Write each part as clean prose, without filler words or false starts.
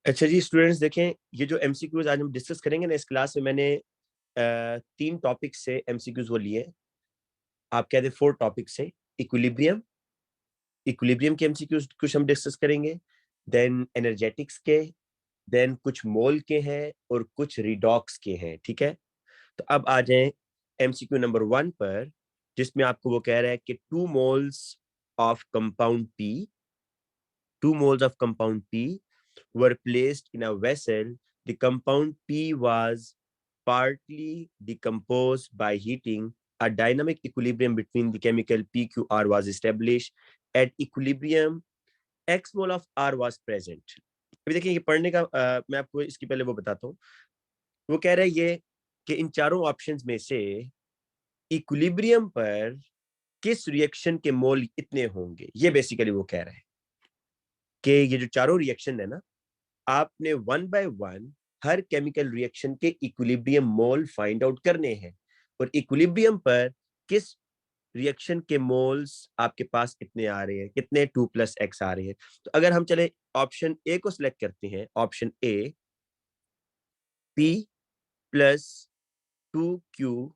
अच्छा जी स्टूडेंट्स, देखें ये जो एमसीक्यूज आज हम डिस्कस करेंगे ना इस क्लास में, मैंने 3 टॉपिक से एमसीक्यूज वो लिए। आप कहते 4 टॉपिक से। इक्विलिब्रियम, इक्विलिब्रियम के एमसीक्यूज कुछ हम डिस्कस करेंगे, देन एनर्जेटिक्स के, देन कुछ मोल के हैं और कुछ रिडॉक्स के हैं। ठीक है, तो अब आ जाएं एमसीक्यू नंबर 1 पर, जिसमें आपको वो कह रहा है कि 2 moles of compound P, 2 moles of compound P were placed in a vessel. The compound P was partly decomposed by heating. A dynamic equilibrium between the chemical PQR was established. At equilibrium, X mole of R was present. अभी देखिए ये पढ़ने का मैं आपको इसकी पहले वो बताता हूँ। वो कह रहा है ये कि इन चारों ऑप्शंस में से इक्विलिब्रियम पर किस रिएक्शन के मोल इतने होंगे, ये बेसिकली वो कह रहा है कि ये जो चारों रिएक्शन है ना, आपने 1 बाय 1 हर केमिकल रिएक्शन के इक्विलिब्रियम मोल फाइंड आउट करने हैं और इक्विलिब्रियम पर किस रिएक्शन के मोल्स आपके पास कितने आ रहे हैं, कितने 2 प्लस एक्स आ रहे हैं। तो अगर हम चले ऑप्शन ए को सिलेक्ट करते हैं, option A, P plus 2Q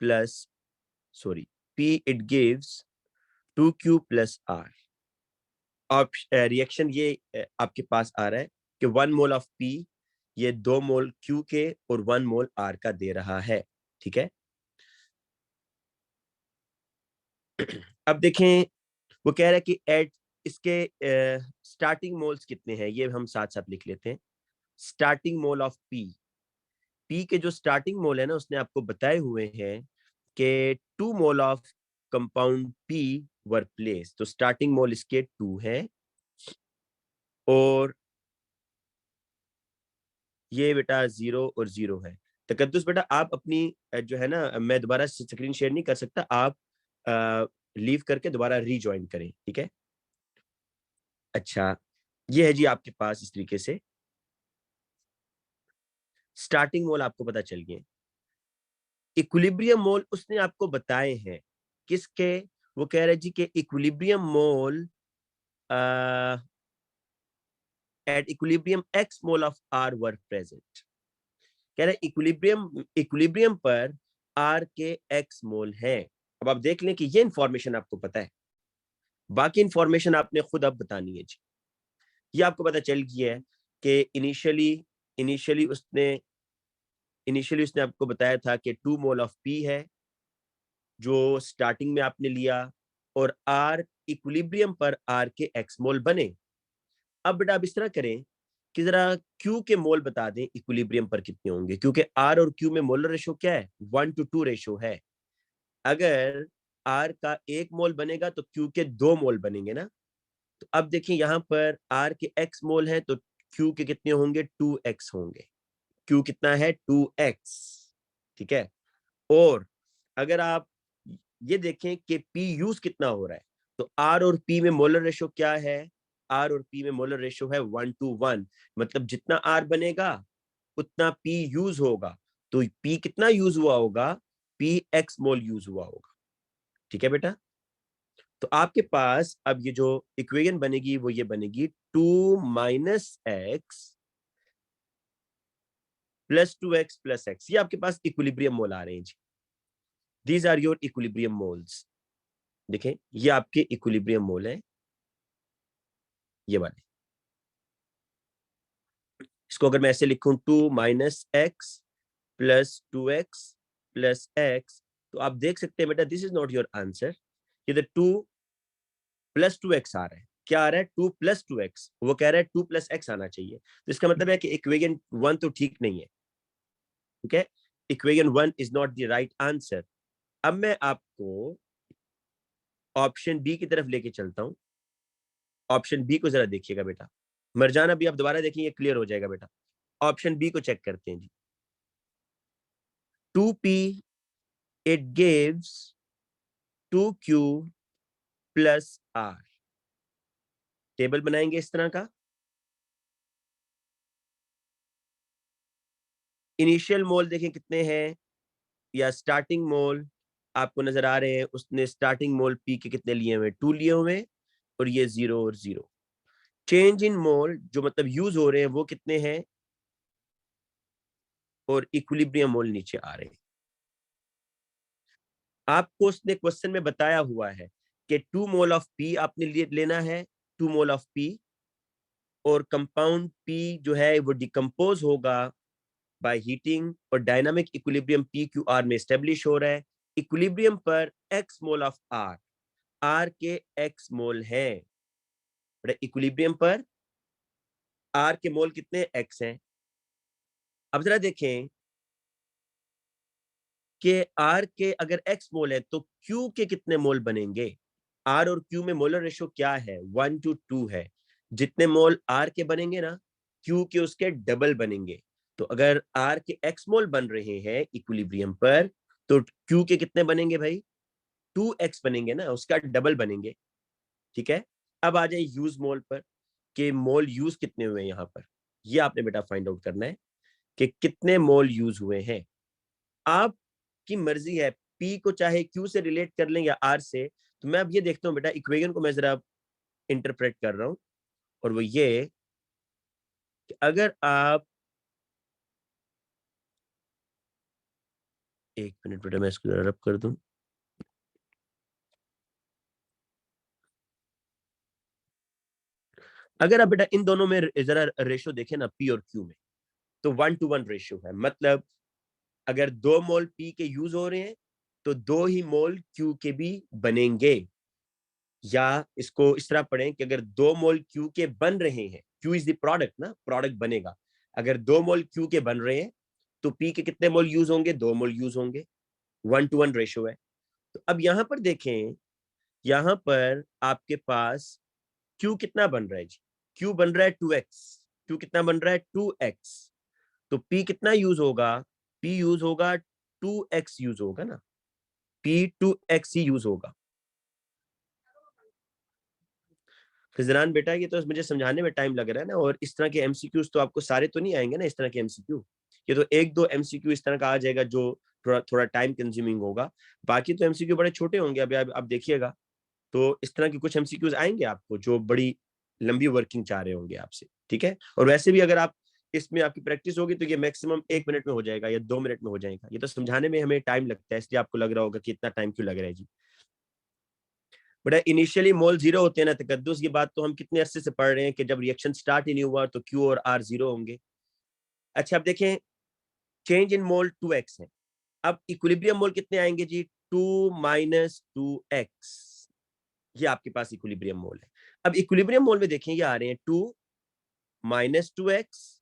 plus, sorry, P it gives 2Q plus R. Reaction ये आपके पास आ रहा है कि 1 मोल ऑफ पी ये 2 मोल क्यू के और 1 मोल आर का दे रहा है। ठीक है, अब देखें वो कह रहा है कि एट इसके स्टार्टिंग मोल्स कितने हैं, ये हम साथ साथ लिख लेते हैं। Starting mole of P, P के जो स्टार्टिंग मोल है ना, उसने आपको बताए हुए हैं कि 2 mole of compound P were place, तो स्टार्टिंग मोल इसके 2 है। और ये बेटा 0 और 0 है। तकद्दुस बेटा आप अपनी जो है ना, मैं दोबारा स्क्रीन शेयर नहीं कर सकता, आप लीव करके दोबारा रीजॉइन करें। ठीक है, अच्छा, ये है जी आपके पास इस तरीके से स्टार्टिंग मोल आपको पता चल गए। इक्विलिब्रियम मोल उसने आपको बताए हैं किसके, वो कह रहे जी कि equilibrium mole at equilibrium X mole of R were present. कह रहे इक्विलिब्रियम, इक्विलिब्रियम पर आर के एक्स मोल है। अब आप देख लें कि ये इंफॉर्मेशन आपको पता है, बाकी इंफॉर्मेशन आपने खुद अब बतानी है जी। ये आपको पता चल गया है कि इनिशियली उसने आपको बताया था कि 2 मोल ऑफ पी है जो स्टार्टिंग में आपने लिया, और आर इक्विलिब्रियम पर आर के एक्स मोल बने। अब बेटा आप इस तरह करें कि जरा क्यू के मोल बता दें इक्विलिब्रियम पर कितने होंगे, क्योंकि आर और क्यू में मोलर रेशो क्या है, 1:2 रेशो है। अगर आर का 1 मोल बनेगा तो क्यू के 2 मोल बनेंगे ना। तो अब देखिए यहाँ पर आर के एक्स मोल हैं तो क्यू के कितने होंगे, 2x होंगे। क्यू कितना है, 2x। ठीक है, और अगर आप ये देखें कि पी यूज कितना हो रहा है, तो आर और पी में मोलर रेशो क्या है, आर और पी में मोलर रेशो है 1:1। मतलब जितना आर बनेगा उतना पी यूज होगा, तो पी कितना यूज हुआ होगा, पी एक्स मोल यूज हुआ होगा। ठीक है बेटा, तो आपके पास अब ये जो इक्वेशन बनेगी वो ये बनेगी 2 - x plus 2x plus x. ये आपके पास इक्विलिब्रियम मोल आ रहे हैं जी। These are your equilibrium moles. देखें ये आपके इक्विलिब्रियम मोल है, ये वाले। इसको अगर मैं ऐसे लिखूं 2 - x plus 2x plus x, तो आप देख सकते हैं बेटा this is not your answer. ये 2 + 2x आ रहा है। क्या आ रहा है, 2 + 2x। वो कह रहा है 2 + x आना चाहिए, तो इसका मतलब है कि इक्वेशन 1 तो ठीक नहीं है। ठीक है, equation 1 is not the right answer. अब मैं आपको ऑप्शन बी की तरफ लेके चलता हूं। ऑप्शन बी को जरा देखिएगा बेटा, मरजाना भी आप दोबारा देखेंगे क्लियर हो जाएगा बेटा। ऑप्शन बी को चेक करते हैं जी। 2p it gives 2q plus r। Table बनाएंगे इस तरह का। इनिशियल मोल देखें कितने हैं, या स्टार्टिंग मोल आपको नजर आ रहे हैं। उसने स्टार्टिंग मोल पी के कितने लिए हुए, 2 लिए हुए, और ये 0 और 0। चेंज इन मोल जो मतलब यूज हो रहे हैं वो कितने हैं, और इक्विलिब्रियम मोल नीचे आ रहे हैं। आपको उसने क्वेश्चन में बताया हुआ है कि 2 मोल ऑफ पी आपने लेना है, 2 मोल ऑफ पी, और कंपाउंड पी जो है वो डिकम्पोज होगा बाय हीटिंग, और dynamic equilibrium P Q R में स्टेब्लिश हो रहा है। इक्विलिब्रियम पर X mole of R, R के एक्स मोल है। इक्विलिब्रियम पर आर के मोल कितने, एक्स हैं। अब जरा देखें कि आर के अगर एक्स मोल है तो क्यू के कितने मोल बनेंगे। आर और क्यू में मोलर रेशो क्या है, 1:2 है। जितने मोल आर के बनेंगे ना, क्यू के उसके डबल बनेंगे। तो अगर आर के एक्स मोल बन रहे हैं इक्विलिब्रियम पर, तो क्यू के कितने बनेंगे भाई, 2x बनेंगे ना, उसका डबल बनेंगे। ठीक है। अब आ जाए यूज मोल पर, कि मोल यूज कितने हुए यहाँ पर। ये आपने बेटा फाइंड आउट करना है कि कितने मोल यूज हुए हैं। आपकी मर्जी है, पी को चाहे क्यू से रिलेट कर लें या आर से। तो मैं अब ये देखता हूँ बेटा, इक्वेशन को मैं जरा इंटरप्रेट कर रहा हूँ, और वो ये कि अगर आप, एक मिनट बेटा मैं इसको रब कर दूं। अगर आप बेटा इन दोनों में जरा रेशो देखें ना, पी और क्यू में, तो 1:1 रेशियो है। मतलब अगर 2 मोल पी के यूज हो रहे हैं तो 2 ही मोल क्यू के भी बनेंगे। या इसको इस तरह पढ़ें कि अगर 2 मोल क्यू के बन रहे हैं, क्यू इज द प्रोडक्ट ना, प्रोडक्ट बनेगा। अगर 2 मोल क्यू के बन रहे हैं तो पी के कितने मोल यूज होंगे, 2 मोल यूज होंगे। 1:1 रेशियो है। तो अब यहां पर देखें, यहां पर आपके पास क्यू कितना बन रहा है जी, क्यू बन रहा है 2x। क्यू कितना बन रहा है, 2x। तो पी कितना यूज होगा, पी यूज होगा 2x यूज होगा ना, पी 2x ही यूज होगा। खिजरान बेटा ये तो मुझे समझाने में टाइम लग रहा है ना, और इस तरह के एमसीक्यूज तो आपको सारे तो नहीं आएंगे ना, इस तरह के एमसीक्यू। ये तो एक दो एमसीक्यू इस तरह का आ जाएगा जो थोड़ा थोड़ा टाइम कंज्यूमिंग होगा। बाकी तो एमसीक्यू बड़े छोटे होंगे। अभी आप देखिएगा, तो इस तरह के कुछ एमसीक्यूज आएंगे आपको जो बड़ी लंबी वर्किंग चाह रहे होंगे आपसे। ठीक है। और वैसे भी अगर आप इसमें आपकी प्रैक्टिस होगी तो ये मैक्सिमम 1 मिनट में हो जाएगा या 2 मिनट में हो जाएगा। ये तो समझाने में हमें टाइम लगता है, इसलिए आपको लग रहा होगा कि इतना टाइम क्यों लग रहा है जी। बड़ा इनिशियली मोल जीरो होते हैं ना तकद्दुस, ये बात तो हम कितने अरसे से पढ़ रहे हैं कि जब रिएक्शन स्टार्ट ही नहीं हुआ तो क्यू और आर जीरो होंगे। अच्छा अब देखें, चेंज इन मोल 2x है। अब इक्विलिब्रियम मोल कितने आएंगे जी, 2 - 2x। ये आपके पास इक्विलिब्रियम मोल है। अब इक्विलिब्रियम मोल में देखें ये आ रहे हैं 2 - 2x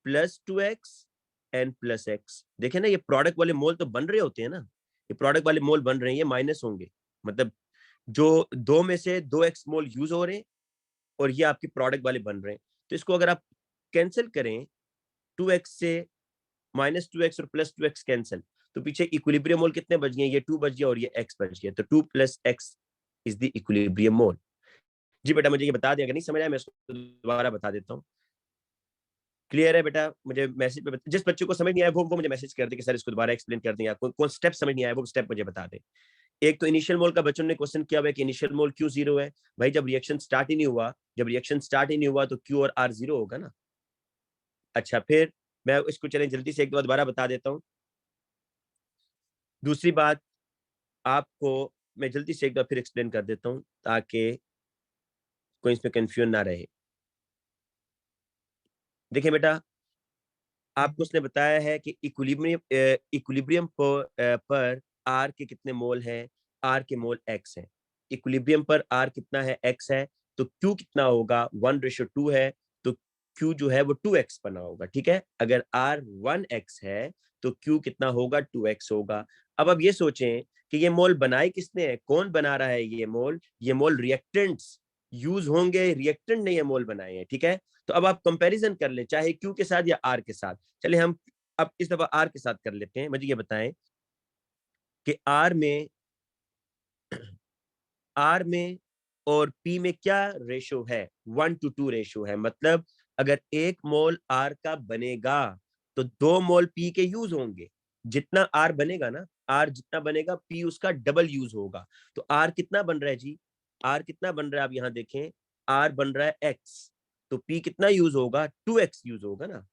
+2x एंड +x। देखें ना, ये प्रोडक्ट वाले मोल तो बन रहे होते हैं ना, ये प्रोडक्ट वाले मोल बन रहे हैं, ये माइनस होंगे। मतलब जो दो में से 2x मोल यूज हो रहे हैं और ये आपके प्रोडक्ट वाले बन रहे हैं। तो इसको अगर आप कैंसिल करें, 2x से -2x और +2x कैंसिल, तो पीछे इक्विलिब्रियम मोल कितने बच गए, ये 2 बच गया और ये x बच गया। तो 2 + x इज द इक्विलिब्रियम मोल। जी बेटा मुझे ये बता दें, अगर नहीं समझ आया मैं इसको दोबारा बता देता हूँ। क्लियर है बेटा, मुझे मैसेज पे जिस बच्चे को समझ नहीं आया वो मुझे मैसेज कर दे कि सर इसको दोबारा एक्सप्लेन कर दें, या कौन स्टेप समझ नहीं आया वो स्टेप मुझे बता दें। एक तो इनिशियल मोल का बच्चों ने क्वेश्चन किया हुआ है कि इनिशियल मोल क्यों जीरो है। भाई जब रिएक्शन स्टार्ट ही नहीं हुआ, जब रिएक्शन स्टार्ट ही नहीं हुआ तो क्यू और आर जीरो होगा ना। अच्छा फिर मैं इसको चलें जल्दी से एक दो दोबारा बता देता हूँ। दूसरी बात आपको मैं जल्दी से एक बार फिर एक्सप्लेन कर देता हूँ ताकि कोई इसमें कंफ्यूजन ना रहे। देखिए बेटा, आपको उसने बताया है कि इक्विलिब्रियम पर आर के कितने मोल हैं, आर के मोल एक्स है। इक्विलिब्रियम पर आर कितना है, एक्स है। तो क्यू कितना होगा, 1:2 है। तो क्यू जो है वो 2x बना होगा। ठीक है। अगर आर 1x है तो क्यू कितना होगा, 2x होगा। अब आप ये सोचें कि ये मोल बनाए किसने है, कौन बना रहा है ये मोल रिएक्टेंट्स यूज होंगे, रिएक्टेंट ने ये मोल बनाए हैं। ठीक है। तो अब आप कंपैरिजन कर ले, चाहे क्यू के साथ या आर के साथ। चले हम अब इस दफा आर के साथ कर लेते हैं। मुझे ये बताएं कि आर में और पी में क्या रेशो है, 1:2 रेशो है। मतलब अगर 1 मोल आर का बनेगा तो 2 मोल पी के यूज होंगे। जितना आर बनेगा ना, आर जितना बनेगा पी उसका डबल यूज होगा। तो आर कितना बन रहा है जी, आर कितना बन रहा है आप यहां देखें, आर बन रहा है एक्स। तो P कितना यूज होगा, 2x यूज होगा ना,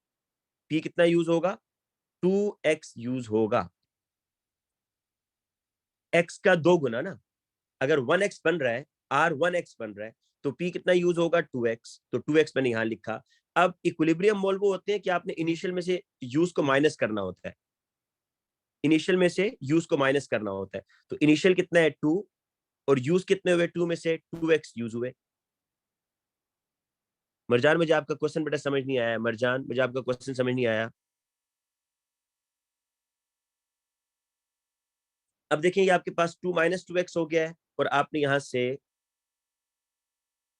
P कितना यूज होगा, 2x यूज होगा, x का 2 गुना ना, अगर 1x बन रहा है, R 1x बन रहा है, तो P कितना यूज होगा, 2x, तो 2x मैंने यहां लिखा। अब इक्विलिब्रियम मोल वो होते हैं कि आपने इनिशियल में से यूज को माइनस करना होता है, इनिशियल में से यूज को माइनस करना होता है, तो इनिशियल कितना है 2, और यूज कितने हुए 2 में से 2x यूज हुए। मरजान मुझे आपका क्वेश्चन बेटा समझ नहीं आया, मरजान मुझे आपका क्वेश्चन समझ नहीं आया। अब देखें ये आपके पास 2 माइनस 2x हो गया है, और आपने यहां से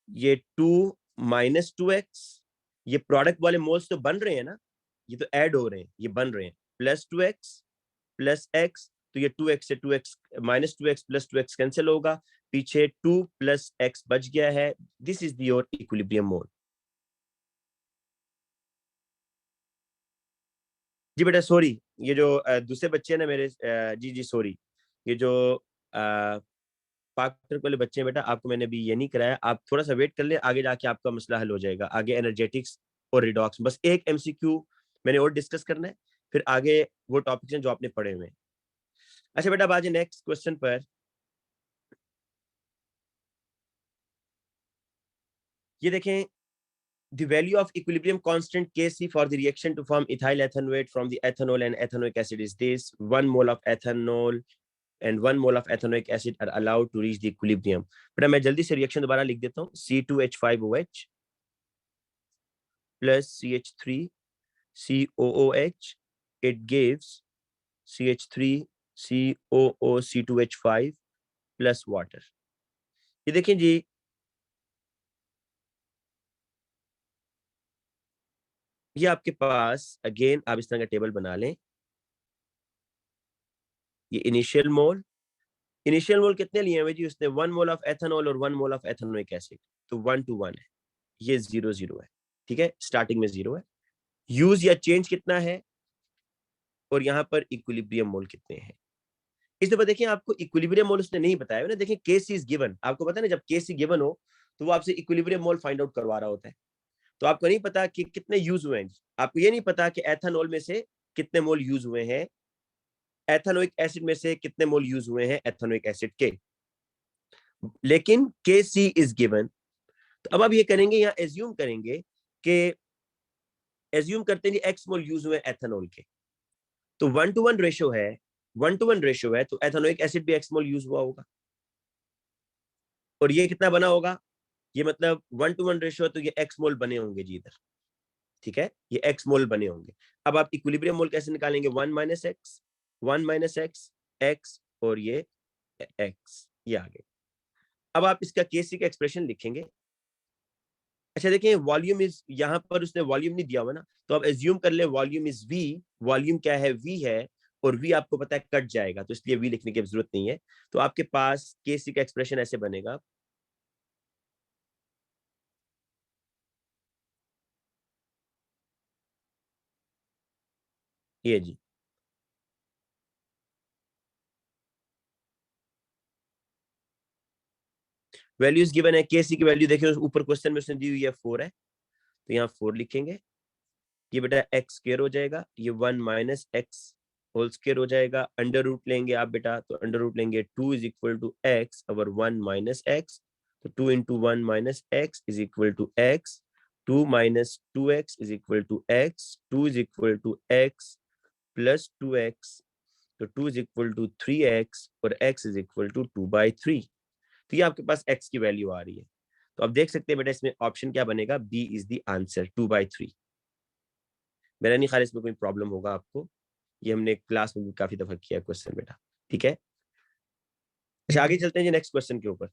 ये 2 माइनस 2x, ये प्रोडक्ट वाले मोल्स तो बन रहे हैं ना, ये तो ऐड हो रहे हैं, ये बन रहे हैं, प्लस 2x प्लस x, तो ये 2x से 2x minus 2x plus 2x cancel होगा, पीछे 2 प्लस x बच गया है। दिस इज योर इक्विलिब्रियम मोल। जी बेटा सॉरी, ये जो दूसरे बच्चे हैं ना मेरे, जी जी सॉरी, ये जो पार्टनर वाले बच्चे हैं बेटा, आपको मैंने अभी ये नहीं कराया, आप थोड़ा सा वेट कर ले, आगे जाके आपका मसला हल हो जाएगा, आगे एनर्जेटिक्स और रिडॉक्स, बस एक एमसीक्यू मैंने और डिस्कस करना है, फिर आगे वो टॉपिक्स हैं जो आपने पढ़े हुए हैं। अच्छा बेटा, अब आज नेक्स्ट क्वेश्चन पर। ये देखें, the value of equilibrium constant Kc for the reaction to form ethyl ethanoate from the ethanol and ethanoic acid is this: 1 mole of ethanol and 1 mole of ethanoic acid are allowed to reach the equilibrium। बेटा मैं जल्दी से reaction दोबारा लिख देता हूँ, C2H5OH plus CH3COOH, it gives CH3COOC2H5 plus water। ये देखें जी, ये आपके पास अगेन आप इस तरह का टेबल बना लें, ये इनिशियल मोल, इनिशियल मोल कितने लिए हैं जी उसने, 1 मोल ऑफ एथेनॉल और 1 मोल ऑफ एथेनोइक एसिड, तो 1 to 1 है, ये 0 0 है, ठीक है, स्टार्टिंग में 0 है। यूज या चेंज कितना है, और यहाँ पर इक्विलिब्रियम मोल कितने हैं। इस दफा देखिए आपको इक्विलिब्रियम मोल उसने नहीं बताया ना, देखिए केस इज गिवन, आपको पता है ना जब केस गिवन हो तो वो आपसे इक्विलिब्रियम मोल फाइंड आउट करवा रहा होता है, तो आपको नहीं पता कि कितने यूज हुए हैं, आपको ये नहीं पता कि एथेनॉल में से कितने मोल यूज हुए हैं, एथेनोइक एसिड में से कितने मोल यूज हुए हैं एथेनोइक एसिड के, लेकिन के सी इज गिवन। तो अब आप ये करेंगे, यहाँ एज्यूम करेंगे कि एज्यूम करते हैं एक्स मोल यूज हुए एथेनॉल के, तो 1 to 1 रेशियो है, 1 to 1 रेशियो है, तो एथेनोइक एसिड भी एक्स मोल यूज हुआ होगा, और ये कितना बना होगा, ये मतलब 1 to 1 रेशियो है, तो ये एक्स मोल बने होंगे जी इधर, ठीक है, ये एक्स मोल बने होंगे। अब आप इक्विलिब्रियम मोल कैसे निकालेंगे, 1 - x 1 - x एक्स, और ये एक्स, ये आ गए। अब आप इसका केसी का एक्सप्रेशन लिखेंगे। अच्छा देखिए, वॉल्यूम इज, यहाँ पर उसने वॉल्यूम नहीं दिया हुआ ना, तो आप एज्यूम कर ले वॉल्यूम इज वी, वॉल्यूम क्या है, वी है, और वी आपको पता है कट जाएगा, तो इसलिए वी लिखने की जरूरत नहीं है। तो आपके पास केसी का एक्सप्रेशन ऐसे बनेगा, ये जी, वैल्यूज गिवन है, केसी की वैल्यू देखिए ऊपर क्वेश्चन में उसने दी हुई है 4 है, तो यहाँ 4 लिखेंगे, ये बेटा एक्स स्क्र हो जाएगा, ये 1 - x होल स्क्र हो जाएगा, अंडर रूट लेंगे आप बेटा, तो अंडर रूट लेंगे 2 is equal to X over 1 - x, तो 2 into 1 - x is equal to X, 2 - 2x is equal to X, 2 is equal to X plus 2x, तो 2 इज इक्वल टू 3x, और x is equal to 2/3। तो ये आपके पास x की value आ रही है, तो आप देख सकते हैं बेटा इसमें ऑप्शन क्या बनेगा, बी इज द आंसर, 2/3। मेरा नहीं ख्याल इसमें कोई प्रॉब्लम होगा आपको, ये हमने क्लास में भी काफी दफा किया क्वेश्चन बेटा, ठीक है। अच्छा आगे चलते हैं जी नेक्स्ट क्वेश्चन के ऊपर।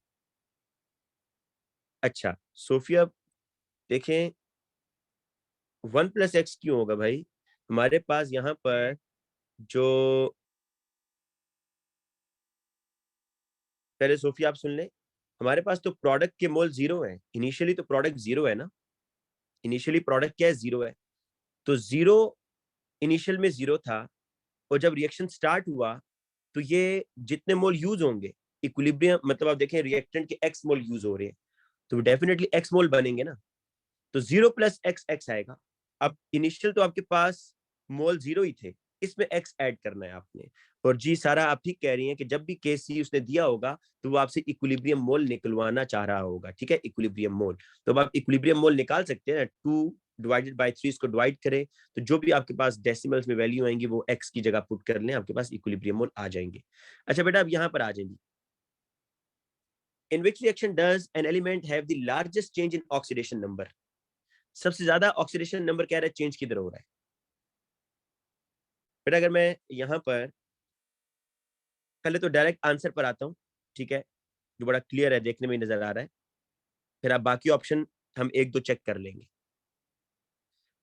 अच्छा सोफिया, देखें 1 + x क्यों होगा भाई, हमारे पास यहाँ पर जो, पहले सोफिया आप सुन ले, हमारे पास तो प्रोडक्ट के मोल 0 है, इनिशियली तो प्रोडक्ट 0 है ना, इनिशियली प्रोडक्ट क्या है, 0 है, तो 0 इनिशियल में 0 था, और जब रिएक्शन स्टार्ट हुआ तो ये जितने मोल यूज होंगे इक्विलिब्रियम, मतलब आप देखें रिएक्टेंट के एक्स मोल यूज हो रहे हैं, तो डेफिनेटली एक्स मोल बनेंगे ना, तो 0 प्लस एक्स एक्स आएगा। अब इनिशियल तो आपके पास मोल 0 ही थे, इसमें एक्स ऐड करना है आपने। और जी सारा आप ठीक कह रही हैं कि जब भी केस सी उसने दिया होगा तो वो आपसे इक्विलिब्रियम मोल निकलवाना चाह रहा होगा, ठीक है, इक्विलिब्रियम मोल। तो अब आप इक्विलिब्रियम मोल निकाल सकते हैं ना, 2 डिवाइडेड बाय 3 इसको डिवाइड करें तो जो भी आपके पास डेसिमल्स में वैल्यू आएंगी वो एक्स की जगह पुट कर लें, आपके पास इक्विलिब्रियम मोल आ जाएंगे। अच्छा बेटा अब यहाँ पर आ जाएंगे, in which reaction does an element have the largest change in oxidation number. सबसे ज्यादा ऑक्सीडेशन नंबर कह रहा है चेंज किधर हो रहा है बेटा। अगर मैं यहाँ पर पहले तो डायरेक्ट आंसर पर आता हूँ, ठीक है, जो बड़ा क्लियर है, देखने में नजर आ रहा है, फिर आप बाकी ऑप्शन हम एक दो चेक कर लेंगे।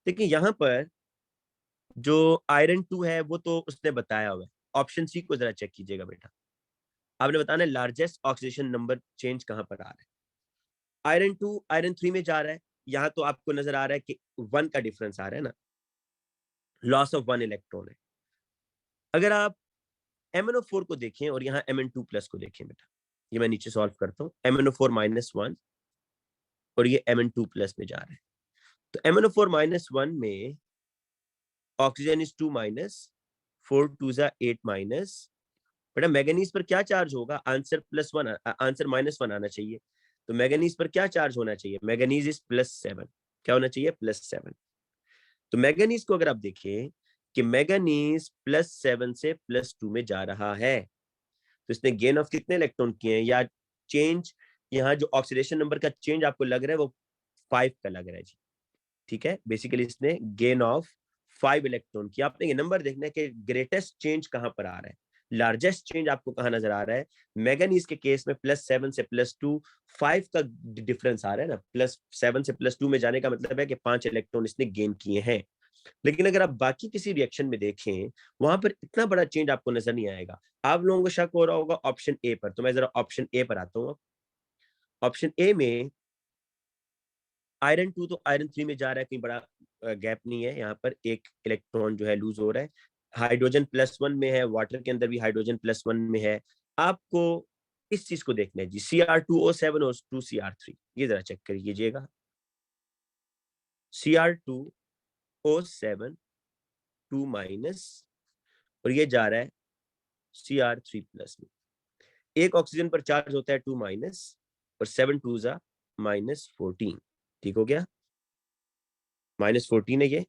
देखिए यहाँ पर जो आयरन 2 है वो तो उसने बताया हुआ है, ऑप्शन सी को जरा चेक कीजिएगा बेटा। आपने बताना है लार्जेस्ट ऑक्सीडेशन नंबर चेंज कहां पर आ रहा है। आयरन 2 आयरन 3 में जा रहा है, यहाँ तो आपको नजर आ रहा है कि 1 का डिफरेंस आ रहा है ना, लॉस ऑफ 1 इलेक्ट्रॉन है। अगर आप MnO4 को देखें और यहाँ Mn2 प्लस को देखें बेटा, ये मैं नीचे सॉल्व करता हूँ, MnO4 -1 और ये Mn2 प्लस में जा रहा है। तो MnO4 -1 में ऑक्सीजन इज 2 माइनस, 4 2 8 माइनस, बेटा मैग्नीज पर क्या चार्ज होगा, आंसर +1, आंसर -1 आना चाहिए। तो मैग्नीज पर क्या चार्ज होना चाहिए, मैग्नीज इज +7, क्या होना चाहिए, +7। तो मैग्नीज को अगर आप देखें कि मैग्नीज +7 से +2 में जा रहा है, तो इसने गेन ऑफ कितने इलेक्ट्रॉन किए हैं, या चेंज, यहाँ जो ऑक्सीडेशन नंबर का चेंज आपको लग रहा है वो 5 का लग रहा है जी, ठीक है। बेसिकली इसने गेन ऑफ 5 इलेक्ट्रॉन किया। आपने ये नंबर देखना है कि ग्रेटेस्ट चेंज कहां पर आ रहा है, लार्जेस्ट चेंज आपको कहां नजर आ रहा है। मैग्नीज के केस में +7 से +2 5 का डिफरेंस आ रहा है ना, +7 से +2 में जाने का मतलब है कि 5 इलेक्ट्रॉन इसने गेन किए हैं। लेकिन अगर आप बाकी किसी रिएक्शन में देखें वहां पर इतना बड़ा चेंज आपको नजर नहीं आएगा। आप लोगों को शक हो रहा होगा ऑप्शन ए पर, तो मैं जरा ऑप्शन ए पर आता हूँ। ऑप्शन ए में आयरन 2 तो आयरन 3 में जा रहा है, कोई बड़ा गैप नहीं है, यहाँ पर एक इलेक्ट्रॉन जो है लूज हो रहा है। हाइड्रोजन +1 में है, वाटर के अंदर भी हाइड्रोजन +1 में है। आपको इस चीज को देखना है जी, Cr2O7 और 2Cr3, ये जरा चेक कर लीजिएगा। Cr2O7 2 माइनस और ये जा रहा है Cr3 प्लस में। एक ऑक्सीजन पर चार्ज होता है 2 माइनस और 7 2 जा -14, ठीक हो गया, -14 है ये।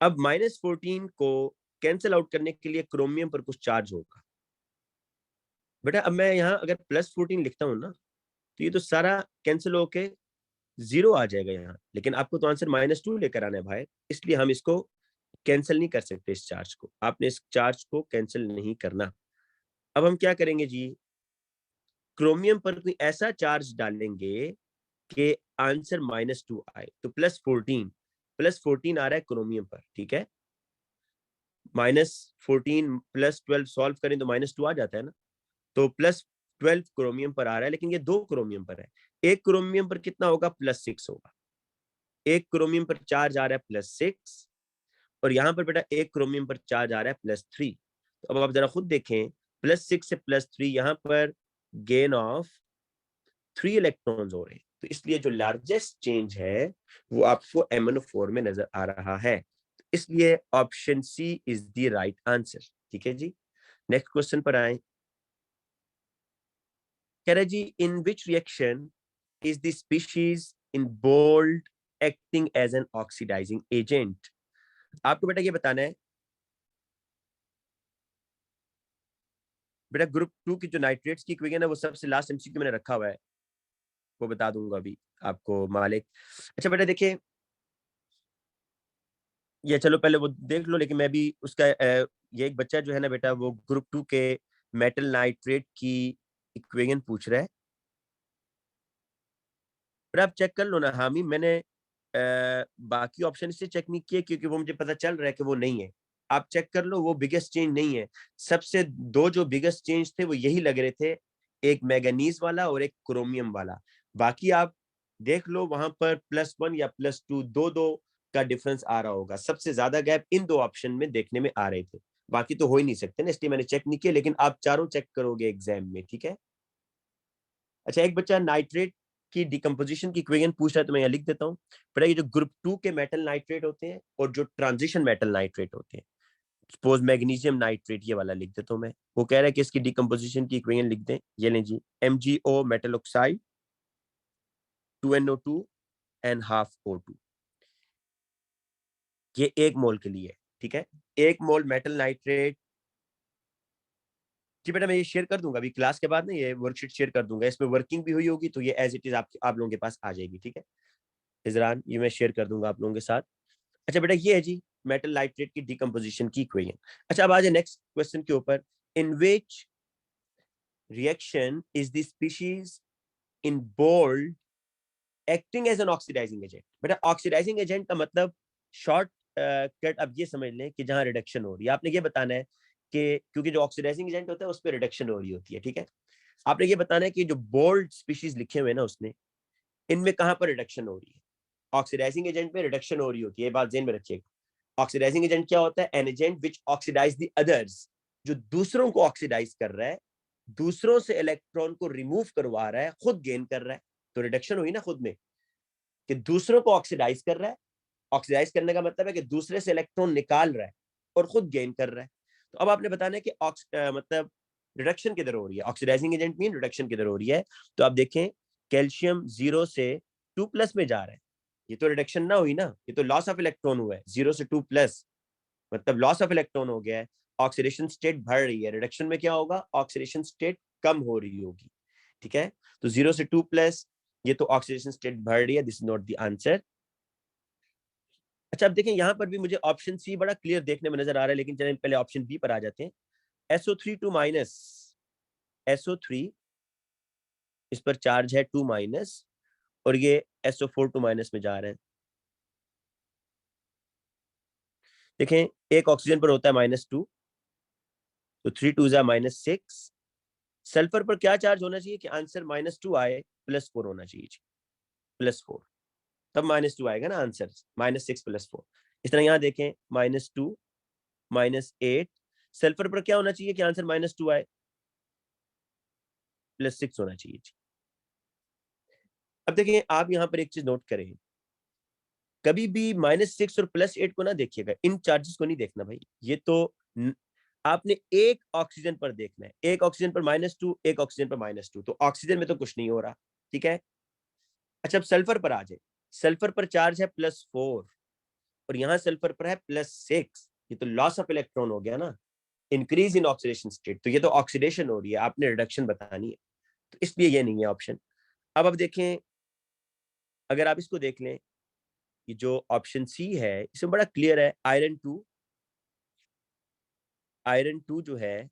अब -14 को कैंसिल आउट करने के लिए क्रोमियम पर कुछ चार्ज होगा बेटा। अब मैं यहाँ अगर +14 लिखता हूँ ना तो ये तो सारा कैंसिल होके 0 आ जाएगा यहाँ, लेकिन आपको तो आंसर -2 लेकर आना है भाई, इसलिए हम इसको कैंसिल नहीं कर सकते। इस चार्ज को आपने, इस चार्ज को कैंसिल नहीं करना। अब हम क्या करेंगे जी, क्रोमियम पर कोई ऐसा चार्ज डालेंगे कि आंसर -2 आए। तो +14 आ रहा है क्रोमियम पर, ठीक है। -14 +12 सॉल्व करें तो -2 आ जाता है ना। तो +12 क्रोमियम पर आ रहा है, लेकिन ये 2 क्रोमियम पर है। एक क्रोमियम पर कितना होगा, +6 होगा। एक क्रोमियम पर चार्ज आ रहा है +6 और यहाँ पर बेटा एक क्रोमियम पर चार्ज आ रहा है +3। तो अब आप जरा खुद देखें, +6 से +3 यहाँ पर गेन ऑफ 3 इलेक्ट्रॉन्स हो रहे हैं। तो इसलिए जो लार्जेस्ट चेंज है वो आपको MnO4 में नजर आ रहा है। इसलिए option C is the right answer, ठीक है जी। नेक्स्ट क्वेश्चन पर आए, कह रहे जी, in which reaction is the species in bold acting as an oxidising agent. आपको बेटा ये बताना है, बेटा ग्रुप 2 की जो नाइट्रेट्स की इक्वेशन है वो सबसे लास्ट MCQ मैंने रखा हुआ है, वो बता दूंगा अभी आपको मालिक। अच्छा बेटा देखिए, ये चलो पहले वो देख लो, लेकिन मैं भी उसका ये एक बच्चा जो है ना बेटा, वो ग्रुप 2 के मेटल नाइट्रेट की इक्वेशन पूछ रहा है। पर आप चेक कर लो ना हामी, मैंने बाकी ऑप्शन इससे चेक नहीं किए क्योंकि वो मुझे पता चल रहा है कि वो नहीं है। आप चेक कर लो, वो बिगेस्ट चेंज नहीं है। सबसे दो जो बिगेस्ट चेंज थे वो यही लग रहे थे, एक मैग्नीज वाला और एक क्रोमियम वाला। बाकी आप देख लो वहां पर +1 या +2 दो दो का डिफरेंस आ रहा होगा। सबसे ज्यादा गैप इन दो ऑप्शन में देखने में आ रहे थे, बाकी तो हो ही नहीं सकते ना, इसलिए मैंने चेक नहीं किया। लेकिन आप चारों चेक करोगे एग्जाम में, ठीक है। अच्छा एक बच्चा नाइट्रेट की डिकम्पोजिशन की इक्वेशन पूछ रहा है तो मैं यहाँ लिख देता हूँ। बेटा ये जो ग्रुप 2 के मेटल नाइट्रेट होते हैं और जो ट्रांजिशन मेटल नाइट्रेट होते हैं, सपोज मैग्नीशियम नाइट्रेट, ये वाला लिख देता हूँ मैं। वो कह रहा है कि इसकी डिकम्पोजिशन की इक्वेशन लिख दें। ये लें जी, MgO metal oxide 2NO2 and half O2, ये 1 मोल के लिए, ठीक है। 1 मोल मेटल नाइट्रेट। जी बेटा मैं ये शेयर कर दूंगा अभी क्लास के बाद ना, ये वर्कशीट शेयर कर दूंगा, इसमें वर्किंग भी हुई होगी तो ये एज इट इज आप लोगों के पास आ जाएगी, ठीक है इजरान, ये मैं शेयर कर दूंगा आप लोगों के साथ। अच्छा बेटा ये है जी मेटल नाइट्रेट की डिकम्पोजिशन की इक्वेशन। अच्छा अब आ जाए नेक्स्ट क्वेश्चन के ऊपर। In which reaction is the species in bold acting as an oxidising agent. बेटा ऑक्सीडाइजिंग एजेंट का मतलब शॉर्ट कट अब ये समझ लें कि जहां रिडक्शन हो रही है, आपने ये बताना है कि क्योंकि जो ऑक्सीडाइजिंग एजेंट होता है उस पर रिडक्शन हो रही होती है, ठीक है। आपने ये बताना है कि जो बोल्ड स्पीशीज लिखे हुए ना उसने, इनमें कहां पर रिडक्शन हो रही है। ऑक्सीडाइजिंग एजेंट में रिडक्शन हो रही होती है, ये बात ध्यान में रखिएगा। ऑक्सीडाइजिंग एजेंट क्या होता है? An agent which oxidize the others, जो दूसरों को ऑक्सीडाइज कर रहा है, दूसरों से इलेक्ट्रॉन को रिमूव करवा रहा है, खुद गेन कर रहा है। तो रिडक्शन हुई ना खुद में, कि दूसरों को ऑक्सीडाइज कर रहा है। ऑक्सीडाइज करने का मतलब है कि दूसरे से इलेक्ट्रॉन निकाल रहा है और खुद गेन कर रहा है। तो अब आपने बताना है कि मतलब रिडक्शन किधर हो रही है। ऑक्सीडाइजिंग एजेंट मीन रिडक्शन किधर हो रही है। तो आप देखें कैल्शियम 0 से 2+ में जा रहा है, ये तो रिडक्शन ना हुई ना, ये तो लॉस ऑफ इलेक्ट्रॉन हुआ है। 0 से 2+ मतलब लॉस ऑफ इलेक्ट्रॉन हो गया है। ऑक्सीडेशन स्टेट बढ़ रही है, रिडक्शन में क्या होगा? ऑक्सीडेशन स्टेट कम हो रही होगी, ठीक है। तो 0 से 2+, ये तो ऑक्सीडेशन स्टेट बढ़ रही है, this is not the answer. अच्छा अब देखें यहाँ पर भी मुझे ऑप्शन सी बड़ा क्लियर देखने में नजर आ रहा है, लेकिन चलें पहले ऑप्शन बी पर आ जाते हैं। SO3 2-, SO3 इस पर चार्ज है 2-, और ये SO4 2- में जा रहे हैं। देखें एक ऑक्सीजन पर होता है -2, तो 3 2 -6। सल्फर पर क्या चार्ज होना चाहिए कि आंसर -2 आए? +4 होना चाहिए जी, +4, तब -2 आएगा ना आंसर। -6 +4। इस तरह यहाँ देखें -2 -8, सल्फर पर क्या होना चाहिए कि आंसर -2 आए? +6 होना चाहिए जी। अब देखिए आप यहाँ पर एक चीज नोट करें, कभी भी -6 और +8 को ना देखिएगा, इन चार्जेस को नहीं देखना भाई। ये तो आपने एक ऑक्सीजन पर देखना है, एक ऑक्सीजन पर -2, एक ऑक्सीजन पर -2, तो ऑक्सीजन में तो कुछ नहीं हो रहा, ठीक है। अच्छा अब सल्फर पर आ जाए, सल्फर पर चार्ज है +4 और यहाँ सल्फर पर है +6, ये तो लॉस ऑफ इलेक्ट्रॉन हो गया ना, इंक्रीज इन ऑक्सीडेशन स्टेट, तो ये तो ऑक्सीडेशन हो रही है, आपने रिडक्शन बतानी है, तो इसलिए ये नहीं है ऑप्शन। अब देखें, अगर आप इसको देख लें, ये जो ऑप्शन सी है इसमें बड़ा क्लियर है, आयरन 2 जो है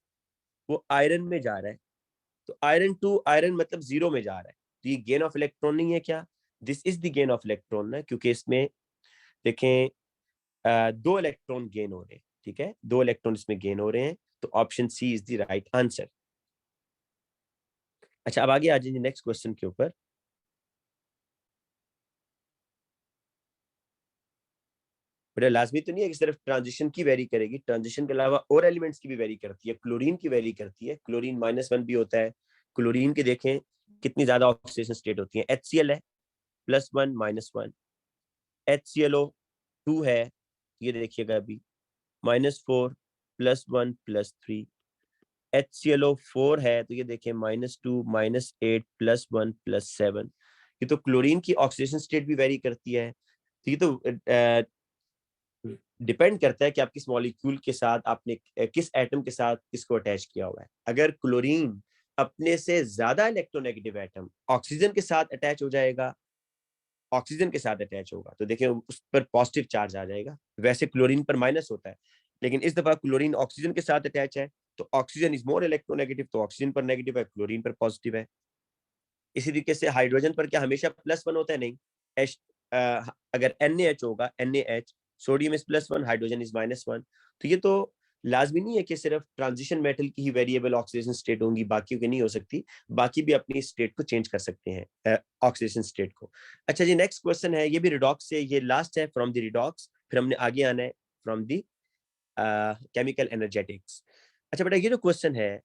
वो आयरन में जा रहा है, तो आयरन 2 आयरन मतलब 0 में जा रहा है, तो ये गेन ऑफ इलेक्ट्रॉन नहीं है क्या? This is the gain of electron ना, क्योंकि इसमें देखें 2 इलेक्ट्रॉन गेन हो रहे हैं, ठीक है, 2 इलेक्ट्रॉन इसमें गेन हो रहे हैं, तो option C is the right answer. अच्छा अब आगे आ जाइए नेक्स्ट क्वेश्चन के ऊपर। बेटा लाजमी तो नहीं है कि सिर्फ ट्रांजिशन की वेरी करेगी, ट्रांजिशन के अलावा और एलिमेंट्स की भी वेरी करती है। क्लोरीन की वेरी करती है, क्लोरीन -1 भी होता है। क्लोरीन के देखें कितनी ज्यादा ऑक्सीडेशन स्टेट होती है। HCl है +1 -1, HClO2 है, ये देखिएगा अभी -4 +1 +3, HClO4 है तो ये देखें -2 -8 +1 +7। ये तो क्लोरीन की ऑक्सीडेशन स्टेट भी वेरी करती है, तो ये तो डिपेंड करता है कि आप किस मॉलिक्यूल के साथ, आपने किस एटम के साथ किसको अटैच किया हुआ है। अगर क्लोरीन अपने से ज्यादा इलेक्ट्रोनेगेटिव एटम ऑक्सीजन के साथ अटैच हो जाएगा, ऑक्सीजन के साथ अटैच होगा, तो देखिए उस पर पॉजिटिव चार्ज आ जाएगा। वैसे क्लोरीन पर माइनस होता है, लेकिन इस दफा क्लोरीन ऑक्सीजन के साथ अटैच है, तो ऑक्सीजन इज मोर इलेक्ट्रोनेगेटिव, तो ऑक्सीजन पर नेगेटिव है, क्लोरीन पर पॉजिटिव है। इसी तरीके से हाइड्रोजन पर क्या हमेशा +1 होता है? नहीं। एच अगर NaH होगा, NaH, sodium is +1, hydrogen is -1, तो ये तो लाजमी नहीं है कि सिर्फ ट्रांजिशन मेटल की ही वेरिएबल ऑक्सीडेशन स्टेट होंगी, बाकी की नहीं हो सकती। बाकी भी अपनी स्टेट को चेंज कर सकते हैं, ऑक्सीडेशन स्टेट को। अच्छा जी नेक्स्ट क्वेश्चन है, ये भी रिडॉक्स से, ये लास्ट है फ्रॉम द रिडॉक्स, फिर हमने आगे आना है फ्रॉम द केमिकल एनर्जेटिक्स। अच्छा बेटा ये जो क्वेश्चन है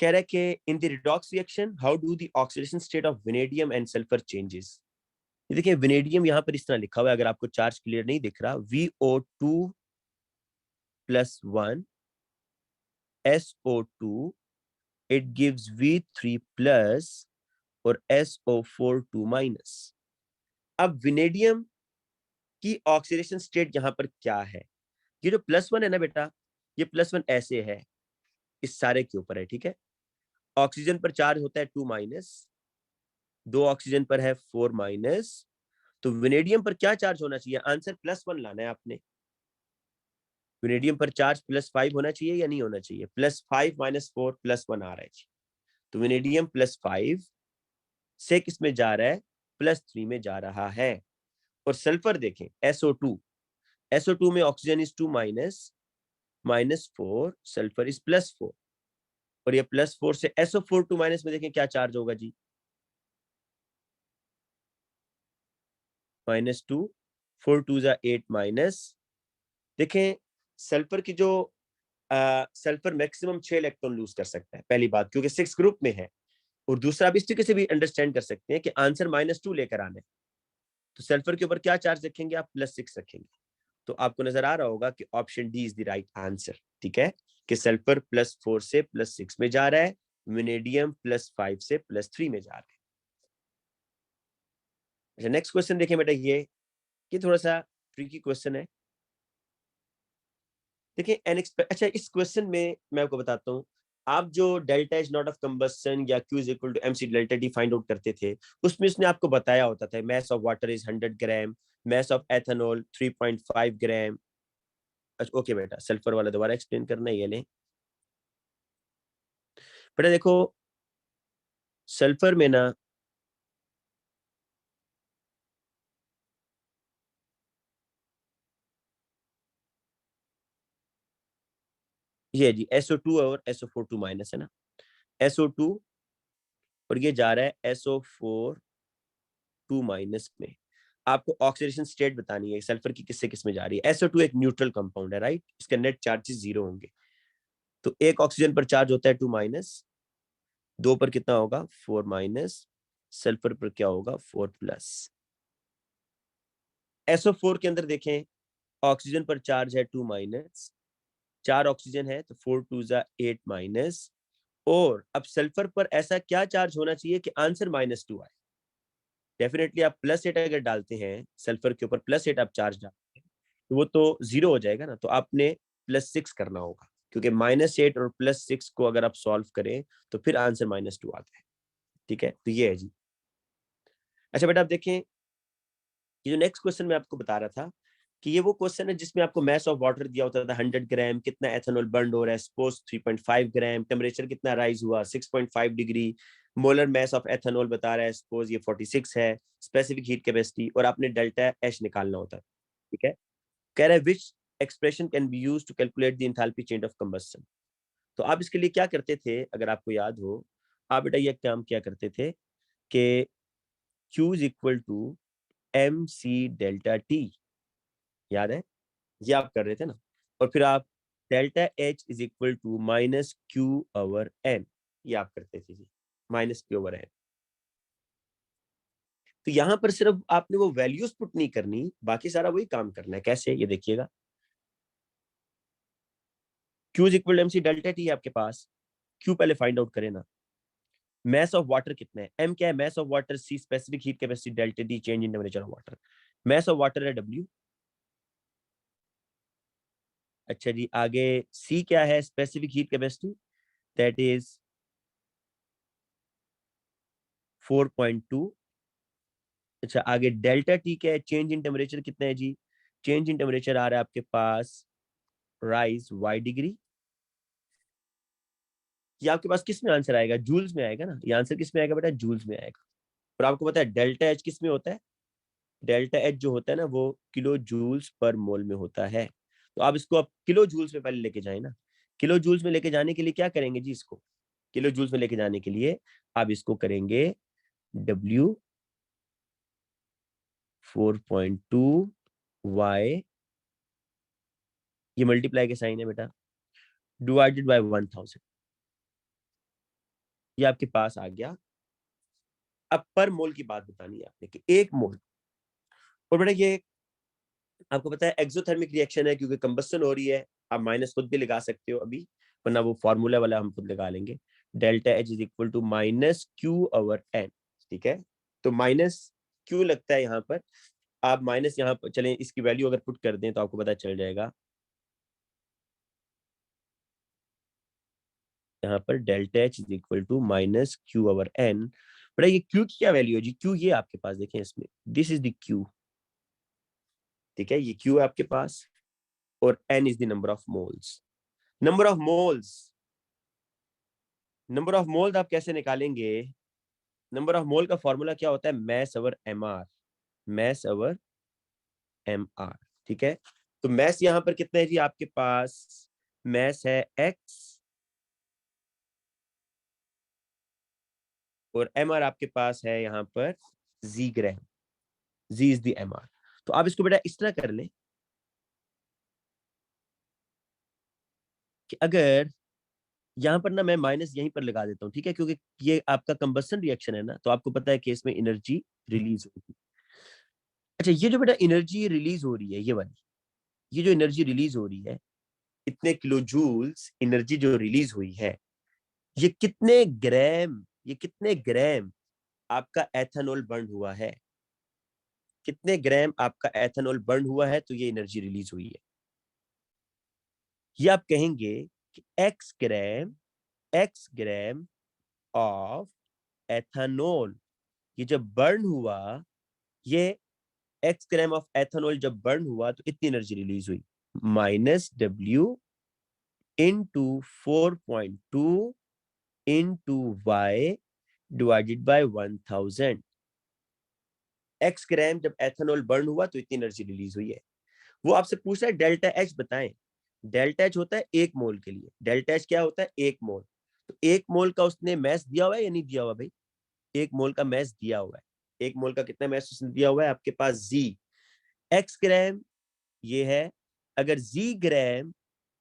कह रहा है कि in the redox reaction how do the oxidation state of vanadium and sulphur changes. ये देखिए वेनेडियम यहाँ पर इस तरह लिखा हुआ है, अगर आपको चार्ज क्लियर नहीं दिख रहा, VO2+1 SO2 it gives V3 plus और SO4 2-। अब वेनेडियम की ऑक्सीडेशन स्टेट यहाँ पर क्या है? ये जो +1 है ना बेटा, ये +1 ऐसे है, इस सारे के ऊपर है, ठीक है। ऑक्सीजन पर चार्ज होता है 2-, 2 ऑक्सीजन पर है 4-। तो वेनेडियम पर क्या चार्ज होना चाहिए? आंसर +1 लाना है आपने। वेनेडियम पर चार्ज +5 होना चाहिए या नहीं होना चाहिए? +5 - 4 +1 आ रहा है जी। तो वेनेडियम +5 से किस में जा रहा है? +3 में जा रहा है। और सल्फर देखें SO2, SO2 में ऑक्सीजन इज 2-, -4, सल्फर इज +4, और ये +4 से SO4 2- में देखें क्या चार्ज होगा जी? -2, 4 2 8-। देखें सल्फर की जो सल्फर मैक्सिमम 6 इलेक्ट्रॉन लूज कर सकता है, पहली बात, क्योंकि 6 ग्रुप में है। और दूसरा आप इस तरीके से भी अंडरस्टैंड कर सकते हैं कि आंसर -2 लेकर आना है, तो सल्फर के ऊपर क्या चार्ज रखेंगे आप? +6 रखेंगे। तो आपको नजर आ रहा होगा कि option D is the right answer, ठीक है, कि सल्फर +4 से +6 में जा रहा है, वेनेडियम +5 से +3 में जा रहा है। अच्छा नेक्स्ट क्वेश्चन देखें बेटा, ये थोड़ा सा ट्रिकी क्वेश्चन है। देखिए अच्छा इस क्वेश्चन में मैं आपको बताता हूँ, आप जो delta is not of combustion या Q is equal to MC delta D find out करते थे, उसमें उसने आपको बताया होता था mass of water is 100 gram, mass of ethanol 3.5 gram. अच्छा ओके बेटा, सल्फर वाला दोबारा एक्सप्लेन करना है, ये लें बेटा। देखो सल्फर में ना ये जी SO2 और SO4 2- है ना, SO2 और ये जा रहा है SO4 2- में। आपको ऑक्सीडेशन स्टेट बतानी है सल्फर की किससे किस में जा रही है। SO2 एक न्यूट्रल कंपाउंड है, राइट, इसका नेट चार्जेस 0 होंगे। तो एक ऑक्सीजन पर चार्ज होता है 2-, 2 पर कितना होगा 4-, सल्फर पर क्या होगा 4+। SO4 के अंदर देखें ऑक्सीजन पर चार्ज है 2-, 4 ऑक्सीजन है तो 4 2 8-। और अब सल्फर पर ऐसा क्या चार्ज होना चाहिए कि आंसर -2 आए? डेफिनेटली आप +8 अगर डालते हैं सल्फर के ऊपर, +8 आप चार्ज डालते हैं तो वो तो 0 हो जाएगा ना, तो आपने +6 करना होगा, क्योंकि -8 और +6 को अगर आप सॉल्व करें तो फिर आंसर -2 आता है, ठीक है। तो ये है जी। अच्छा बेटा आप देखें, ये जो नेक्स्ट क्वेश्चन मैं आपको बता रहा था कि ये वो क्वेश्चन है जिसमें आपको मैस ऑफ वाटर दिया होता था 100 ग्राम, कितना एथेनॉल बर्न हो रहा है, सपोज 3.5 ग्राम, टेम्परेचर कितना राइज हुआ 6.5 degree, molar mass of ethanol बता रहा है सपोज ये 46 है, स्पेसिफिक हीट कैपेसिटी, और आपने डेल्टा एच निकालना होता है, ठीक है। कह रहा है which expression can be use to calculate the enthalpy change of combustion. तो आप इसके लिए क्या करते थे, अगर आपको याद हो, आप बेटा ये काम क्या करते थे कि Q is equal to MC delta T, याद है, ये आप कर रहे थे ना, और फिर आप delta H is equal to -Q/N, ये आप करते थे जी, -Q/N। तो यहां पर सिर्फ आपने वो वैल्यूज पुट नहीं करनी, बाकी सारा वही काम करना है। कैसे, ये देखिएगा, Q is equal to MC delta T आपके पास, Q पहले फाइंड आउट करें ना। मैस ऑफ वाटर कितना है, M क्या है, mess of water, C specific heat capacity, delta D change in temperature of water. Mess of water है W। अच्छा जी, आगे C क्या है, specific heat capacity, that is 4.2। अच्छा आगे डेल्टा टी क्या है, चेंज इन टेम्परेचर कितना है जी, चेंज इन टेम्परेचर आ रहा है आपके पास राइज y डिग्री। ये आपके पास किस में आंसर आएगा, जूल्स में आएगा ना, ये आंसर किस में आएगा बेटा, जूल्स में आएगा। और आपको पता है डेल्टा एच किस में होता है, डेल्टा एच जो होता है ना वो किलो जूल्स पर मोल में होता है। तो आप इसको आप किलो जूल्स में पहले लेके जाए ना। किलो जूल्स में लेके जाने के लिए क्या करेंगे जी, इसको किलो जूल्स में लेके जाने के लिए आप इसको करेंगे W 4.2 y, ये मल्टीप्लाई के साइन है बेटा, डिवाइडेड बाय 1000। ये आपके पास आ गया। अब पर मोल की बात बतानी है आपने कि 1 मोल, और बेटा ये आपको पता है एक्सोथर्मिक रिएक्शन है क्योंकि कंबस्टन हो रही है। आप माइनस खुद भी लगा सकते हो अभी, वरना वो फार्मूला वाला हम खुद लगा लेंगे। Delta H is equal to minus Q over N. ठीक है, तो माइनस क्यू लगता है यहाँ पर। आप माइनस यहाँ पर चलें, इसकी वैल्यू अगर पुट कर दें तो आपको पता चल जाएगा। यहाँ पर delta H is equal to minus Q over N. बड़ा ये क्यू की क्या वैल्यू है जी? क्यू ये आपके पास देखें इसमें, दिस इज द क्यू। ठीक है, ये क्यू है आपके पास, और N is the number of moles. Number of moles, number of moles आप कैसे निकालेंगे? नंबर ऑफ मोल का फॉर्मूला क्या होता है? Mass over M R, mass over M R. ठीक है, तो मैस यहाँ पर कितना है जी आपके पास? मैस है एक्स, और एम आर आपके पास है यहाँ पर जी ग्राम। जी इज द एम आर। तो आप इसको बेटा इस तरह कर लें कि अगर यहाँ पर ना मैं माइनस यहीं पर लगा देता हूँ, ठीक है, क्योंकि ये आपका कंबस्टन रिएक्शन है ना, तो आपको पता है कि इसमें एनर्जी रिलीज होगी। अच्छा, ये जो बेटा एनर्जी रिलीज हो रही है, ये वाली, ये जो एनर्जी रिलीज हो रही है, इतने किलो जूल्स एनर्जी जो रिलीज हुई है, ये कितने ग्राम, ये कितने ग्राम आपका एथेनॉल बर्न हुआ है? कितने ग्राम आपका एथेनॉल बर्न हुआ है तो ये एनर्जी रिलीज हुई है? ये आप कहेंगे कि एक्स ग्राम ऑफ एथेनॉल, ये जब बर्न हुआ, ये एक्स ग्राम ऑफ एथेनॉल जब बर्न हुआ तो इतनी एनर्जी रिलीज हुई, minus W into 4.2 into y divided by 1000। X gram जब एथेनॉल बर्न हुआ तो इतनी एनर्जी रिलीज हुई है। वो आपसे पूछ रहा है डेल्टा एच बताएं। डेल्टा एच होता है 1 मोल के लिए। डेल्टा एच क्या होता है? 1 मोल। तो 1 मोल का उसने मैस दिया हुआ है या नहीं दिया हुआ भाई? 1 मोल का मैस दिया हुआ है। 1 मोल का कितना मैस उसने दिया हुआ है आपके पास? जी। एक्स ग्राम ये है। अगर g gram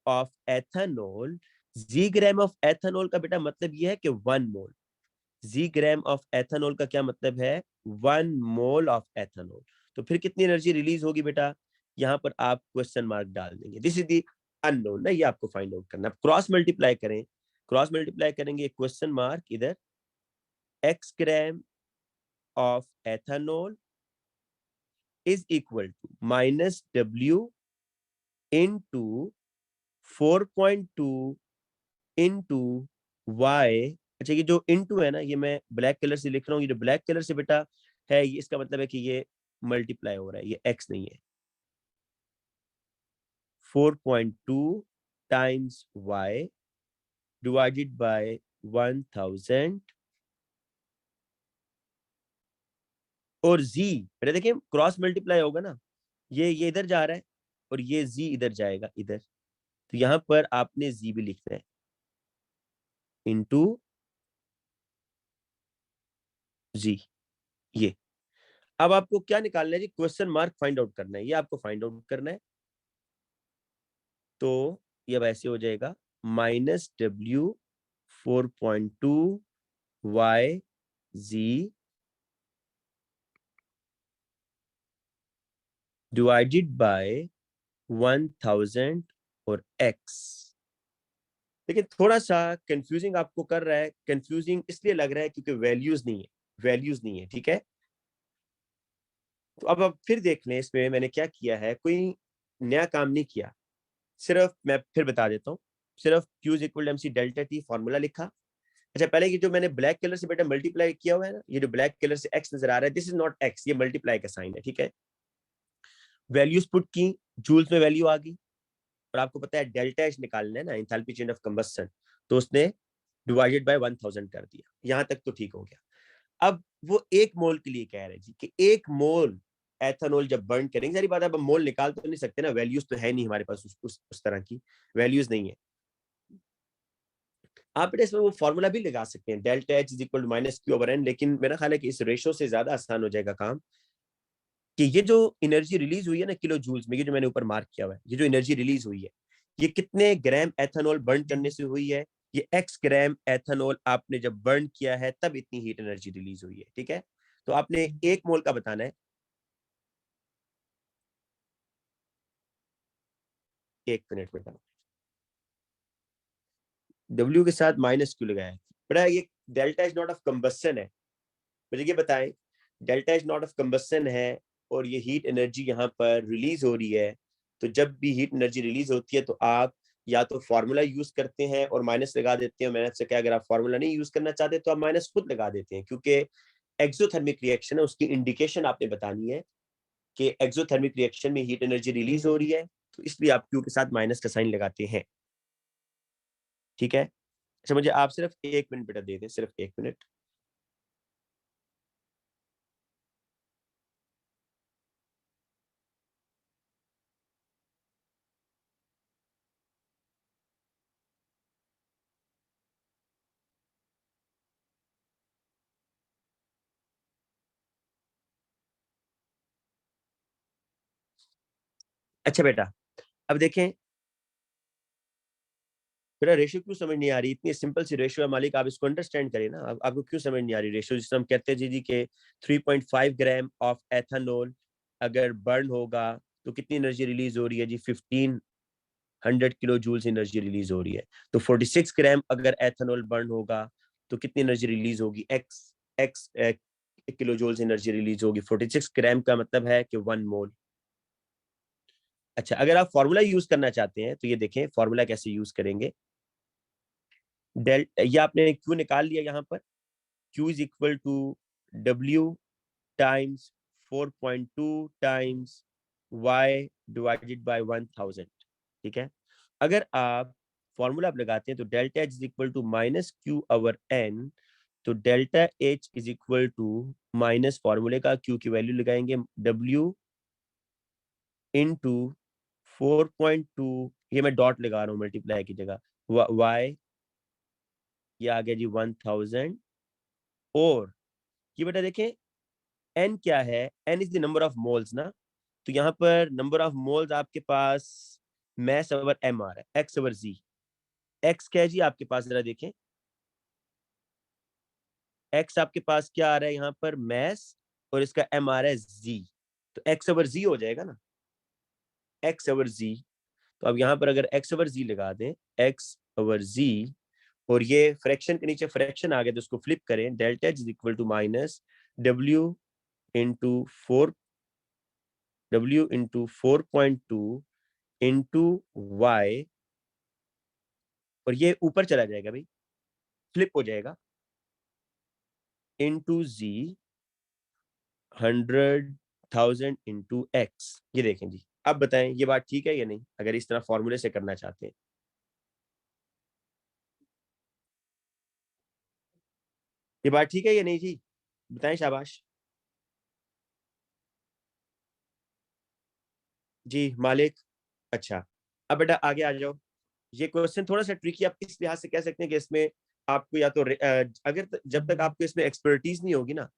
of ethanol, g gram of ethanol का बेटा मतलब ये है कि 1 मोल। जी ग्राम ऑफ एथेनॉल का क्या मतलब है? 1 मोल ऑफ एथेनॉल। तो फिर कितनी एनर्जी रिलीज होगी बेटा? यहाँ पर आप क्वेश्चन मार्क डाल देंगे, दिस इज द अननोन ना, ये आपको फाइंड आउट करना है। क्रॉस मल्टीप्लाई करें, क्रॉस मल्टीप्लाई करेंगे, क्वेश्चन मार्क इधर, X gram of ethanol is equal to minus W into 4.2 into Y. अच्छा, ये जो इंटू है ना, ये मैं ब्लैक कलर से लिख रहा हूँ, ये जो ब्लैक कलर से बेटा है, ये इसका मतलब है कि ये मल्टीप्लाई हो रहा है, ये एक्स नहीं है। 4.2 टाइम्स वाई डिवाइडेड बाय 1000, और जी बेटा देखिए क्रॉस मल्टीप्लाई होगा ना, ये इधर जा रहा है और ये जी इधर जाएगा इधर, तो यहाँ पर आपने जी भी लिखना है इंटू जी। ये अब आपको क्या निकालना है जी? क्वेश्चन मार्क फाइंड आउट करना है, ये आपको फाइंड आउट करना है। तो ये अब ऐसे हो जाएगा, minus W 4.2 Y G divided by 1000 और x। लेकिन थोड़ा सा कंफ्यूजिंग आपको कर रहा है, कंफ्यूजिंग इसलिए लग रहा है क्योंकि वैल्यूज नहीं है, वैल्यूज नहीं है। ठीक है, तो अब फिर देख लें, इसमें मैंने क्या किया है, कोई नया काम नहीं किया, सिर्फ मैं फिर बता देता हूँ, सिर्फ Q is equal to MC delta T formula लिखा। अच्छा, पहले ये जो मैंने ब्लैक कलर से बेटा मल्टीप्लाई किया हुआ है ना, ये जो ब्लैक कलर से x नजर आ रहा है, दिस इज नॉट x, ये मल्टीप्लाई का साइन है। ठीक है, वैल्यूज पुट की, जूल्स में वैल्यू आ गई, और आपको पता है डेल्टा एच निकालना है ना, एंथैल्पी चेंज ऑफ कंबस्टन, तो उसने डिवाइडेड बाय 1000 कर दिया। यहां तक तो ठीक हो गया। अब वो 1 मोल के लिए कह रहे जी कि 1 मोल एथेनॉल जब बर्न करेंगे, सारी बात है, अब हम मोल निकाल तो नहीं सकते ना, वैल्यूज तो है नहीं हमारे पास, उस तरह की वैल्यूज नहीं है। आप बेटा इसमें वो फॉर्मूला भी लगा सकते हैं, delta H is equal to minus Q over N, लेकिन मेरा ख्याल है कि इस रेशो से ज्यादा आसान हो जाएगा काम, कि ये जो एनर्जी रिलीज हुई है ना किलो जूल्स में, ये जो मैंने ऊपर मार्क किया हुआ है, ये जो एनर्जी रिलीज हुई है, ये कितने ग्राम एथेनॉल बर्न करने से हुई है? ये x ग्राम एथेनॉल आपने जब बर्न किया है तब इतनी हीट एनर्जी रिलीज हुई है, ठीक है। तो आपने 1 मोल का बताना है, 1 मिनट बेटा, W के साथ माइनस क्यों लगाया है बेटा, ये delta is not of combustion है, मुझे ये बताएं, delta is not of combustion है और ये हीट एनर्जी यहाँ पर रिलीज हो रही है। तो जब भी हीट एनर्जी रिलीज होती है तो आप या तो फॉर्मूला यूज करते हैं और माइनस लगा देते हैं, मैंने आपसे कहा अगर आप फॉर्मूला नहीं यूज करना चाहते तो आप माइनस खुद लगा देते हैं, क्योंकि एक्सोथर्मिक रिएक्शन है, उसकी इंडिकेशन आपने बतानी है कि एक्सोथर्मिक रिएक्शन में हीट एनर्जी रिलीज हो रही है, तो इसलिए आप क्यू के साथ माइनस का साइन लगाते हैं, ठीक है। अच्छा मुझे आप सिर्फ 1 मिनट बेटा दे दें, सिर्फ 1 मिनट। अच्छा बेटा, अब देखें बेटा, रेशियो क्यों समझ नहीं आ रही, इतनी सिंपल सी रेशियो है मालिक, आप इसको अंडरस्टैंड करें ना। आपको क्यों समझ नहीं आ रही रेशियो, जिससे हम कहते हैं जी के 3.5 ग्राम ऑफ एथेनॉल अगर बर्न होगा तो कितनी एनर्जी रिलीज हो रही है जी, 1500 किलो जूल्स एनर्जी रिलीज हो रही है। तो 46 ग्राम अगर एथेनॉल बर्न होगा तो कितनी एनर्जी रिलीज होगी, X X kilo joules energy release होगी। 46 ग्राम का मतलब है कि 1 मोल। अच्छा, अगर आप फॉर्मूला यूज करना चाहते हैं तो ये देखें फॉर्मूला कैसे यूज करेंगे। डेल ये आपने क्यू निकाल लिया यहाँ पर, Q is equal to W times 4.2 times Y divided by 1000, ठीक है। अगर आप फॉर्मूला आप लगाते हैं तो delta H is equal to minus Q over n, तो delta H is equal to minus फॉर्मूले का Q की वैल्यू लगाएंगे W इंटू 4.2, ये मैं डॉट लगा रहा हूँ मल्टीप्लाई की जगह, Y ये आ गया जी 1000। और ये बेटा देखें एन क्या है, N is the number of moles ना, तो यहाँ पर नंबर ऑफ मोल्स आपके पास मैस ओवर एम आ रहा है, एक्स ओवर जी। एक्स क्या है जी आपके पास, जरा देखें, एक्स आपके पास क्या आ रहा है यहाँ पर मैस, और इसका एम आ रहा है जी, तो एक्स ओवर जी हो जाएगा ना, एक्स ओवर जी। तो अब यहाँ पर अगर एक्स ओवर जी लगा दें, एक्स ओवर जी, और ये फ्रैक्शन के नीचे फ्रैक्शन आ गया तो उसको फ्लिप करें, delta is equal to minus W into 4.2 into Y, और ये ऊपर चला जाएगा भाई, फ्लिप हो जाएगा, इंटू जी 100,000 इंटू एक्स। ये देखें जी, अब बताएं ये बात ठीक है या नहीं, अगर इस तरह फॉर्मूले से करना चाहते हैं। ये बात ठीक है या नहीं जी, बताएं शाबाश। जी मालिक। अच्छा, अब बेटा आगे आ जाओ। ये क्वेश्चन थोड़ा सा ट्रिकी आप इस लिहाज से कह सकते हैं कि इसमें आपको या तो जब तक आपको इसमें एक्सपर्टीज नहीं होगी ना,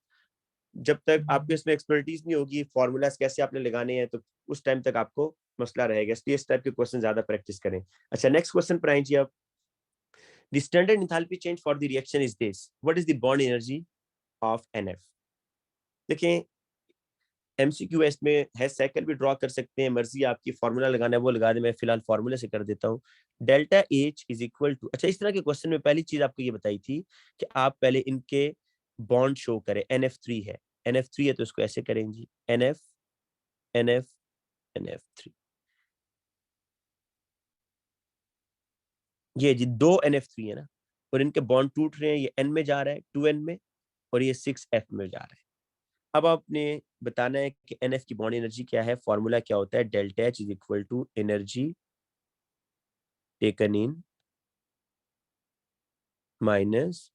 जब तक आपको इसमें एक्सपर्टीज नहीं होगी फॉर्मूलाज कैसे आपने लगाने हैं, तो उस टाइम तक आपको मसला रहेगा, इसलिए इस टाइप के क्वेश्चन ज्यादा प्रैक्टिस करें। अच्छा नेक्स्ट क्वेश्चन पर आइए जी। अब the standard enthalpy change for the reaction is this, what is the bond energy of NF. देखें एमसीक्यू में है, साइकिल भी ड्रॉ कर सकते हैं, मर्जी आपकी, फॉर्मूला लगाना है वो लगा दे, मैं फिलहाल फॉर्मूले से कर देता हूँ। Delta H is equal to, अच्छा इस तरह के क्वेश्चन में पहली चीज आपको ये बताई थी कि आप पहले इनके बॉन्ड शो करें। NF3 है, NF3 है तो इसको ऐसे करेंगे NF NF NF3, ये जी 2 NF3 है ना, और इनके बॉन्ड टूट रहे हैं, ये N में जा रहा है 2N में, और ये 6F में जा रहा है। अब आपने बताना है कि NF की बॉन्ड एनर्जी क्या है, फॉर्मूला क्या होता है, delta H is equal to energy taken in minus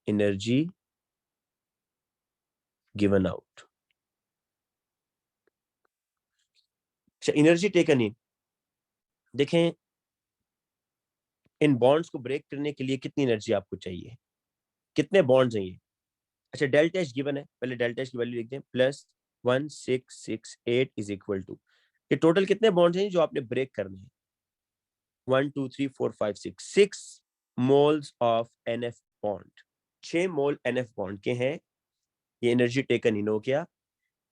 energy given out. अच्छा एनर्जी टेकन इन, देखें इन बॉन्ड्स को ब्रेक करने के लिए कितनी एनर्जी आपको चाहिए, कितने बॉन्ड्स हैं ये। अच्छा डेल्टा एच गिवन है, पहले डेल्टा एच की वैल्यू लिख दें, प्लस 1668 इज इक्वल टू, ये टोटल कितने बॉन्ड्स हैं जो आपने ब्रेक करने हैं। 1 2 3 4 5 6 6 moles of NF bond, 6 mole NF bond के हैं। ये एनर्जी टेकन इन हो गया।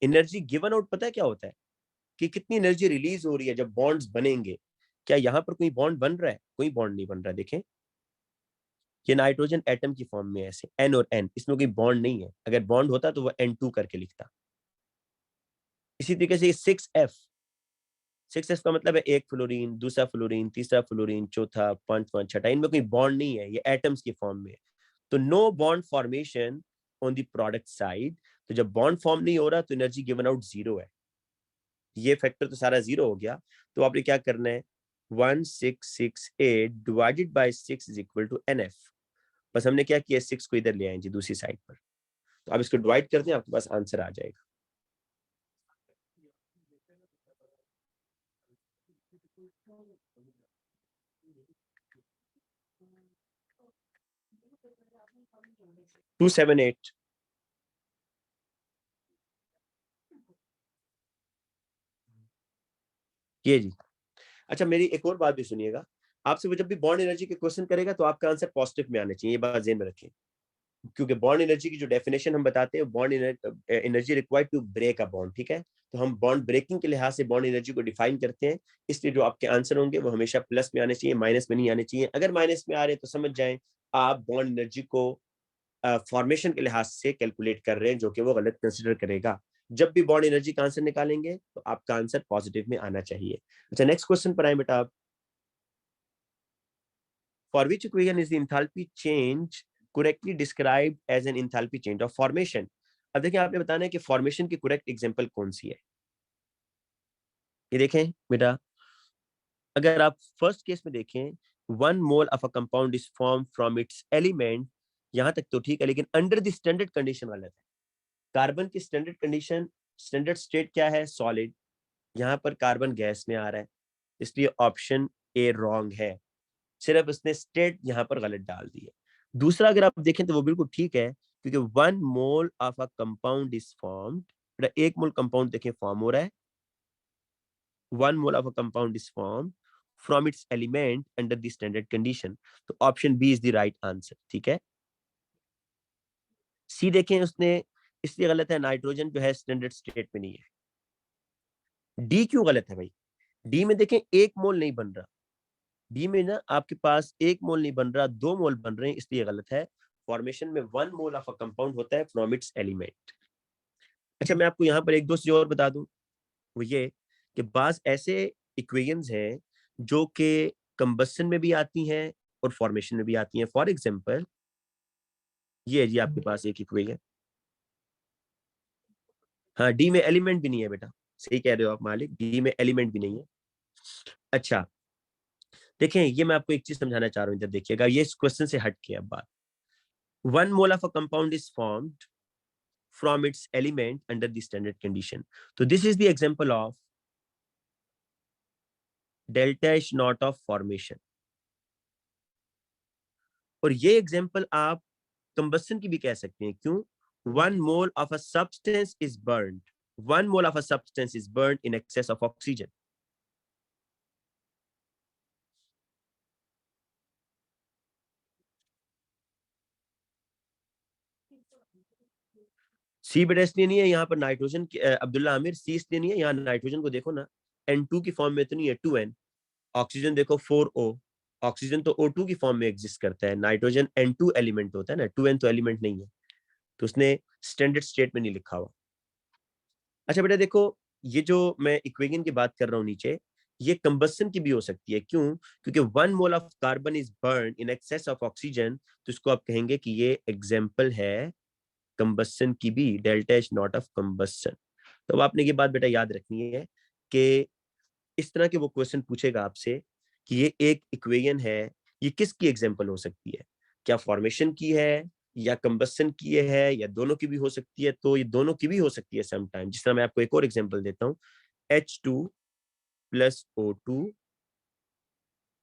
एनर्जी गिवन आउट पता है क्या होता है कि कितनी एनर्जी रिलीज हो रही है जब बॉन्ड्स बनेंगे। क्या यहाँ पर कोई बॉन्ड बन रहा है? कोई बॉन्ड नहीं बन रहा है। देखें, ये नाइट्रोजन एटम की फॉर्म में है, ऐसे N और N, इसमें कोई बॉन्ड नहीं है। अगर बॉन्ड होता तो वो N2 करके लिखता। इसी तरीके से 6F, 6F का मतलब है एक फ्लोरीन, दूसरा फ्लोरीन, तीसरा फ्लोरीन, चौथा, पांचवा, छठा, इनमें कोई बॉन्ड नहीं है, ये एटम्स की फॉर्म में है। तो no bond formation on the product side. तो जब बॉन्ड फॉर्म नहीं हो रहा तो एनर्जी गिवन आउट 0 है। ये फैक्टर तो सारा 0 हो गया। तो आपने क्या करना है, 1668 divided by 6 is equal to NF। बस हमने क्या किया, 6 को इधर ले आए जी दूसरी साइड पर। तो आप इसको डिवाइड कर दें, आपके पास आंसर आ जाएगा। टू 278। ये जी। अच्छा, मेरी एक और बात भी सुनिएगा। आपसे वो जब भी बॉन्ड एनर्जी के क्वेश्चन करेगा तो आपका आंसर पॉजिटिव में आना चाहिए, ये बात ध्यान में रखें। क्योंकि बॉन्ड एनर्जी की जो डेफिनेशन हम बताते हैं, bond energy required to break a bond, ठीक है। तो हम बॉन्ड ब्रेकिंग के लिहाज से बॉन्ड एनर्जी को डिफाइन करते हैं। इसलिए जो आपके आंसर होंगे वो हमेशा प्लस में आने चाहिए, माइनस में नहीं आने चाहिए। अगर माइनस में आ रहे तो समझ जाएं आप बॉन्ड एनर्जी को फॉर्मेशन के लिहाज से कैलकुलेट कर रहे हैं, जो कि वो गलत कंसिडर करेगा। जब भी बॉन्ड एनर्जी का आंसर निकालेंगे तो आपका आंसर पॉजिटिव में आना चाहिए। अच्छा, नेक्स्ट क्वेश्चन पर आए बेटा आप। For which equation is the enthalpy change correctly described as an enthalpy change of formation? अब देखिए, आपने बताना है कि फॉर्मेशन की करेक्ट एग्जांपल कौन सी है। ये देखें बेटा, अगर आप फर्स्ट केस में देखें, 1 mole of a compound is form from its element, यहां तक तो ठीक है, लेकिन अंडर द स्टैंडर्ड कंडीशन गलत है। कार्बन की स्टैंडर्ड कंडीशन, स्टैंडर्ड स्टेट क्या है, सॉलिड। यहाँ पर कार्बन गैस में आ रहा है, इसलिए ऑप्शन ए रॉन्ग है। सिर्फ उसने स्टेट यहाँ पर गलत डाल दी है। दूसरा अगर आप देखें तो वो बिल्कुल ठीक है, क्योंकि 1 mole of a compound is formed, 1 mole compound देखें फॉर्म हो रहा है। 1 mole of a compound is form from its element under the standard condition. तो option b is the right answer, ठीक है। सी देखें, उसने इसलिए गलत है, नाइट्रोजन जो है स्टैंडर्ड स्टेट में नहीं है। डी क्यों गलत है भाई? डी में देखें 1 मोल नहीं बन रहा। डी में ना आपके पास 1 मोल नहीं बन रहा, 2 मोल बन रहे हैं, इसलिए गलत है। फॉर्मेशन में 1 मोल ऑफ अ कंपाउंड होता है फ्रॉम इट्स एलिमेंट। अच्छा, मैं आपको यहाँ पर एक दो चीज और बता दूं, वो ये कि बाज ऐसे इक्वेशंस हैं जो कि कंबस्शन में भी आती हैं और फॉर्मेशन में भी आती हैं। फॉर एग्जांपल, ये है जी आपके पास एक इक्वेशन। हाँ, डी में एलिमेंट भी नहीं है बेटा, सही कह रहे हो आप मालिक, डी में एलिमेंट भी नहीं है। अच्छा, देखें, ये मैं आपको एक चीज समझाना चाह रहा हूँ, इधर देखिएगा, ये इस क्वेश्चन से हट के अब बात। 1 mole of a compound is formed from its element under the standard condition. So this is the example of delta H naught of formation. और ये एग्जाम्पल आप कंबस्शन की भी कह सकते हैं। क्यों? 1 mole of a substance is burned. 1 mole of a substance is burned in excess of oxygen. सी बेटा इसलिए नहीं है यहाँ पर नाइट्रोजन अब्दुल्ला आमिर, सी इसलिए नहीं है, यहाँ नाइट्रोजन को देखो ना, N2 की फॉर्म में तो नहीं है, 2N। ऑक्सीजन देखो 4O, ऑक्सीजन तो O2 की फॉर्म में एग्जिस्ट करता है, नाइट्रोजन N2 एलिमेंट होता है ना, 2N तो एलिमेंट नहीं है, तो उसने स्टैंडर्ड स्टेट में नहीं लिखा हुआ। अच्छा बेटा देखो, ये जो मैं इक्वेशन की बात कर रहा हूँ नीचे, ये कंबस्शन की भी हो सकती है। क्यों? क्योंकि 1 mole of carbon is burn in excess of oxygen, तो इसको आप कहेंगे कि ये एग्जाम्पल है कंबस्शन की भी, delta H naught of combustion. तो अब आपने ये बात बेटा याद रखनी है कि इस तरह के वो क्वेश्चन पूछेगा आपसे कि ये एक इक्वेशन है, ये किसकी एग्जांपल हो सकती है, क्या फॉर्मेशन की है या कंबस्शन की है, या दोनों की भी हो सकती है। तो ये दोनों की भी हो सकती है सम टाइम। जिस तरह मैं आपको एक और एग्जांपल देता हूँ, H2 plus O2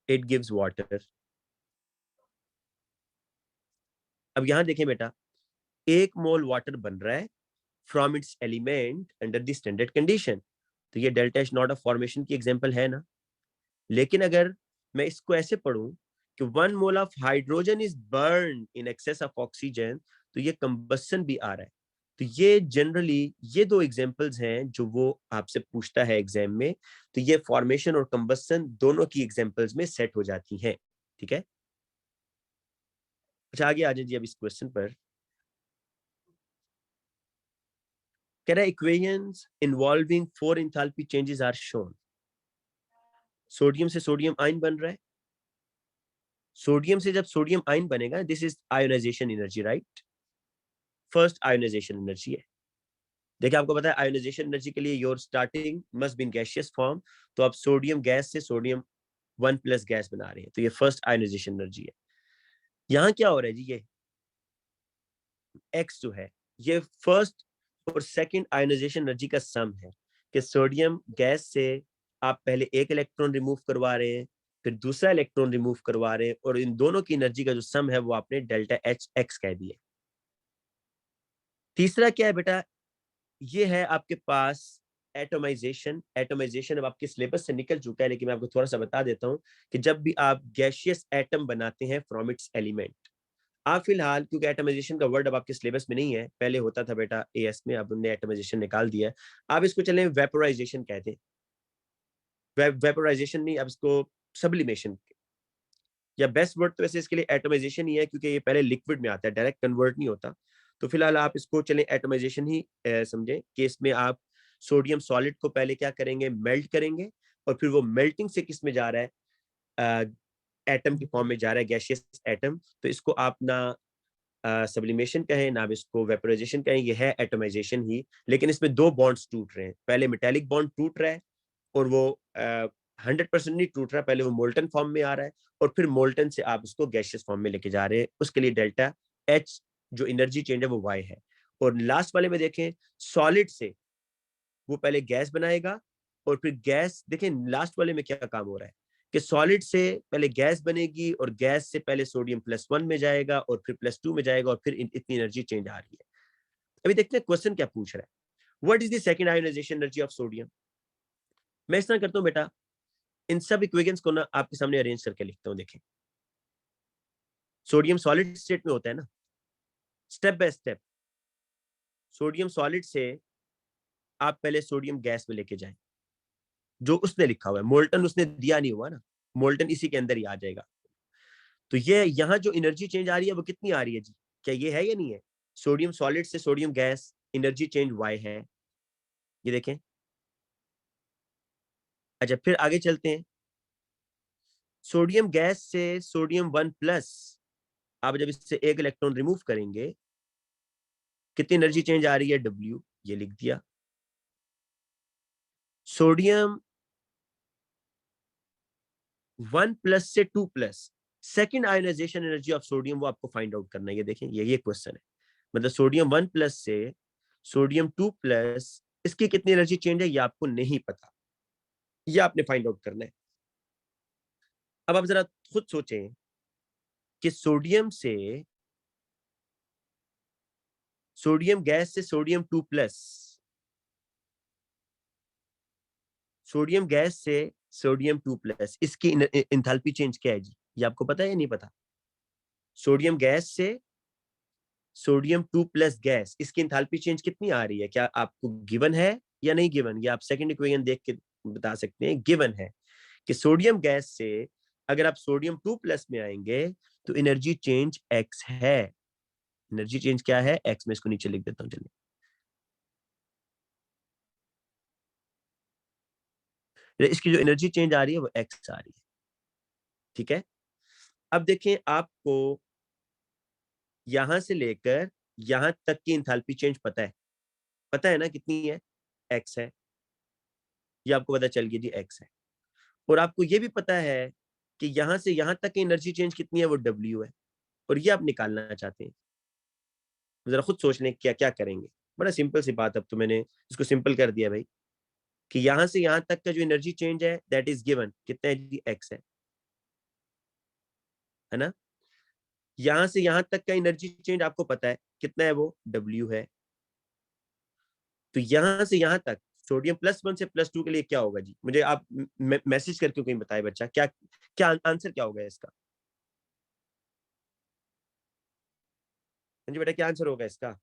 it gives water. अब यहां देखें बेटा, 1 मोल वाटर बन रहा है from its element under the standard condition, तो ये delta H naught of formation की एग्जांपल है ना। लेकिन अगर मैं इसको ऐसे पढ़ूं कि 1 mole of hydrogen is burn in excess of oxygen, तो ये कंबसन भी आ रहा है। तो ये जनरली ये दो एग्जांपल्स हैं जो वो आपसे पूछता है एग्जाम में। तो ये फॉर्मेशन और कंबसन दोनों की एग्जांपल्स में सेट हो जाती हैं। ठीक है, अच्छा आगे आ जाए जी अब इस क्वेश्चन पर। कह रहा है equations involving 4 enthalpy changes are shown. Sodium से सोडियम आयन बन रहा है। सोडियम से जब सोडियम आयन बनेगा, this is ionisation energy, right? First ionisation energy है। देखिए आपको पता है आयोनाइजेशन एनर्जी के लिए your starting must be in gaseous form, तो आप सोडियम गैस से सोडियम 1+ गैस बना रहे हैं, तो ये फर्स्ट आयोनाइजेशन एनर्जी है। यहाँ क्या हो रहा है जी, ये एक्स जो है ये फर्स्ट और सेकंड आयोनाइजेशन एनर्जी का सम है कि सोडियम गैस से आप पहले एक इलेक्ट्रॉन रिमूव करवा रहे हैं, फिर दूसरा इलेक्ट्रॉन रिमूव करवा रहे हैं, और इन दोनों की एनर्जी का जो सम है वो आपने डेल्टा एच एक्स कह दिया। तीसरा क्या है बेटा, ये है आपके पास एटोमाइजेशन। एटोमाइजेशन अब आपके सिलेबस से निकल चुका है, लेकिन मैं आपको थोड़ा सा बता देता हूं कि जब भी आप गैसियस एटम बनाते हैं फ्रॉम इट्स एलिमेंट, आप फिलहाल, क्योंकि एटमाइजेशन का वर्ड अब आपके सिलेबस में नहीं है, पहले होता था बेटा एएस में, अब हमने एटमाइजेशन निकाल दिया है। आप इसको चलें वेपोराइजेशन कहते हैं। वेपोराइजेशन नहीं, अब इसको सब्लिमेशन, या बेस्ट वर्ड तो वैसे इसके लिए एटमाइजेशन ही है, क्योंकि ये पहले लिक्विड में आता है, डायरेक्ट कन्वर्ट नहीं होता। तो फिलहाल आप इसको चलें एटमाइजेशन ही समझें कि इसमें आप सोडियम सॉलिड को पहले क्या करेंगे, मेल्ट करेंगे, और फिर वो मेल्टिंग से किस में जा रहा है, एटम की फॉर्म में जा रहा है, गैसियस एटम। तो इसको आप ना सब्लिमेशन कहें ना इसको वेपोराइजेशन कहें, ये है एटमाइजेशन ही। लेकिन इसमें दो बॉन्ड्स टूट रहे हैं, पहले मेटेलिक बॉन्ड टूट रहा है, और वो 100% नहीं टूट रहा, पहले वो मोल्टन फॉर्म में आ रहा है, और फिर मोल्टन से आप उसको गैशियस फॉर्म में लेके जा रहे हैं। उसके लिए डेल्टा एच जो एनर्जी चेंज है वो वाई है। और लास्ट वाले में देखें, सॉलिड से वो पहले गैस बनाएगा, और फिर गैस, देखें लास्ट वाले में क्या काम हो रहा है कि सॉलिड से पहले गैस बनेगी, और गैस से पहले सोडियम +1 में जाएगा, और फिर +2 में जाएगा, और फिर इतनी एनर्जी चेंज आ रही है। अभी देखते हैं क्वेश्चन क्या पूछ रहा है, what is the second ionisation energy of sodium. मैं इस तरह करता हूं बेटा, इन सब इक्वेशंस को ना आपके सामने अरेंज करके लिखता हूं। देखें, सोडियम सॉलिड स्टेट में होता है ना, step by step sodium solid से आप पहले सोडियम गैस में लेके जाएं, जो उसने लिखा हुआ है, मोल्टन उसने दिया नहीं हुआ ना, मोल्टन इसी के अंदर ही आ जाएगा। तो ये यहाँ जो एनर्जी चेंज आ रही है वो कितनी आ रही है जी, क्या ये है या नहीं है? सोडियम सॉलिड से sodium gas, energy change Y है, ये देखें। अच्छा फिर आगे चलते हैं, सोडियम गैस से सोडियम 1+, आप जब इससे एक इलेक्ट्रॉन रिमूव करेंगे, कितनी एनर्जी चेंज आ रही है, डब्ल्यू, ये लिख दिया। सोडियम 1+ से 2+, second ionization energy of sodium वो आपको फाइंड आउट करना है। ये देखें, ये क्वेश्चन है, मतलब सोडियम 1+ से सोडियम 2+, इसकी कितनी एनर्जी चेंज है ये आपको नहीं पता, ये आपने फाइंड आउट करना है। अब आप जरा खुद सोचें कि सोडियम गैस से सोडियम 2+, सोडियम गैस से सोडियम 2+, इसकी इंथैल्पी चेंज क्या है जी, ये आपको पता है या नहीं पता? सोडियम गैस से सोडियम 2+ गैस, इसकी इंथैल्पी चेंज कितनी आ रही है, क्या आपको गिवन है या नहीं गिवन? ये आप सेकंड इक्वेशन देख के बता सकते हैं। गिवन है कि सोडियम गैस से अगर आप सोडियम 2+ में आएंगे तो एनर्जी चेंज एक्स है। एनर्जी चेंज क्या है, एक्स। में इसको नीचे लिख देता हूं, चलिए। इसकी जो एनर्जी चेंज आ रही है वो एक्स आ रही है। ठीक है, अब देखें आपको यहां से लेकर यहां तक की इंथैल्पी चेंज पता है ना कितनी है, एक्स है। ये आपको पता चल गया जी, एक्स है। और आपको ये भी पता है कि यहां से यहां तक की एनर्जी चेंज कितनी है, वो डब्ल्यू है। और ये आप निकालना चाहते हैं, जरा खुद सोच लें क्या क्या करेंगे। बड़ा सिंपल सी बात, अब तो मैंने इसको सिंपल कर दिया भाई, कि यहां से यहां तक का जो एनर्जी चेंज है दैट इज गिवन, कितना है जी, एक्स है ना। यहां से यहां तक का एनर्जी चेंज आपको पता है कितना है, वो डब्ल्यू है। तो यहां से यहां तक सोडियम +1 से +2 के लिए क्या होगा जी? मुझे आप मैसेज करके कहीं बताए बच्चा, क्या क्या आंसर क्या होगा इसका? हाँ जी बेटा, क्या आंसर होगा इसका?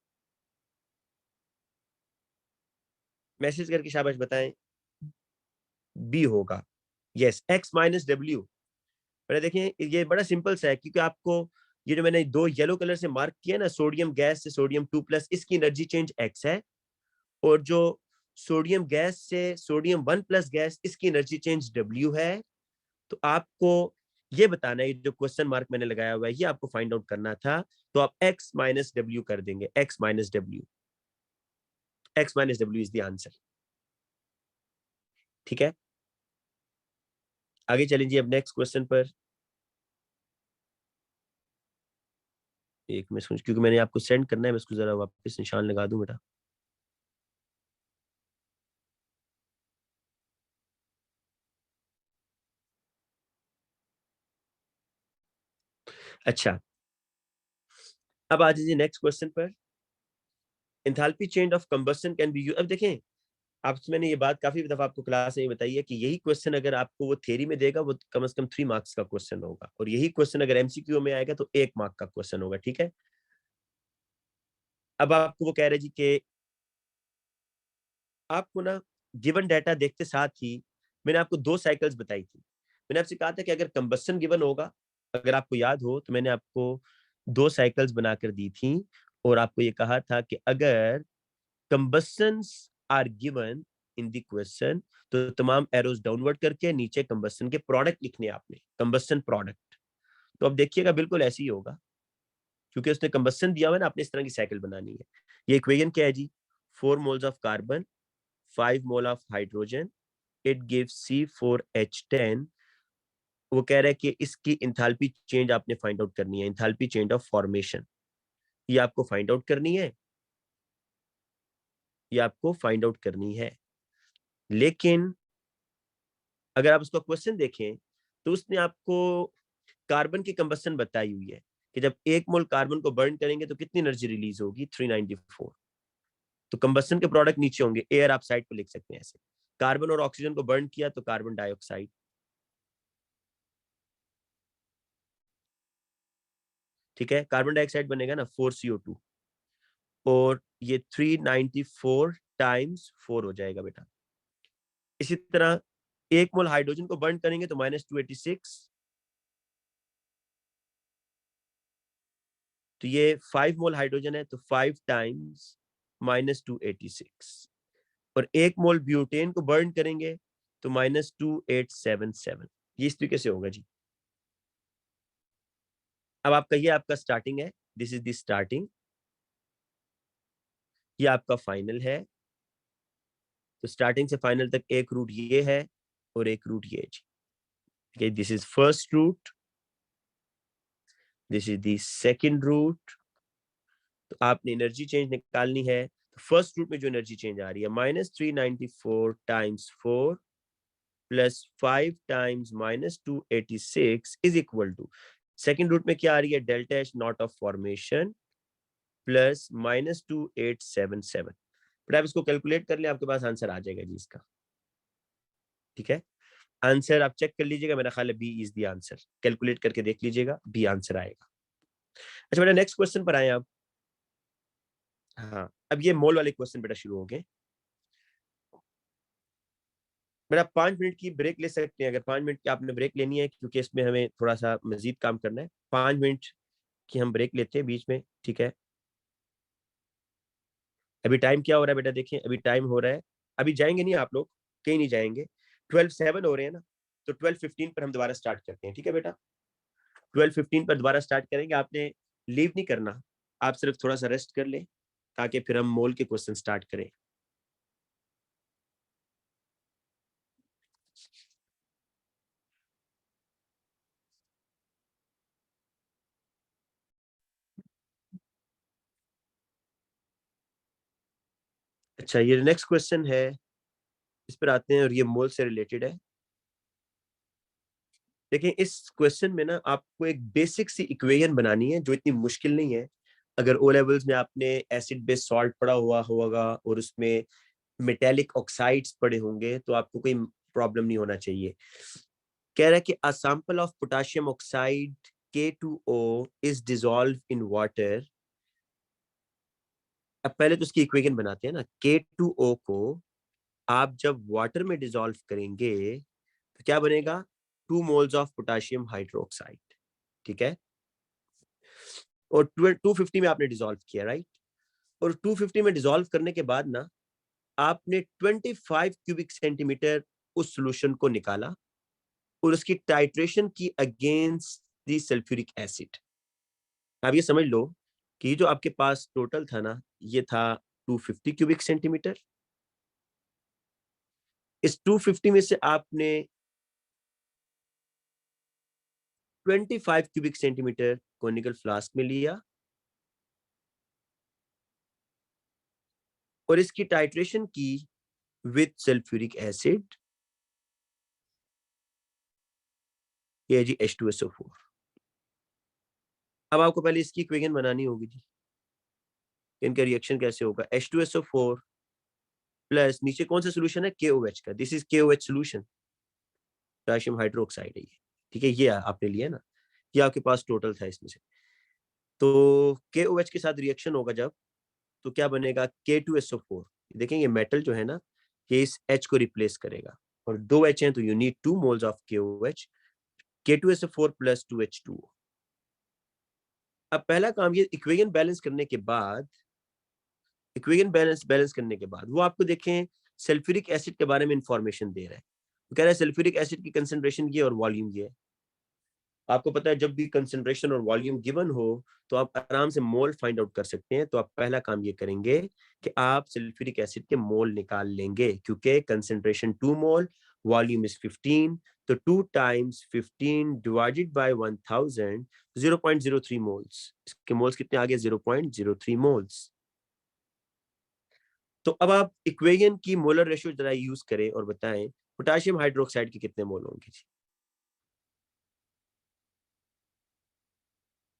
मैसेज करके शाबाश बताएं। बी होगा। Yes, X-W। बेटा देखें, ये बड़ा सिंपल सा है, क्योंकि आपको ये जो मैंने 2 येलो कलर से मार्क किया ना, सोडियम गैस से सोडियम 2+, इसकी एनर्जी चेंज X है, और जो सोडियम गैस से सोडियम 1+ गैस, इसकी एनर्जी चेंज W है। तो आपको ये बताना है, जो क्वेश्चन मार्क मैंने लगाया हुआ है, ये आपको फाइंड आउट करना था। तो आप X-W कर देंगे, X-W। X-W is the answer. ठीक है, आगे चलें जी अब नेक्स्ट क्वेश्चन पर। एक मिनट, क्योंकि मैंने आपको सेंड करना है, मैं इसको जरा वापस निशान लगा दूं बेटा। अच्छा, अब आ जाइए नेक्स्ट क्वेश्चन पर। Enthalpy change of combustion can be used. अब देखें, आपसे मैंने ये बात काफी दफा आपको क्लास में बताई है कि यही क्वेश्चन अगर आपको वो थ्योरी में देगा, वो कम से कम 3 मार्क्स का क्वेश्चन होगा, और यही क्वेश्चन अगर एमसीक्यू में आएगा तो 1 मार्क का क्वेश्चन होगा। ठीक है, अब आपको वो कह रहे जी कि आपको ना गिवन डाटा देखते साथ ही मैंने आपको 2 साइकिल्स बताई थी। मैंने आपसे कहा था कि अगर कंबस्शन गिवन होगा, अगर आपको याद हो, तो मैंने आपको 2 साइकिल्स बनाकर दी थी, और आपको ये कहा था कि अगर combustions are given in the question, तो तमाम एरोज डाउनवर्ड करके नीचे कंबस्शन के प्रोडक्ट लिखने आपने, कंबस्शन प्रोडक्ट। तो अब देखिएगा बिल्कुल ऐसे ही होगा, क्योंकि उसने कंबस्शन दिया हुआ है ना, आपने इस तरह की साइकिल बनानी है। ये इक्वेशन क्या है जी? 4 moles of carbon, 5 mole of hydrogen, it gives C4H10। वो कह रहा है कि इसकी इंथैल्पी चेंज आपने फाइंड आउट करनी है, इंथैल्पी चेंज ऑफ फॉर्मेशन, ये आपको फाइंड आउट करनी है, ये आपको फाइंड आउट करनी है। लेकिन अगर आप उसका क्वेश्चन देखें, तो उसने आपको कार्बन की कंबस्शन बताई हुई है कि जब 1 मोल कार्बन को बर्न करेंगे तो कितनी एनर्जी रिलीज होगी? 394। तो कंबस्शन के प्रोडक्ट नीचे होंगे, एयर आप साइड पर लिख सकते हैं ऐसे। कार्बन और ऑक्सीजन को बर्न किया तो कार्बन डाइऑक्साइड, ठीक है, कार्बन डाइऑक्साइड बनेगा ना 4CO2, और ये 394 टाइम्स 4 हो जाएगा बेटा। इसी तरह 1 मोल हाइड्रोजन को बर्न करेंगे तो -286, तो ये 5 मोल हाइड्रोजन है, तो 5 टाइम्स -286, और 1 मोल ब्यूटेन को बर्न करेंगे तो -2877। ये इस तरीके से होगा जी। अब आप कहिए, आपका स्टार्टिंग है, दिस इज द स्टार्टिंग, ये आपका फाइनल है। तो स्टार्टिंग से फाइनल तक एक रूट ये है और एक रूट ये जी। okay, this is first route, this is the second route. तो आपने एनर्जी चेंज निकालनी है, तो फर्स्ट रूट में जो एनर्जी चेंज आ रही है -394 times 4 +5 times -286 is equal to, second route में क्या आ रही है? Delta H naught of formation plus -2877। फिर आप इसको कैलकुलेट कर ले, आपके पास आंसर आ जाएगा जी इसका। ठीक है, आंसर आप चेक कर लीजिएगा, मेरा ख्याल है B is the answer. Calculate करके देख लीजिएगा, बी आंसर आएगा। अच्छा बेटा, नेक्स्ट क्वेश्चन पर आए आप। हाँ, अब ये मोल वाले क्वेश्चन बेटा शुरू हो गए। बेटा 5 मिनट की ब्रेक ले सकते हैं, अगर 5 मिनट की आपने ब्रेक लेनी है, क्योंकि इसमें हमें थोड़ा सा मजीद काम करना है। 5 मिनट की हम ब्रेक लेते हैं बीच में, ठीक है। अभी टाइम क्या हो रहा है बेटा? देखिए अभी टाइम हो रहा है, अभी जाएंगे नहीं आप लोग, कहीं नहीं जाएंगे। 12:07 हो रहे हैं ना, तो 12:15 पर हम दोबारा स्टार्ट करते हैं, ठीक है बेटा। 12:15 पर दोबारा स्टार्ट करेंगे। आपने लीव नहीं करना, आप सिर्फ थोड़ा सा रेस्ट कर लें, ताकि फिर हम मोल के क्वेश्चन स्टार्ट करें। अच्छा, ये नेक्स्ट क्वेश्चन है, इस पर आते हैं, और ये मोल से रिलेटेड है। देखिए इस क्वेश्चन में ना आपको एक बेसिक सी इक्वेशन बनानी है, जो इतनी मुश्किल नहीं है। अगर ओ लेवल्स में आपने एसिड बेस सॉल्ट पढ़ा हुआ होगा, और उसमें मेटेलिक ऑक्साइड्स पड़े होंगे तो आपको कोई प्रॉब्लम नहीं होना चाहिए। कह रहा है कि a sample of potassium oxide K2O is dissolve in water. अब पहले तो उसकी इक्वेशन बनाते हैं ना। K2O को आप जब वाटर में डिसॉल्व करेंगे तो क्या बनेगा? 2 मोल्स ऑफ पोटेशियम हाइड्रोक्साइड। ठीक है, और 250 में आपने डिसॉल्व किया, राइट? और 250 में डिसॉल्व करने के बाद ना आपने 25 क्यूबिक सेंटीमीटर उस सॉल्यूशन को निकाला और उसकी टाइट्रेशन की अगेंस्ट द सल्फ्यूरिक एसिड। आप ये समझ लो कि जो आपके पास टोटल था ना, ये था 250 क्यूबिक सेंटीमीटर। इस 250 में से आपने 25 क्यूबिक सेंटीमीटर कोनिकल फ्लास्क में लिया और इसकी टाइट्रेशन की विद सल्फ्यूरिक एसिड। ये है जी H2SO4। अब आपको पहले इसकी इक्वेशन बनानी होगी जी, इनका रिएक्शन कैसे होगा। H2SO4 प्लस नीचे कौन सा सोल्यूशन है? KOH का। This is KOH solution, potassium hydroxide है ये। ठीक है, ये आपने लिया ना, ये आपके पास टोटल था इसमें से। तो KOH के साथ रिएक्शन होगा जब, तो क्या बनेगा? K2SO4। देखेंगे मेटल जो है ना, ये इस H को रिप्लेस करेगा और 2 H हैं तो you need 2 moles of KOH। K2SO4 plus 2H2O। अब पहला काम ये इक्वेशन बैलेंस करने के बाद, इक्वेशन बैलेंस करने के बाद वो आपको देखें सल्फ्यूरिक एसिड के बारे में इंफॉर्मेशन दे रहा है। वो कह रहा है सल्फ्यूरिक एसिड की कंसंट्रेशन ये और वॉल्यूम ये है। आपको पता है जब भी कंसंट्रेशन और वॉल्यूम गिवन हो तो आप आराम से मोल फाइंड आउट कर सकते हैं। तो आप पहला काम ये करेंगे कि आप सल्फ्यूरिक एसिड के मोल निकाल लेंगे, क्योंकि कंसंट्रेशन 2 मोल, वॉल्यूम इज 15, तो 2 टाइम्स 15 डिवाइडेड बाय 1000, 0.03 मोल्स। इसके मोल्स कितने आ गए? 0.03 मोल्स। तो अब आप इक्वेशन की मोलर रेशियो जरा यूज करें और बताएं पोटेशियम हाइड्रोक्साइड के कितने मोल होंगे जी।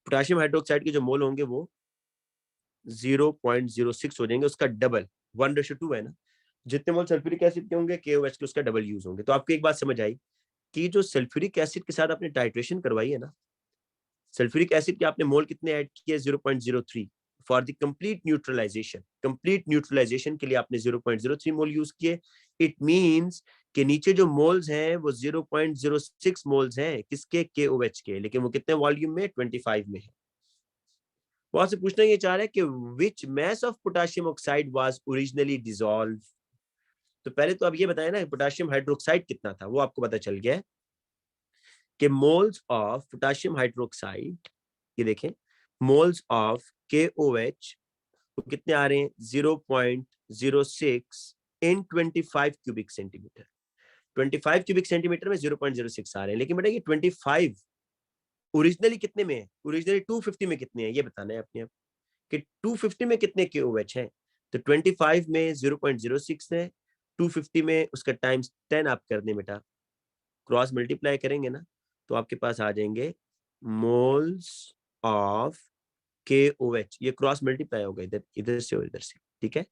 पोटेशियम हाइड्रोक्साइड के जो मोल होंगे वो 0.06 हो जाएंगे, उसका डबल। 1:2 है ना, जितने मोल सल्फ्यूरिक एसिड के होंगे KOH के उसका डबल यूज होंगे। तो आपको एक बात समझ आई कि जो सल्फ्यूरिक एसिड के साथ आपने टाइट्रेशन करवाई है ना, सल्फ्यूरिक एसिड के आपने मोल कितने ऐड किए? 0.03 for the complete neutralisation. Complete neutralisation के लिए आपने 0.03 मोल यूज किए। इट मींस कि नीचे जो मोल्स हैं वो 0.06 मोल्स हैं किसके? KOH के, लेकिन वो कितने वॉल्यूम में? 25 में है। वहां से पूछना ये चाह रहा है कि which mass of potassium oxide was originally dissolve. तो पहले तो अब ये बताया ना पोटेशियम हाइड्रोक्साइड कितना था, वो आपको पता चल गया कि मोल्स ऑफ पोटेशियम हाइड्रोक्साइड, ये देखें मोल्स ऑफ KOH तो कितने आ रहे हैं? 0.06 इन 25 क्यूबिक सेंटीमीटर। 25 क्यूबिक सेंटीमीटर में 0.06 आ रहे हैं, लेकिन बेटा ये 25 ओरिजिनली कितने में है? ओरिजिनली 250 में कितने हैं ये बताना है अपने आप कि 250 में कितने KOH हैं। तो 25 में 0.06 है, 250 में उसका टाइम्स 10 आप कर दें बेटा, क्रॉस मल्टीप्लाई करेंगे ना तो आपके पास आ जाएंगे मोल्स ऑफ KOH। ये क्रॉस मल्टीप्लाई होगा इधर इधर से और इधर से। ठीक है,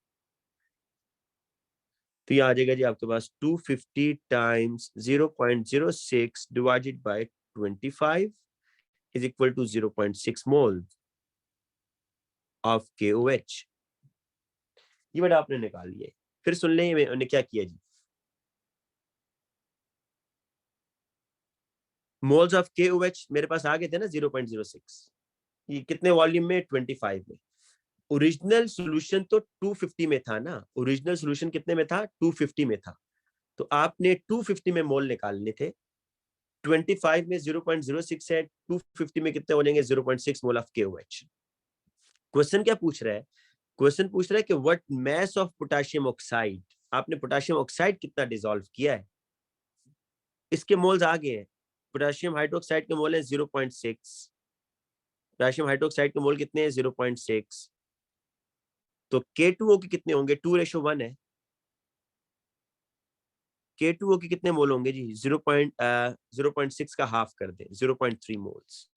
तो ये आ जाएगा जी आपके पास 250 times 0.06 divided by 25 is equal to 0.6 mole of KOH। ये बेटा आपने निकाल लिया। फिर सुन लें मैंने क्या किया जी। मोल्स ऑफ KOH मेरे पास आ गए थे ना 0.06। ये कितने वॉल्यूम में? 25 में। ओरिजिनल सॉल्यूशन तो 250 में था ना, ओरिजिनल सॉल्यूशन कितने में था? 250 में था। तो आपने 250 में मोल निकालने थे। 25 में 0.06 है, 250 में कितने हो जाएंगे? 0.6 मोल ऑफ KOH। क्वेश्चन क्या पूछ रहा है? क्वेश्चन पूछ रहा है कि what mess of potassium oxide, आपने पोटेशियम ऑक्साइड कितना डिसॉल्व किया है। इसके मोल्स आ गए हैं। पोटेशियम हाइड्रोक्साइड के मोल है 0.6, पोटेशियम हाइड्रोक्साइड के मोल कितने हैं? 0.6। तो K2O के कितने होंगे? 2:1 है। K2O के कितने मोल होंगे जी? 0.6 का हाफ कर दे, 0.3 मोल्स,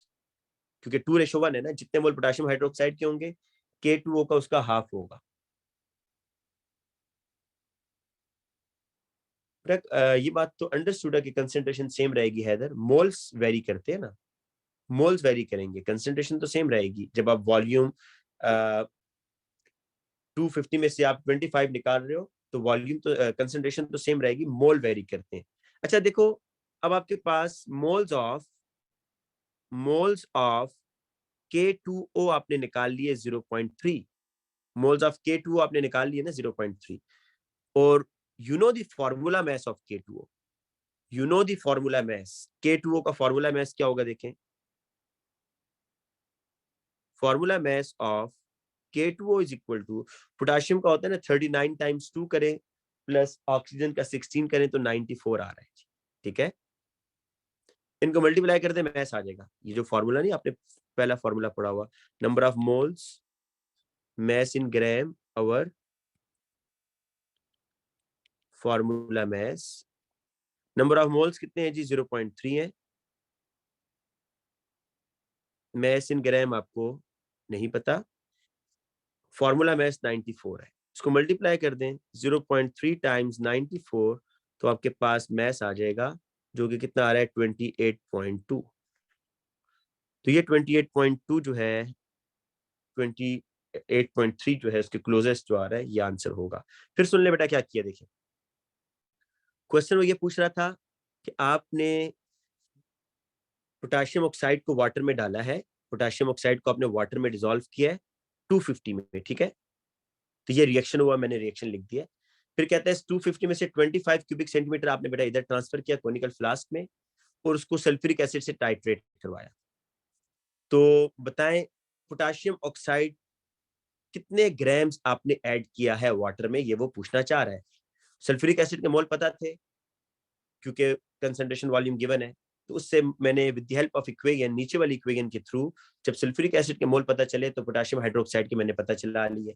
क्योंकि 2:1 है ना, जितने मोल पोटेशियम हाइड्रोक्साइड के होंगे K2O का उसका हाफ होगा। ये बात तो अंडरस्टूड है कि कंसेंट्रेशन सेम रहेगी हैदर, मोल्स वेरी करते हैं ना, मोल्स वेरी करेंगे, कंसेंट्रेशन तो सेम रहेगी। जब आप वॉल्यूम 250 में से आप 25 निकाल रहे हो तो वॉल्यूम तो कंसेंट्रेशन तो सेम रहेगी, मोल वेरी करते हैं। अच्छा देखो, अब आपके पास मोल्स ऑफ K2O आपने निकाल लिए 0.3, मोल्स ऑफ K2O आपने निकाल लिए ना 0.3, और you know the formula mass of K2O, you know the formula mass, K2O का फॉर्मूला मास क्या होगा देखें, formula mass of K2O is equal to, potassium का होता है ना 39 टाइम्स 2 करें प्लस ऑक्सीजन का 16 करें तो 94 आ रहा है, ठीक है। इनको मल्टीप्लाई करते मैस आ जाएगा। ये जो फॉर्मूला नहीं आपने पहला फॉर्मूला पढ़ा हुआ, number of moles mass in gram over formula mass, number of moles कितने हैं जी 0.3 है, मैस इन ग्राम आपको नहीं पता, फॉर्मूला मैस 94 है। इसको मल्टीप्लाई कर दें 0.3 टाइम्स 94, तो आपके पास मैस आ जाएगा जो कि कितना आ रहा है 28.2। तो ये 28.2 जो है 28.3 जो है उसके क्लोजेस्ट जो आ रहा है ये आंसर होगा। फिर सुन ले बेटा क्या किया, देखिए क्वेश्चन वो ये पूछ रहा था कि आपने पोटाशियम ऑक्साइड को वाटर में डाला है, पोटाशियम ऑक्साइड को आपने वाटर में डिसॉल्व किया है 250 में, ठीक है। तो ये रिएक्शन हुआ, मैंने रिएक्शन लिख दिया। फिर कहता है 250 में से 25 क्यूबिक सेंटीमीटर आपने बेटा इधर ट्रांसफर किया कोनिकल फ्लास्क में, और उसको सल्फ्यूरिक एसिड से टाइट्रेट करवाया। तो बताएं पोटाशियम ऑक्साइड कितने ग्राम्स आपने ऐड किया है वाटर में, ये वो पूछना चाह रहा है। सल्फ्यूरिक एसिड के मोल पता थे क्योंकि कंसंट्रेशन वॉल्यूम गिवन है, तो उससे मैंने with the help of equation, नीचे वाली इक्वेशन के थ्रू जब सल्फ्यूरिक एसिड के मोल पता चले तो पोटाशियम हाइड्रोक्साइड के मैंने पता चला लिए,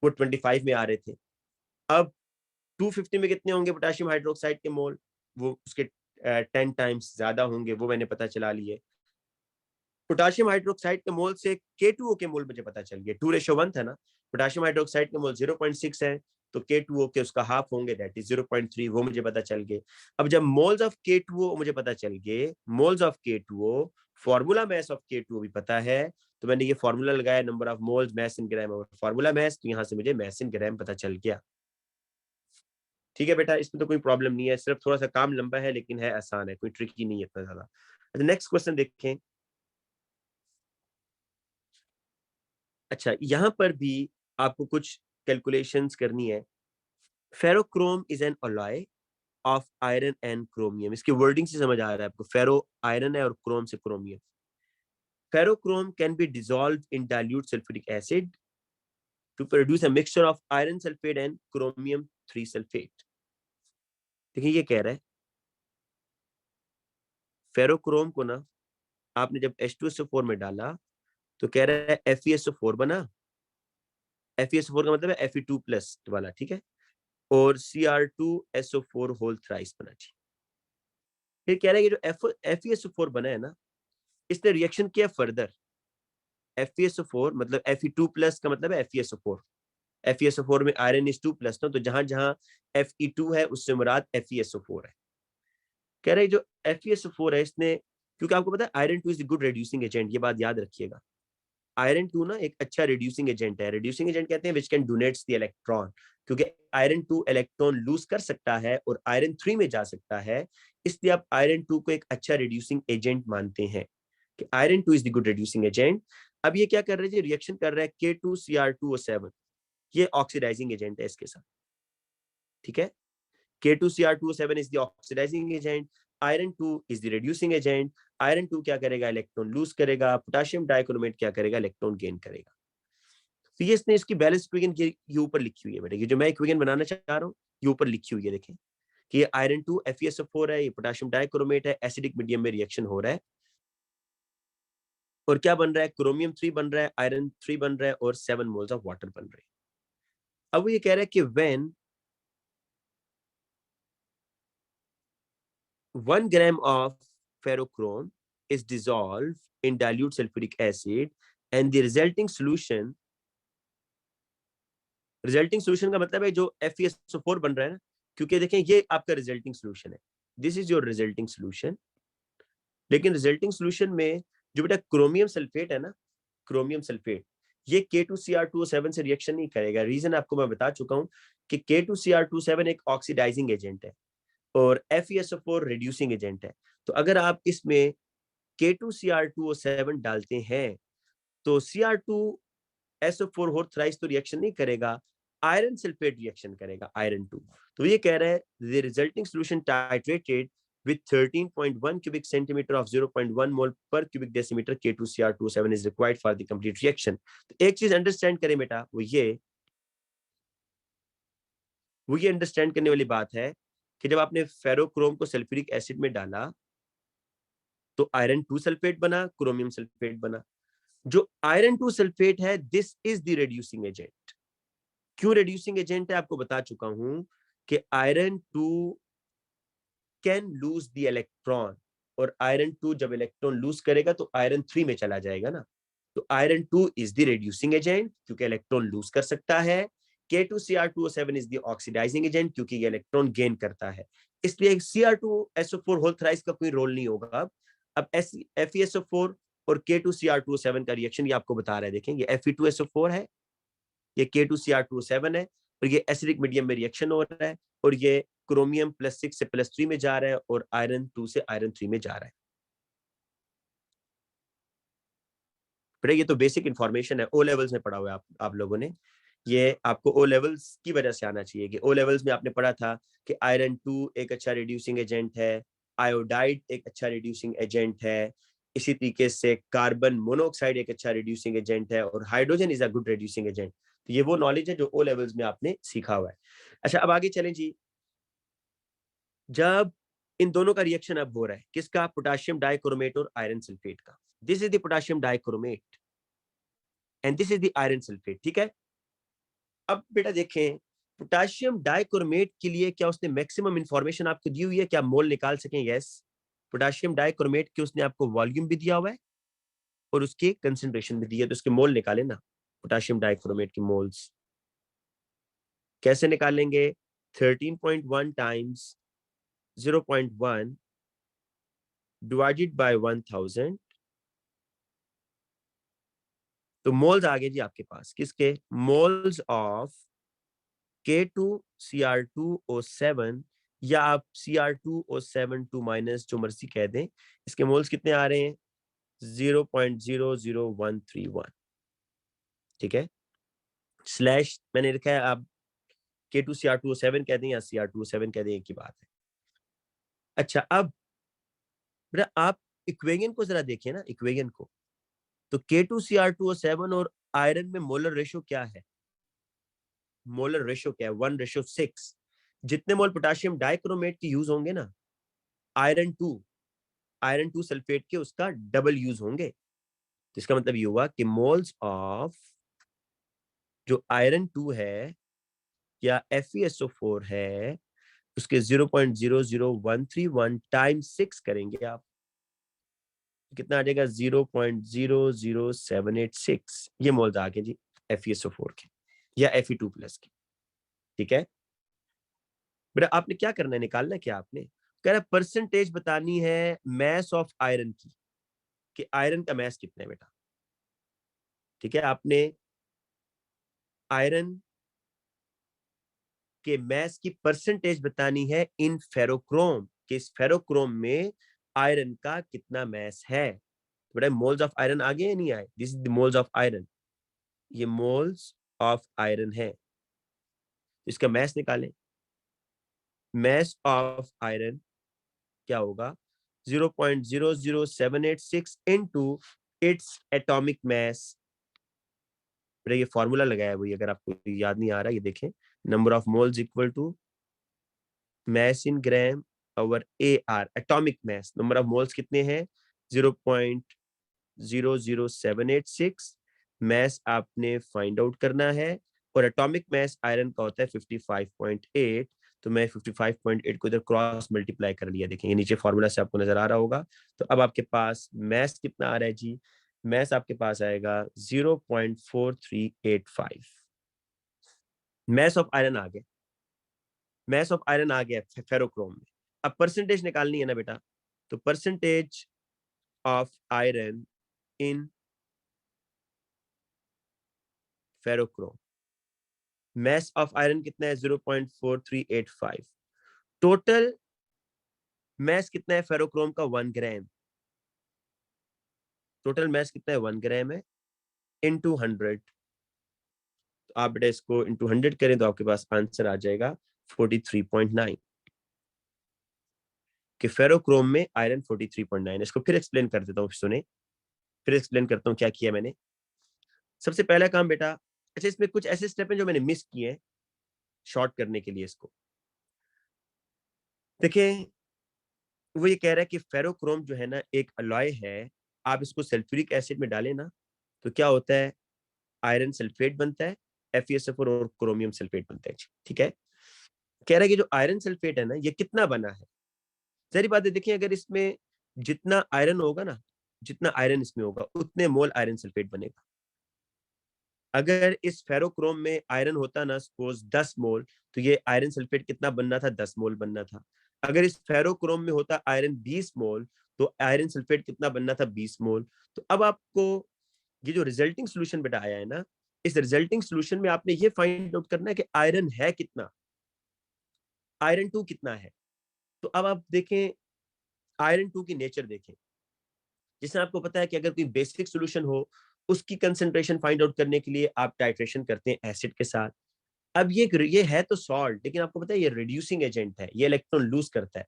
वो 25 में आ रहे थे। अब 250 में कितने होंगे पोटाशियम हाइड्रोक्साइड के मोल, वो उसके 10 टाइम्स ज्यादा होंगे, वो मैंने पता चला लिए। पोटाशियम हाइड्रोक्साइड के मोल से K2O के मोल मुझे पता चल गया, 2:1 था ना, पोटाशियम हाइड्रोक्साइड के मोल 0.6 है तो K2O के उसका हाफ होंगे, दैट इज 0.3, वो मुझे पता चल गए। अब जब मोल्स ऑफ K2O मुझे पता चल गए, moles of K2O, formula mass of K2O भी पता है, तो मैंने ये फॉर्मूला लगाया number of moles mass in ग्राम और फॉर्मूला मैस, तो यहाँ से मुझे मैस इन ग्राम पता चल गया। ठीक है बेटा, इसमें तो कोई प्रॉब्लम नहीं है, सिर्फ थोड़ा सा काम लंबा है लेकिन है आसान है, कोई ट्रिकी नहीं है इतना ज्यादा। अच्छा नेक्स्ट क्वेश्चन देखें। अच्छा यहाँ पर भी आपको कुछ कैलकुलेशंस करनी है। Ferrochrome is an alloy of iron and chromium, इसकी वर्डिंग से समझ आ रहा है आपको, फेरो आयरन है और क्रोम से chromium. Ferrochrome can be dissolve in dilute sulphuric acid to produce a mixture of iron sulphate and chromium 3 sulphate. देखिए ये कह रहा है फेरोक्रोम को ना आपने जब H2SO4 में डाला तो कह रहा है FeSO4 बना, FeSO4 का मतलब है Fe2+ वाला, ठीक है, और Cr2SO4 होल थ्राइस बना। ठीक, फिर कह रहा है ये जो FeSO4 बना है ना, इसने रिएक्शन किया फर्दर, FeSO4 मतलब Fe2+ का मतलब है FeSO4, FeSO4 में आयरन इज 2+ ना, तो जहां जहां Fe2 है उससे मुराद FeSO4 है। कह रहे जो FeSO4 है इसने, क्योंकि आपको पता है iron 2 is good reducing agent, ये बात याद रखिएगा, आयरन 2 ना एक अच्छा रिड्यूसिंग एजेंट है। रिड्यूसिंग एजेंट कहते हैं which can donates the electron, क्योंकि आयरन 2 इलेक्ट्रॉन लूज कर सकता है और आयरन 3 में जा सकता है, इसलिए आप आयरन 2 को एक अच्छा रिड्यूसिंग एजेंट मानते हैं कि iron 2 is the good reducing agent. अब ये क्या कर रहे हैं, रिएक्शन कर रहा है K2Cr2O7, ये ऑक्सीडाइजिंग एजेंट है इसके साथ, ठीक है। K2Cr2O7 is the oxidizing agent, iron 2 is the reducing agent, iron 2 क्या करेगा, इलेक्ट्रॉन लूज करेगा, पोटेशियम डाइक्रोमेट क्या करेगा, इलेक्ट्रॉन गेन करेगा। तो ये इसने इसकी बैलेंस इक्वेशन ये ऊपर लिखी हुई है बेटा, ये जो मैं इक्वेशन बनाना चाह रहा हूँ ये ऊपर लिखी हुई है, देखें कि ये आयरन 2 FeSO4 है, ये पोटेशियम डाइक्रोमेट है, एसिडिक मीडियम में रिएक्शन हो रहा है, और क्या बन रहा है, क्रोमियम 3 बन रहा है, आयरन 3 बन रहा है, और 7 मोल्स ऑफ वाटर बन रहे हैं। अब वो ये कह रहा है कि when 1 gram of ferrochrome is dissolved in dilute sulfuric acid and the resulting solution का मतलब है जो FeSO4 बन रहा है ना, क्योंकि देखें ये आपका रिजल्टिंग सोल्यूशन है, this is your resulting solution. लेकिन रिजल्टिंग सोल्यूशन में जो बेटा क्रोमियम सल्फेट है ना, क्रोमियम सल्फेट, ये K2Cr2O7 से रिएक्शन नहीं करेगा। रीजन आपको मैं बता चुका हूं कि K2Cr2O7 एक ऑक्सीडाइजिंग एजेंट है और FeSO4 रिड्यूसिंग एजेंट है। तो अगर आप इसमें K2Cr2O7 डालते हैं तो Cr2SO4 हो थ्राइस तो रिएक्शन नहीं करेगा, आयरन सल्फेट रिएक्शन करेगा, आयरन 2। तो ये कह रहा है the resulting solution titrated with 13.1 cubic centimeter of 0.1 mole per cubic decimeter K2Cr2O7 is required for the complete reaction। तो एक चीज अंडरस्टैंड करें बेटा, वो ये अंडरस्टैंड करने वाली बात है कि जब आपने फेरोक्रोम को सल्फ्यूरिक एसिड में डाला तो आयरन 2 सल्फेट बना, क्रोमियम सल्फेट बना। जो आयरन 2 सल्फेट है this is the reducing agent. क्यों रिड्यूसिंग एजेंट है आपको बता चुका हूं कि iron 2 can lose the electron, और आयरन 2 जब इलेक्ट्रॉन लूज करेगा तो आयरन 3 में चला जाएगा ना। तो iron 2 is the reducing agent क्योंकि इलेक्ट्रॉन लूज कर सकता है। K2Cr2O7 is the oxidising agent क्योंकि ये इलेक्ट्रॉन गेन करता है। इसलिए Cr2SO4 होल थ्राइस का कोई रोल नहीं होगा। अब FeSO4 और K2Cr2O7 का रिएक्शन ये आपको बता रहा है। देखें ये Fe2SO4 है, ये K2Cr2O7 है, और ये एसिडिक मीडियम में रिएक्शन हो रहा है, और ये क्रोमियम +6 से +3 में जा रहा है और आयरन 2 से आयरन 3 में जा रहा है। बेटा ये तो बेसिक इंफॉर्मेशन है, ओ लेवल्स में पढ़ा हुआ है आप लोगों ने। ये आपको ओ लेवल्स की वजह से आना चाहिए कि ओ लेवल्स में आपने पढ़ा था कि आयरन 2 एक अच्छा रिड्यूसिंग एजेंट है, आयोडाइड एक अच्छा रिड्यूसिंग एजेंट है, इसी तरीके से कार्बन मोनोऑक्साइड एक अच्छा रिड्यूसिंग एजेंट है, और hydrogen is a good reducing agent. तो ये वो नॉलेज है जो ओ लेवल्स में आपने सीखा हुआ है। अच्छा अब आगे चलें जी। जब इन दोनों का रिएक्शन अब हो रहा है, किसका, पोटेशियम डाइक्रोमेट और आयरन सल्फेट का। This is the potassium dichromate and this is the iron sulphate. ठीक है, अब बेटा देखें पोटेशियम डाइक्रोमेट के लिए क्या उसने मैक्सिमम इंफॉर्मेशन आपको दी हुई है, क्या मोल निकाल सकें? यस, पोटेशियम डाइक्रोमेट के उसने आपको वॉल्यूम भी दिया हुआ है और उसकी कंसेंट्रेशन भी दी है। तो उसके मोल निकाले ना, पोटेशियम डाइक्रोमेट के मोल्स कैसे निकालेंगे? 13.1 टाइम्स 0.1 डिवाइडेड बाय 1000। तो मोल्स आ गए जी आपके पास, किसके? मोल्स ऑफ K2Cr2O7, या आप Cr2O7 2 माइनस जो मर्जी कह दें। इसके मोल्स कितने आ रहे हैं? 0.00131। ठीक है, स्लैश मैंने लिखा है, आप K2Cr2O7 कह दें या Cr2O7 कह दें, एक ही बात है। अच्छा अब बेटा आप इक्वेशन को जरा देखिए ना, इक्वेशन को। तो K2Cr2O7 और आयरन में मोलर रेशो क्या है? मोलर रेशो क्या है? 1:6। जितने मोल पोटेशियम डाइक्रोमेट के यूज होंगे ना, आयरन 2 सल्फेट के उसका डबल यूज होंगे। तो इसका मतलब ये हुआ कि मोल्स ऑफ जो आयरन 2 है या FeSO4 है उसके 0.00131 टाइम्स 6 करेंगे आप, कितना आ जाएगा? 0.00786। ये मोल्स आ गए जी FeSO4 के या Fe2+ के। ठीक है बेटा, आपने क्या करना है, निकालना है क्या आपने? कह रहा परसेंटेज बतानी है मैस ऑफ आयरन की, कि आयरन का मैस कितना है बेटा। ठीक है, आपने आयरन के मैस की परसेंटेज बतानी है इन फेरोक्रोम, कि इस फेरोक्रोम में आयरन का कितना मैस है। तो बेटा मोल्स ऑफ आयरन आ गए या नहीं आए? This is the moles of iron, ये मोल्स ऑफ आयरन है। इसका मैस निकालें। मैस ऑफ आयरन क्या होगा? 0.00786 इनटू इट्स एटॉमिक मैस। बेटा ये फॉर्मूला लगाया है वही, अगर आपको याद नहीं आ रहा ये देखें। Number of moles equal to mass in gram over AR, atomic mass. Number of moles कितने हैं? 0.00786। मैस आपने फाइंड आउट करना है, और एटॉमिक मैस आयरन का होता है 55.8। तो मैं 55.8 को इधर क्रॉस मल्टीप्लाई कर लिया। देखें ये नीचे फॉर्मूला से आपको नजर आ रहा होगा। तो अब आपके पास मैस कितना आ रहा है जी? मैस आपके पास आएगा 0.4385। मैस ऑफ आयरन आ गया। मैस ऑफ आयरन आ गया फेरोक्रोम में। अब परसेंटेज निकालनी है ना बेटा, तो percentage of iron in ferrochrome, mess of iron कितना है 0.4385, टोटल मैस कितना है फेरोक्रोम का 1 ग्राम, टोटल मैस कितना है 1 ग्राम है, इनटू 100, तो आप बेटा इसको इनटू 100 करें तो आपके पास आंसर आ जाएगा 43.9 कि फेरोक्रोम में आयरन 43.9। इसको फिर एक्सप्लेन कर देता हूँ, सुने, फिर एक्सप्लेन करता हूँ क्या किया मैंने। सबसे पहला काम बेटा, अच्छा इसमें कुछ ऐसे स्टेप हैं जो मैंने मिस किए हैं शॉर्ट करने के लिए। इसको देखिए, वो ये कह रहा है कि फेरोक्रोम जो है ना एक अलॉय है, आप इसको सल्फ्यूरिक एसिड में डालें ना तो क्या होता है, आयरन सल्फेट बनता है, FeSO4 और क्रोमियम सल्फेट बनता है। ठीक है, कह रहा है कि जो आयरन सल्फेट है ना ये कितना बना है, सारी बात है। देखिए अगर इसमें जितना आयरन होगा ना, जितना आयरन इसमें होगा उतने मोल आयरन सल्फेट बनेगा। अगर इस फेरोक्रोम में आयरन होता ना सपोज 10 मोल, तो ये आयरन सल्फेट कितना बनना था, 10 मोल बनना था। अगर इस फेरोक्रोम में होता आयरन 20 मोल, तो आयरन सल्फेट कितना बनना था, 20 मोल। तो अब आपको ये जो रिजल्टिंग सोल्यूशन बेटा आया है ना, इस रिजल्टिंग सोल्यूशन में आपने ये फाइंड आउट करना है कि आयरन है कितना, आयरन 2 कितना है। तो अब आप देखें आयरन 2 की नेचर देखें। जैसे आपको पता है कि अगर कोई बेसिक सोल्यूशन हो, उसकी कंसेंट्रेशन फाइंड आउट करने के लिए आप टाइट्रेशन करते हैं एसिड के साथ। अब ये है तो सॉल्ट, लेकिन आपको पता है ये रिड्यूसिंग एजेंट है, ये इलेक्ट्रॉन लूज करता है।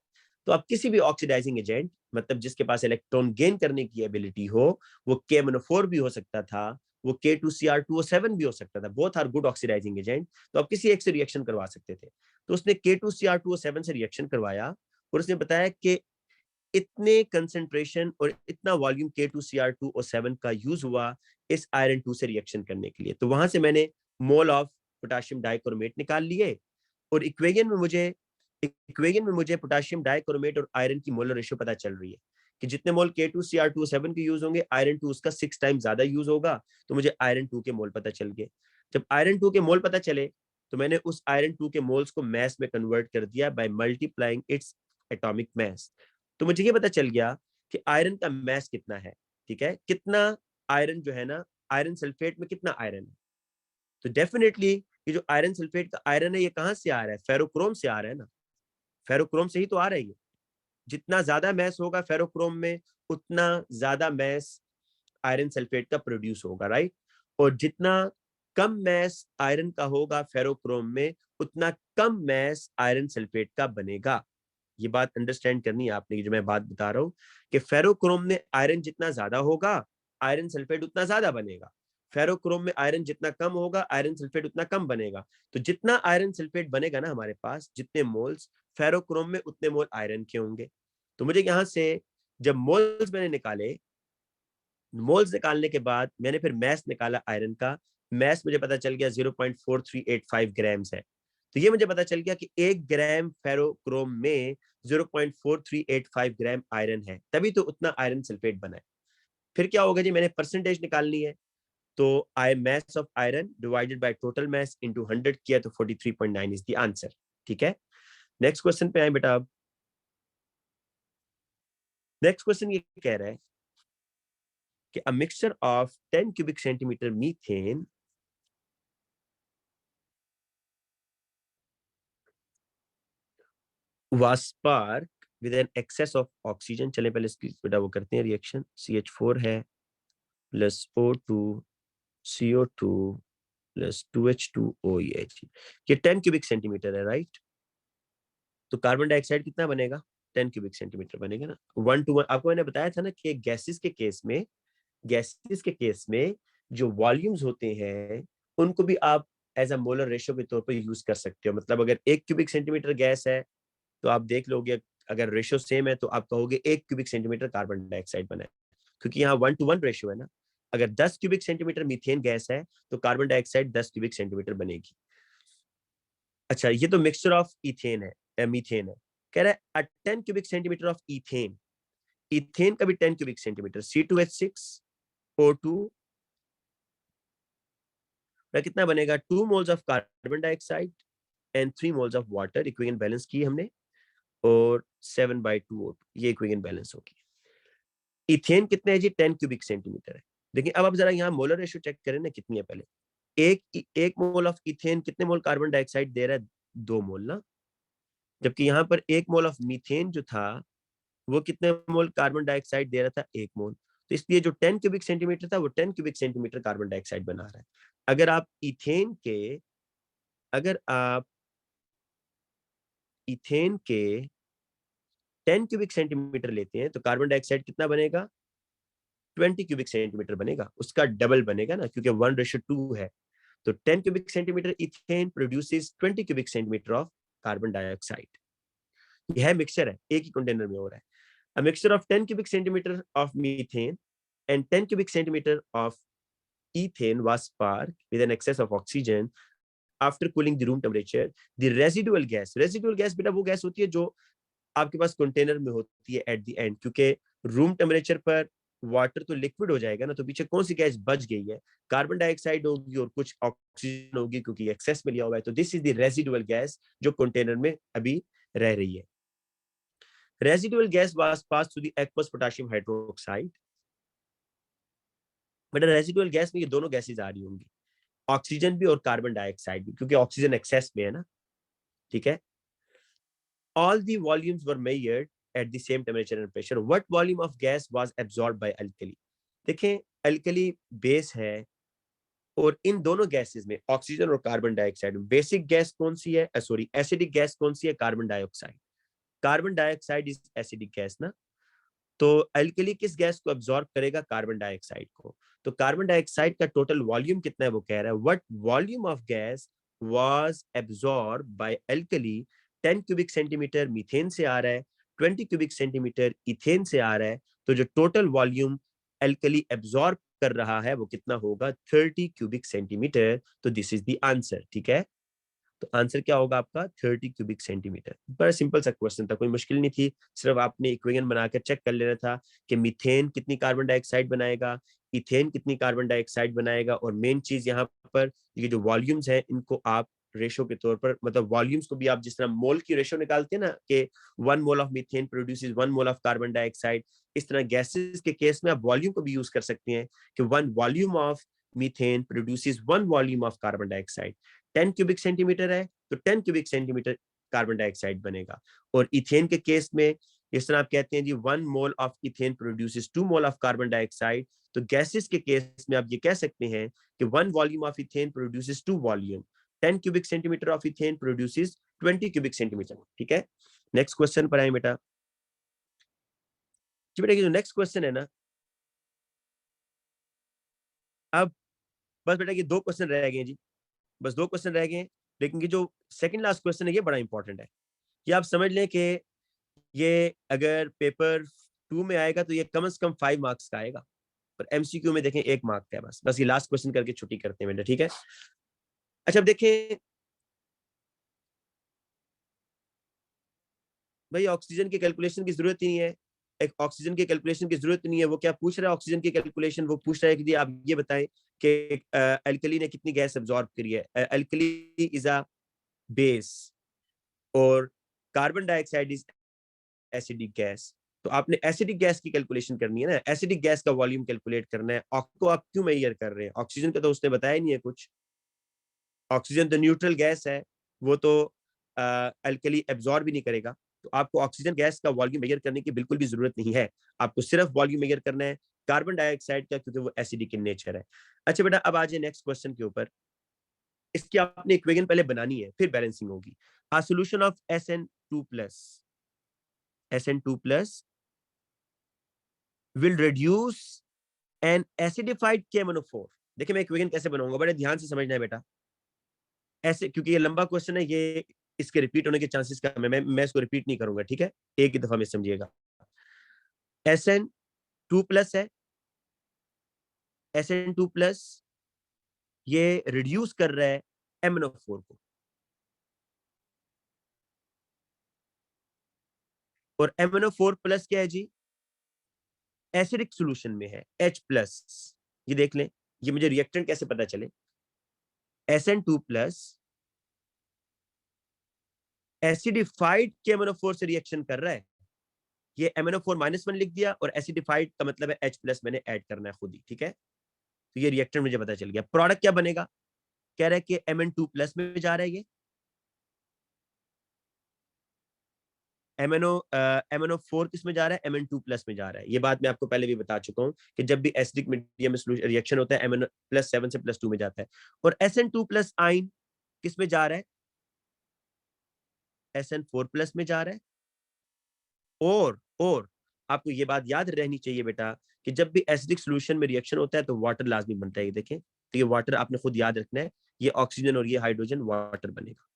तो आप किसी भी ऑक्सीडाइजिंग एजेंट, मतलब जिसके पास इलेक्ट्रॉन गेन करने की एबिलिटी हो, वो KMnO4 भी हो सकता था, वो K2Cr2O7 भी हो सकता था, both are good oxidising agent. तो आप किसी एक से रिएक्शन करवा सकते थे। तो उसने K2Cr2O7 से रिएक्शन करवाया और उसने बताया कि इतने कंसेंट्रेशन और इतना वॉल्यूम K2Cr2O7 का यूज हुआ इस आयरन 2 से रिएक्शन करने के लिए। तो वहां से मैंने मोल ऑफ पोटेशियम डाइक्रोमेट निकाल लिए और इक्वेशन में मुझे पोटेशियम डाइक्रोमेट और आयरन की मोलर रेशियो पता चल रही है कि जितने मोल K2Cr2O7 के यूज होंगे, आयरन 2 उसका 6 टाइम ज्यादा यूज होगा। तो मुझे आयरन 2 के मोल पता चल गए। जब आयरन 2 के मोल पता चले तो मैंने उस आयरन 2 के मोल्स को मैस में कन्वर्ट कर दिया by multiplying its atomic mass. तो मुझे ये पता चल गया कि आयरन का मैस कितना है। ठीक है, कितना आयरन जो है ना, आयरन सल्फेट में कितना आयरन है। तो डेफिनेटली ये जो आयरन सल्फेट का आयरन है ये कहां से आ रहा है, फेरोक्रोम से आ रहा है ना, फेरोक्रोम से ही तो आ रहा है ये। जितना ज्यादा मैस होगा फेरोक्रोम में, उतना ज्यादा मैस आयरन सल्फेट का प्रोड्यूस होगा, राइट। और जितना कम मैस आयरन का होगा फेरोक्रोम में, उतना कम मैस आयरन सल्फेट का बनेगा। ये बात अंडरस्टैंड करनी है आपने, जो मैं बात बता रहा हूँ कि फेरोक्रोम में आयरन जितना ज्यादा होगा, आयरन सल्फेट उतना ज्यादा बनेगा। फेरोक्रोम में आयरन जितना कम होगा, आयरन सल्फेट उतना कम बनेगा। तो जितना आयरन सल्फेट बनेगा ना हमारे पास, जितने मोल्स फेरोक्रोम में, उतने मोल आयरन के होंगे। तो मुझे यहां से जब मोल्स मैंने निकाले, मोल्स निकालने के बाद मैंने फिर मैस निकाला आयरन का। मैस मुझे पता चल गया 0.4385 ग्राम्स है। तो ये मुझे पता चल गया कि 1 ग्राम फेरोक्रोम में 0.4385 ग्राम आयरन है, तभी तो उतना आयरन सल्फेट बना है। फिर क्या होगा जी, मैंने परसेंटेज निकालनी है। तो I mass of iron divided by total mass into 100 किया तो 43.9 इज द आंसर। ठीक है, नेक्स्ट क्वेश्चन पे आए बेटा। अब नेक्स्ट क्वेश्चन ये कह रहा है कि अ mixture of 10 cubic centimetre methane was sparked with an excess of oxygen। चले पहले इसकी बेटा वो करते हैं रिएक्शन। CH4 है plus O2 CO2 plus 2H2OH। ये 10 क्यूबिक सेंटीमीटर है, राइट। तो कार्बन डाइऑक्साइड कितना बनेगा, 10 क्यूबिक सेंटीमीटर बनेगा ना। 1:1 आपको मैंने बताया था ना कि गैसेस के केस में जो वॉल्यूम्स होते हैं उनको भी आप एज अ मोलर रेशियो के तौर पर यूज कर सकते हो। मतलब अगर 1 क्यूबिक सेंटीमीटर गैस है तो आप देख लोगे, अगर रेशियो सेम है तो आप कहोगे 1 क्यूबिक सेंटीमीटर कार्बन डाइऑक्साइड बना है, क्योंकि यहाँ 1:1 रेशियो है ना। अगर 10 क्यूबिक सेंटीमीटर मीथेन गैस है तो कार्बन डाइऑक्साइड 10 क्यूबिक सेंटीमीटर बनेगी। अच्छा, ये तो मिक्सचर ऑफ इथेन है, मीथेन है। कह रहा है 10 cubic centimetre of ethane, ethane का भी 10 क्यूबिक सेंटीमीटर, C2H6O2 कितना बनेगा, 2 moles of carbon dioxide and 3 moles of water, equivalent balance की हमने, और 7/2 O2, ये इक्विवेलेंट बैलेंस होगी। इथेन कितने है जी? 10 क्यूबिक सेंटीमीटर है। देखिए अब आप जरा यहाँ मोलर रेशियो चेक करें ना, कितनी है पहले। एक मोल ऑफ इथेन कितने मोल कार्बन डाइऑक्साइड दे रहा है? 2 मोल ना। जबकि यहाँ पर 1 मोल ऑफ मीथेन जो था वो कितने मोल कार्बन डाइऑक्साइड दे रहा था? 1 मोल। तो इसलिए जो 10 क्यूबिक सेंटीमीटर था वो 10 क्यूबिक सेंटीमीटर कार्बन डाइऑक्साइड बना रहा है। अगर आप इथेन के 10 क्यूबिक सेंटीमीटर लेते हैं तो कार्बन डाइऑक्साइड कितना बनेगा? 20 क्यूबिक सेंटीमीटर बनेगा, उसका डबल बनेगा ना, क्योंकि 1:2 है। तो 10 cubic centimeter ethane produces 20 cubic centimeter of carbon dioxide. यह मिक्सचर है, एक ही कंटेनर में हो रहा है। A mixture of 10 cubic centimeter of methane and 10 cubic centimeter of ethane was sparked with an excess of oxygen after cooling the room temperature. The residual gas बेटा वो gas होती है जो आपके पास कंटेनर में होती है एट द एंड, क्योंकि रूम टेम्परेचर पर वाटर तो लिक्विड हो जाएगा ना, तो पीछे कौन सी गैस बच गई है? कार्बन डाइऑक्साइड होगी और कुछ ऑक्सीजन होगी, क्योंकि एक्सेस में लिया हुआ है। तो this is the residual gas जो कंटेनर में अभी रह रही है। Residual gas was pass through the aqueous potassium hydroxide. बेटा रेजिडुअल गैस में ये दोनों गैसेज आ रही होंगी, ऑक्सीजन भी और कार्बन डाइऑक्साइड भी, क्योंकि ऑक्सीजन एक्सेस में है ना। ठीक है। All the volumes were measured at the same temperature and pressure. What volume of gas was absorbed by alkali? देखें अल्कली बेस है और इन दोनों गैसेस में ऑक्सीजन और कार्बन डाइऑक्साइड, बेसिक गैस कौन सी है? सॉरी, एसिडिक गैस कौन सी है? Carbon dioxide. Carbon dioxide is acidic gas ना। तो अल्कली किस गैस को अब्सॉर्ब करेगा? कार्बन डाइऑक्साइड को। तो कार्बन डाइऑक्साइड का टोटल वॉल्यूम कितना है वो कह रहा है। What volume of gas was absorb by alkali? 10 cubic centimetre methane से आ रहा है, 20 क्यूबिक सेंटीमीटर इथेन से आ रहा है। तो जो टोटल वॉल्यूम अल्कली एब्सॉर्ब कर रहा है वो कितना होगा? 30 क्यूबिक सेंटीमीटर। तो दिस इज द आंसर। ठीक है, तो आंसर क्या होगा आपका? 30 क्यूबिक सेंटीमीटर। बड़ा सिंपल सा क्वेश्चन था, कोई मुश्किल नहीं थी। सिर्फ आपने इक्वेशन बनाकर चेक कर लेना था कि मीथेन कितनी कार्बन डाइऑक्साइड बनाएगा, इथेन कितनी कार्बन डाइऑक्साइड बनाएगा, और मेन चीज यहाँ पर ये जो वॉल्यूम्स हैं इनको आप रेशो के तौर पर, मतलब वॉल्यूम्स को भी आप जिस तरह मोल की रेशो निकालते हैं ना कि 1 mole of methane produces 1 mole of carbon dioxide, इस तरह गैसेस के केस में आप वॉल्यूम को भी यूज कर सकते हैं कि 1 volume of methane produces 1 volume of carbon dioxide. 10 cubic centimetre है तो 10 क्यूबिक सेंटीमीटर कार्बन डाइऑक्साइड बनेगा। और इथेन के केस में जिस तरह आप कहते हैं जी 1 mole of ethane produces 2 mole of carbon dioxide, तो गैसेस के केस में आप ये कह सकते हैं कि 1 volume of ethane produces 2 volume, 10 cubic centimetre of ethane produces 20 cubic centimetre. ठीक है, नेक्स्ट क्वेश्चन पर आए बेटा। जी बेटा, ये जो नेक्स्ट क्वेश्चन है ना, अब बस बेटा ये 2 क्वेश्चन रह गए जी, बस 2 क्वेश्चन रह गए। लेकिन ये जो सेकंड लास्ट क्वेश्चन है ये बड़ा इंपॉर्टेंट है। ये आप समझ लें कि ये अगर पेपर 2 में आएगा तो ये कम से कम 5 मार्क्स का आएगा, पर एमसीक्यू में देखें 1 मार्क का है बस। बस ये लास्ट क्वेश्चन करके छुट्टी करते हैं बेटा। ठीक है, अच्छा अब देखें भाई, ऑक्सीजन की कैलकुलेशन की जरूरत ही नहीं है। एक ऑक्सीजन की कैलकुलेशन की जरूरत नहीं है। वो क्या पूछ रहा है ऑक्सीजन की कैलकुलेशन? वो पूछ रहा है कि जी आप ये बताएं कि अल्कली ने कितनी गैस अब्सॉर्ब करी है। अल्कली इज अ बेस और carbon dioxide is acidic gas. तो आपने एसिडिक गैस की कैलकुलेशन करनी है ना, एसिडिक गैस का वॉल्यूम कैलकुलेट करना है। को आप क्यों मेजर कर रहे हैं? ऑक्सीजन का तो उसने बताया नहीं है कुछ। ऑक्सीजन तो न्यूट्रल गैस है, वो तो अल्कली एब्जॉर्ब भी नहीं करेगा। तो आपको ऑक्सीजन गैस का वॉल्यूम मेजर करने की बिल्कुल भी जरूरत नहीं है। आपको सिर्फ वॉल्यूम मेजर करना है कार्बन डाइऑक्साइड का, क्योंकि वो एसिडिक इन नेचर है। अच्छा बेटा, अब आ जाए नेक्स्ट क्वेश्चन के ऊपर। इसकी आपने इक्वेशन पहले बनानी है, फिर बैलेंसिंग होगी। A solution of SN2+ will reduce an acidified KMnO4। देखिए मैं इक्वेशन कैसे बनाऊंगा, बड़े ध्यान से समझना है बेटा। ऐसे, क्योंकि ये लंबा क्वेश्चन है, ये इसके रिपीट होने के चांसेस कम है। मैं इसको रिपीट नहीं करूंगा। ठीक है, एक ही दफा में समझिएगा। SN2+ है, SN2+ ये रिड्यूस कर रहा है MnO4 को, और MnO4+ क्या है जी? एसिडिक सोल्यूशन में है, H+। ये देख लें, ये मुझे रिएक्टेंट कैसे पता चले। SN2+ एसिडिफाइड KMnO4 से रिएक्शन कर रहा है, ये MnO4-1 लिख दिया, और एसिडिफाइड का मतलब है H+ मैंने ऐड करना है खुद ही, ठीक है। तो ये रिएक्टेंट मुझे पता चल गया। प्रोडक्ट क्या बनेगा, कह रहा है कि Mn2+ में जा रहा है, ये MnO4 किस में जा रहा है, Mn2+ में जा रहा है। ये बात मैं आपको पहले भी बता चुका हूं कि जब भी एसिडिक मीडियम में रिएक्शन होता है Mn+7 से +2 में जाता है, और SN2+ आइन किस में जा रहा है, SN4+ में जा रहा है। और आपको ये बात याद रहनी चाहिए बेटा कि जब भी एसिडिक सॉल्यूशन में रिएक्शन होता है तो वाटर लाजमी बनता है। ये देखें, तो ये वाटर आपने खुद याद रखना है, ये ऑक्सीजन और ये हाइड्रोजन वाटर बनेगा।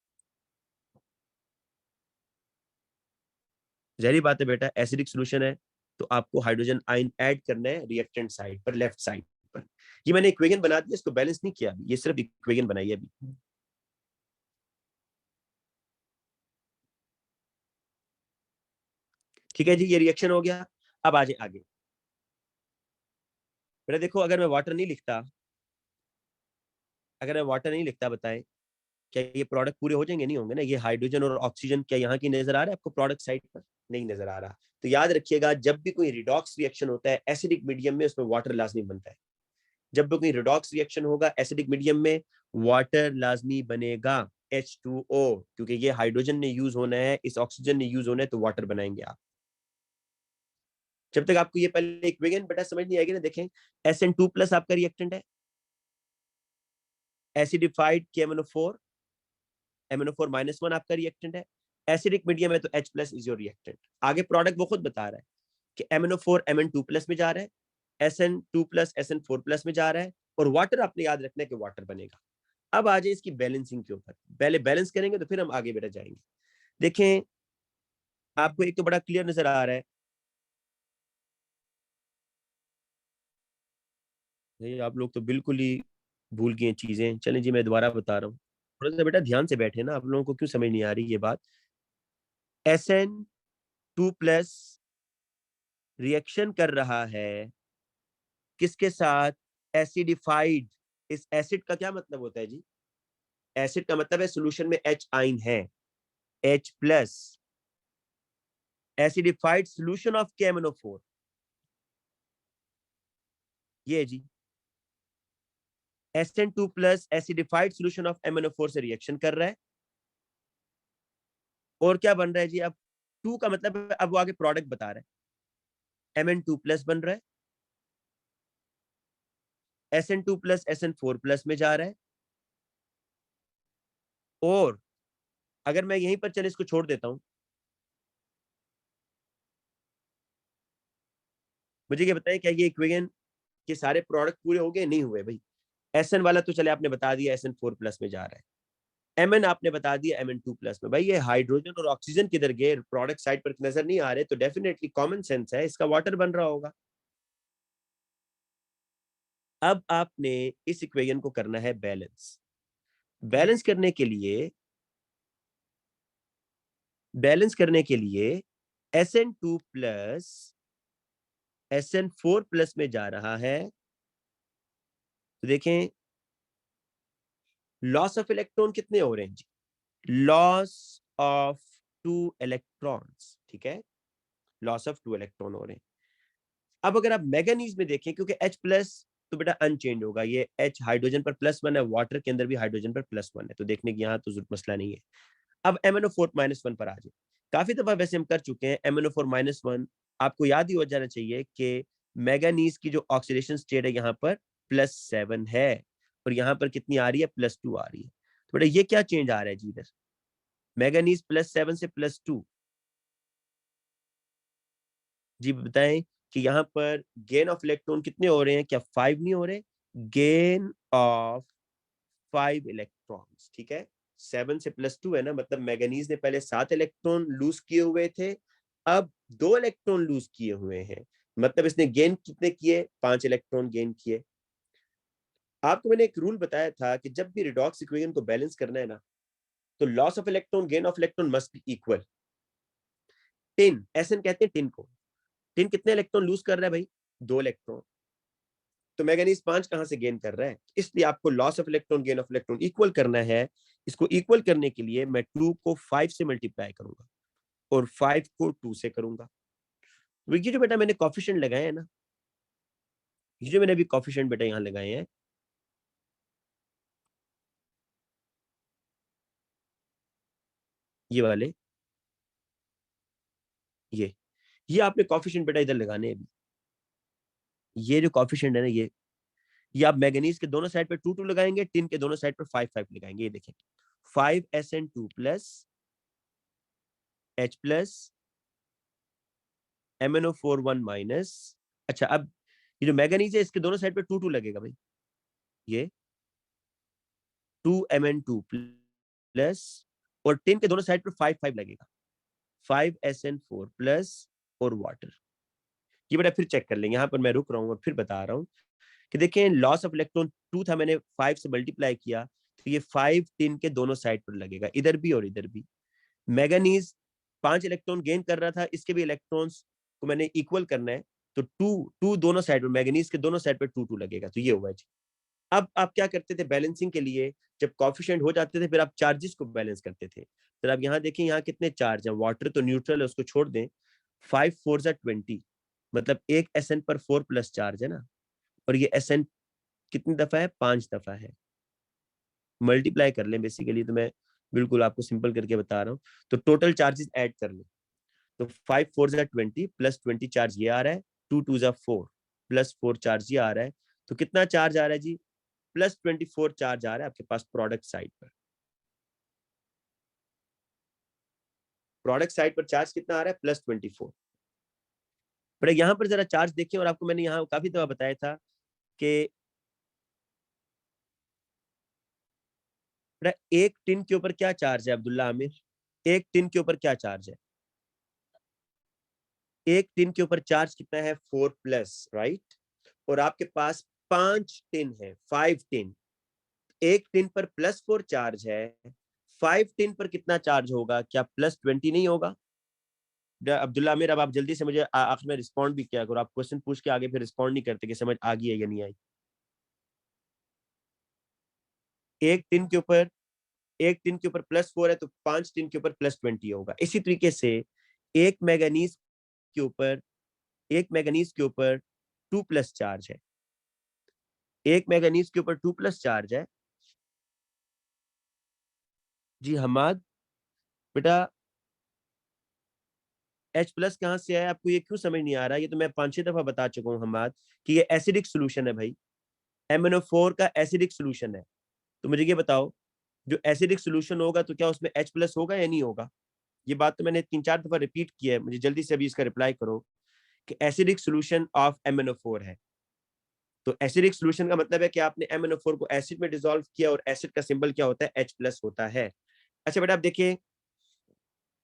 जहरी बात है बेटा, एसिडिक सॉल्यूशन है तो आपको हाइड्रोजन आयन ऐड करना है रिएक्टेंट साइड पर, लेफ्ट साइड पर। ये मैंने इक्वेशन बना दिया, इसको बैलेंस नहीं किया अभी, ये सिर्फ इक्वेशन बनाई है अभी। ठीक है जी, ये रिएक्शन हो गया। अब आ जाए आगे बेटा, देखो अगर मैं वाटर नहीं लिखता, अगर मैं वाटर नहीं लिखता, बताएं क्या ये प्रोडक्ट पूरे हो जाएंगे, नहीं होंगे ना। ये हाइड्रोजन और ऑक्सीजन क्या यहाँ की नजर आ रहा है आपको प्रोडक्ट साइड पर, नहीं नजर आ रहा। तो याद रखिएगा, जब भी कोई रिडॉक्स रिएक्शन होता है एसिडिक मीडियम में, उसमें वाटर लाजमी बनता है। जब भी कोई रिडॉक्स रिएक्शन होगा एसिडिक मीडियम में, वाटर लाजमी बनेगा, H2O, क्योंकि ये हाइड्रोजन ने यूज होना है, इस ऑक्सीजन ने यूज होना है, तो वाटर बनाएंगे आप। जब तक आपको ये पहले इक्वेशन बेटा समझ नहीं आएगी ना, देखें SN2+ आपका रिएक्टेंट है, एसिडिफाइड KMnO4, MnO4-1 आपका रिएक्टेंट है, एसिडिक मीडियम है तो H+ इज योर रिएक्टेंट। आगे प्रोडक्ट वो खुद बता रहा है कि MnO4 Mn2+ में जा रहा है, SN2+ SN4+ में जा रहा है, और वाटर आपने याद रखना है कि वाटर बनेगा। अब आ जाए इसकी बैलेंसिंग के ऊपर, पहले बैलेंस करेंगे तो फिर हम आगे बेटा जाएंगे। देखें, आपको एक तो बड़ा क्लियर नजर आ रहा है, ये आप लोग तो बिल्कुल ही भूल गए चीजें। चलें जी, मैं दोबारा बता रहा हूँ, थोड़ा सा बेटा ध्यान से बैठे ना, आप लोगों को क्यों समझ नहीं आ रही ये बात। SN2+ रिएक्शन कर रहा है किसके साथ, एसिडिफाइड। इस एसिड का क्या मतलब होता है जी, एसिड का मतलब है सोल्यूशन में H आइन है, H+, acidified solution of KMnO4, ये जी SN2+ acidified solution of MnO4 से रिएक्शन कर रहा है, और क्या बन रहा है जी, अब 2 का मतलब अब वो आगे प्रोडक्ट बता रहा है, Mn2+ बन रहा है, SN2+ SN4+ में जा रहा है। और अगर मैं यहीं पर चले इसको छोड़ देता हूं, मुझे ये बताएं क्या ये इक्वेशन के सारे प्रोडक्ट पूरे हो गए, नहीं हुए भाई। SN वाला तो चले आपने बता दिया SN4+ में जा रहा है, Mn आपने बता दिया Mn2+ में। भाई ये हाइड्रोजन और ऑक्सीजन किधर गए, प्रोडक्ट साइड पर नजर नहीं आ रहे, तो डेफिनेटली कॉमन सेंस है इसका वाटर बन रहा होगा। अब आपने इस इक्वेशन को करना है बैलेंस। बैलेंस करने के लिए, बैलेंस करने के लिए SN2+ SN4+ में जा रहा है, तो देखें लॉस ऑफ इलेक्ट्रॉन कितने हो रहे हैं जी, लॉस ऑफ 2 इलेक्ट्रॉन्स, ठीक है, लॉस ऑफ 2 इलेक्ट्रॉन हो रहे हैं। अब अगर आप मैग्नीज में देखें, क्योंकि H+ तो बेटा अनचेंज होगा, ये H हाइड्रोजन पर +1 है, वाटर के अंदर भी हाइड्रोजन पर +1 है, तो देखने की यहाँ तो जरूरत मसला नहीं है। अब MnO4-1 पर आ जाए, काफी दफा वैसे हम कर चुके हैं MnO4-1, आपको याद ही हो जाना चाहिए कि मैग्नीज की जो ऑक्सीडेशन स्टेट है यहाँ पर +7 है, और यहाँ पर कितनी आ रही है, +2 आ रही है। तो बेटा ये क्या चेंज आ रहा है जी इधर, मैग्नीज +7 से +2, जी बताएं कि यहाँ पर गेन ऑफ इलेक्ट्रॉन कितने हो रहे हैं, क्या 5 नहीं हो रहे, गेन ऑफ 5 इलेक्ट्रॉन्स, ठीक है। 7 से +2 है ना, मतलब मैग्नीज ने पहले 7 इलेक्ट्रॉन लूज किए हुए थे, अब 2 इलेक्ट्रॉन लूज किए हुए हैं, मतलब इसने गेन कितने किए, 5 इलेक्ट्रॉन गेन किए। आपको मैंने एक रूल बताया था कि जब भी रिडॉक्स इक्वेशन को बैलेंस करना है ना, तो loss of electron gain of electron must be equal. Tin, SN कहते हैं टिन को, टिन कितने इलेक्ट्रॉन लूज कर रहा है भाई, 2 इलेक्ट्रॉन, तो मैग्नीज 5 कहां से गेन कर रहा है, इसलिए आपको loss of electron gain of electron equal करना है। इसको इक्वल करने के लिए मैं 2 को 5 से मल्टीप्लाई करूंगा और 5 को 2 से करूंगा। तो ये जो बेटा मैंने कोफिशिएंट लगाए हैं ना, ये जो मैंने अभी कोफिशिएंट बेटा यहाँ लगाए हैं, ये वाले, ये आपने कोफिशिएंट बेटा इधर लगाने हैं अभी। ये जो कोफिशिएंट है ना, ये आप मैंगनीज के दोनों साइड पे 2 2 लगाएंगे, टिन के दोनों साइड पे 5 5 लगाएंगे। ये देखें 5SN2 plus H plus MnO4 1 minus. अच्छा, अब ये जो मैंगनीज है इसके दोनों साइड पे 2 2 लगेगा भाई, ये 2Mn2 प्लस, और टिन के दोनों साइड पे 5 5 लगेगा, 5SN4 प्लस और वाटर। ये बेटा फिर चेक कर लेंगे, यहाँ पर मैं रुक रहा हूँ और फिर बता रहा हूँ कि देखें लॉस ऑफ इलेक्ट्रॉन 2 था, मैंने 5 से मल्टीप्लाई किया, तो ये 5 टिन के दोनों साइड पर लगेगा, इधर भी और इधर भी। मैंगनीज 5 इलेक्ट्रॉन गेन कर रहा था, इसके भी इलेक्ट्रॉन्स को मैंने इक्वल करना है, तो 2 दोनों साइड पर, मैंगनीज के दोनों साइड पर 2 2 लगेगा, तो ये हुआ जी। अब आप क्या करते थे बैलेंसिंग के लिए, जब कॉफिशिएंट हो जाते थे फिर आप चार्जेस को बैलेंस करते थे। फिर आप यहाँ देखें, यहाँ कितने चार्ज हैं, वाटर तो न्यूट्रल है उसको छोड़ दें, 5 4 20, मतलब एक SN पर 4 प्लस चार्ज है ना, और ये SN कितनी दफा है, 5 दफा है। मल्टीप्लाई कर लें बेसिकली, तो मैं बिल्कुल आपको सिंपल करके बता रहा हूँ, तो टोटल चार्जेस ऐड कर लें, तो 5 4 20 प्लस 20 चार्ज ये आ रहा है, 2 2 4 प्लस 4 चार्ज ये आ रहा है, तो कितना चार्ज आ रहा है जी, प्लस 24 चार्ज आ रहा है आपके पास प्रोडक्ट साइड पर। प्रोडक्ट साइड पर चार्ज कितना आ रहा है, प्लस 24। बट यहाँ पर जरा चार्ज देखें, और आपको मैंने यहाँ काफी दफा बताया था कि एक टिन के ऊपर क्या चार्ज है अब्दुल्ला आमिर, एक टिन के ऊपर क्या चार्ज है, एक टिन के ऊपर चार्ज कितना है, 4 प्लस, राइट। और आपके पास 5 टिन है, 5 टिन, एक टिन पर +4 चार्ज है, 5 टिन पर कितना चार्ज होगा, क्या +20 नहीं होगा। अब्दुल्ला आमिर, अब आप जल्दी से मुझे आखिर में रिस्पॉन्ड भी किया करो, आप क्वेश्चन पूछ के आगे फिर रिस्पॉन्ड नहीं करते कि समझ आ गई है या नहीं आई। एक टिन के ऊपर, एक टिन के ऊपर +4 है, तो 5 टिन के ऊपर +20 होगा। इसी तरीके से एक मैंगनीज के ऊपर, एक मैंगनीज के ऊपर 2 प्लस चार्ज है, एक मैंगनीज के ऊपर 2 प्लस चार्ज है जी। हमाद बेटा, H प्लस कहाँ से आया, आपको ये क्यों समझ नहीं आ रहा, ये तो मैं 5 6 दफा बता चुका हूँ हमाद, कि ये एसिडिक सोल्यूशन है भाई, MnO4 का एसिडिक सोल्यूशन है। तो मुझे ये बताओ, जो एसिडिक सोल्यूशन होगा तो क्या उसमें H प्लस होगा या नहीं होगा। ये बात तो मैंने 3 4 दफा रिपीट किया है, मुझे जल्दी से अभी इसका रिप्लाई करो कि एसिडिक सोल्यूशन ऑफ MnO4 है। तो एसिडिक सोल्यूशन का मतलब है कि आपने MnO4 को एसिड में डिसॉल्व किया, और एसिड का सिंबल क्या होता है, H प्लस होता है। अच्छा बेटा, आप देखिए,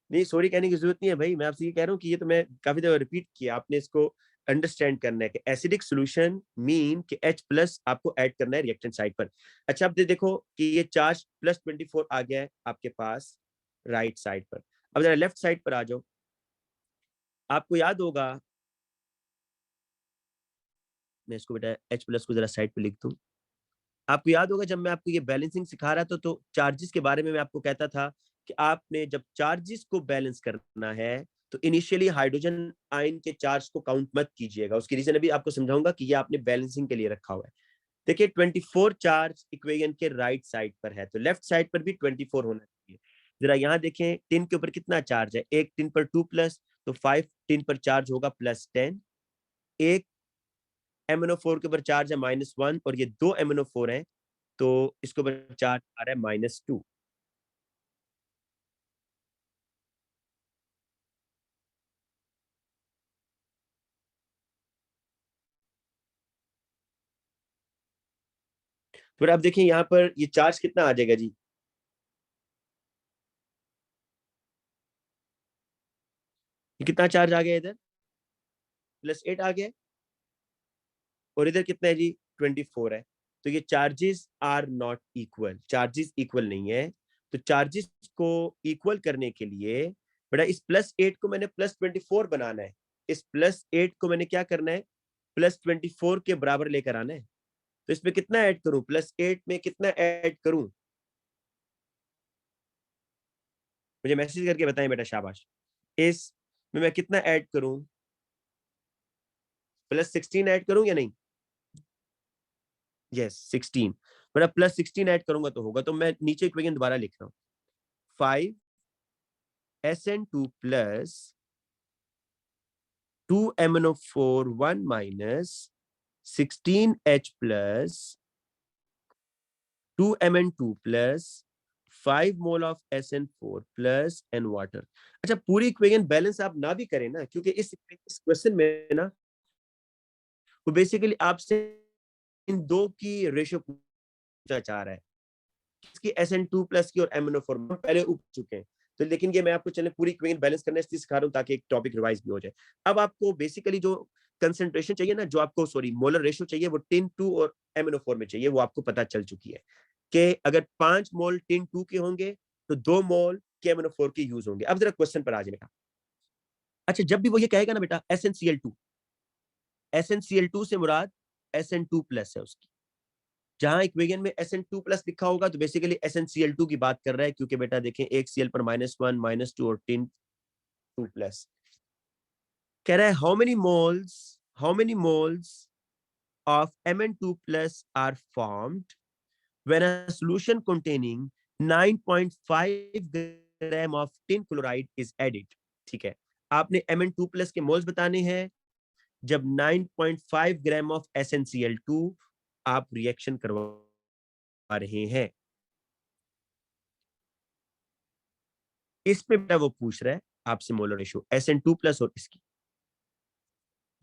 नहीं सॉरी कहने की जरूरत नहीं है भाई, मैं आपसे ये कह रहा हूँ कि ये तो मैं काफी दफा रिपीट किया, आपने इसको अंडरस्टैंड करना है कि एसिडिक सॉल्यूशन मीन कि H प्लस आपको ऐड करना है रिएक्टेंट साइड पर। अच्छा, अब देखो कि ये चार्ज +24 आ गया है आपके पास राइट साइड पर। अब जरा लेफ्ट साइड पर आ जाओ, आपको याद होगा, मैं इसको बेटा H प्लस को जरा साइड पे लिख दूं। आपको याद होगा जब मैं आपको ये बैलेंसिंग सिखा रहा था, तो चार्जेस के बारे में मैं आपको कहता था कि आपने जब चार्जेस को बैलेंस करना है, तो इनिशियली हाइड्रोजन आयन के चार्ज को काउंट मत कीजिएगा। उसकी रीजन अभी आपको समझाऊंगा कि ये आपने बैलेंसिंग के लिए रखा हुआ है। देखिए 24 चार्ज इक्वेशन के राइट साइड पर है, तो लेफ्ट साइड पर भी 24 होना चाहिए। जरा यहाँ देखें, टिन के ऊपर कितना चार्ज है, एक टिन पर 2 प्लस, तो 5 टिन पर चार्ज होगा +10। एक MnO4 के ऊपर चार्ज है -1, और ये 2 MnO4 है, तो इसके ऊपर चार्ज आ रहा है -2। फिर आप देखिए यहाँ पर ये चार्ज कितना आ जाएगा जी, ये कितना चार्ज आ गया, इधर +8 आ गया, और इधर कितना है जी, 24 है। तो ये charges are not equal, charges equal नहीं है। तो चार्जेस को इक्वल करने के लिए बेटा, इस +8 को मैंने +24 बनाना है, इस +8 को मैंने क्या करना है, +24 के बराबर लेकर आना है। तो इसमें कितना ऐड करूं, +8 में कितना ऐड करूं, मुझे मैसेज करके बताएं बेटा, शाबाश। इस में मैं कितना ऐड करूं, +16 ऐड करूं या नहीं? यस 16 बेटा, +16 ऐड करूंगा तो होगा। तो मैं नीचे इक्वेशन दोबारा लिख रहा हूं, 5SN2 plus 2MnO4 1 minus 16H plus 2Mn2 plus 5 mole of SN4 plus N water. अच्छा, पूरी इक्वेशन बैलेंस आप ना भी करें ना, क्योंकि इस क्वेश्चन में ना वो बेसिकली आपसे इन दो की रेशियो पूछा चाह रहा है, इसकी SN2 प्लस की और MnO4 पहले उठ चुके हैं। तो लेकिन ये मैं आपको चले पूरी इक्वेशन बैलेंस करना इसलिए सिखा रहा हूँ ताकि एक टॉपिक रिवाइज भी हो जाए। अब आपको बेसिकली जो कंसंट्रेशन चाहिए ना, जो आपको सॉरी मोलर रेशियो चाहिए, वो टिन 2 और MnO4 में चाहिए, वो आपको पता चल चुकी है कि अगर 5 मोल टिन 2 के होंगे तो 2 मोल के MnO4 के यूज होंगे। अब जरा क्वेश्चन पर आ जाए बेटा। अच्छा, जब भी वो ये कहेगा ना बेटा SnCl2, SnCl2 से मुराद SN2 प्लस है उसकी। जहां इक्वेशन में SN2 प्लस लिखा होगा तो बेसिकली SnCl2 की बात कर रहा है, क्योंकि बेटा देखें एक Cl पर -1 -2 और टिन 2 प्लस। कह रहा है how many moles of Mn2 plus are formed when a solution containing 9.5 gram of tin chloride is added. ठीक है, आपने Mn2 प्लस के मोल्स बताने हैं जब 9.5 ग्राम ऑफ SnCl2 आप रिएक्शन करवा रहे हैं। इसमें बेटा वो पूछ रहा है आपसे मोलर रेशियो SN2 प्लस और इसकी।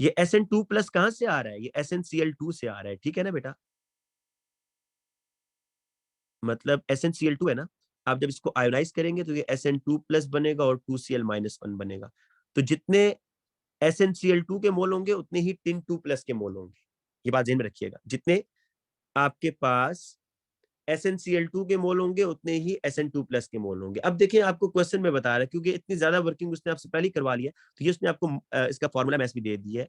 ये SN2 प्लस कहां से आ रहा है? ये SnCl2 से आ रहा है, ठीक है ना बेटा? मतलब SnCl2 है ना, आप जब इसको आयोनाइज करेंगे तो ये SN2 प्लस बनेगा और 2Cl-1 बनेगा। तो जितने SnCl2 के मोल होंगे उतने ही टिन 2 प्लस के मोल होंगे। ये बात ध्यान में रखिएगा, जितने आपके पास SnCl2 के मोल होंगे उतने ही SN2 प्लस के मोल होंगे। अब देखिए आपको क्वेश्चन में बता रहा है, क्योंकि इतनी ज्यादा वर्किंग उसने आपसे पहले ही करवा लिया, तो ये उसने आपको इसका फॉर्मूला मैथ भी दे दिया है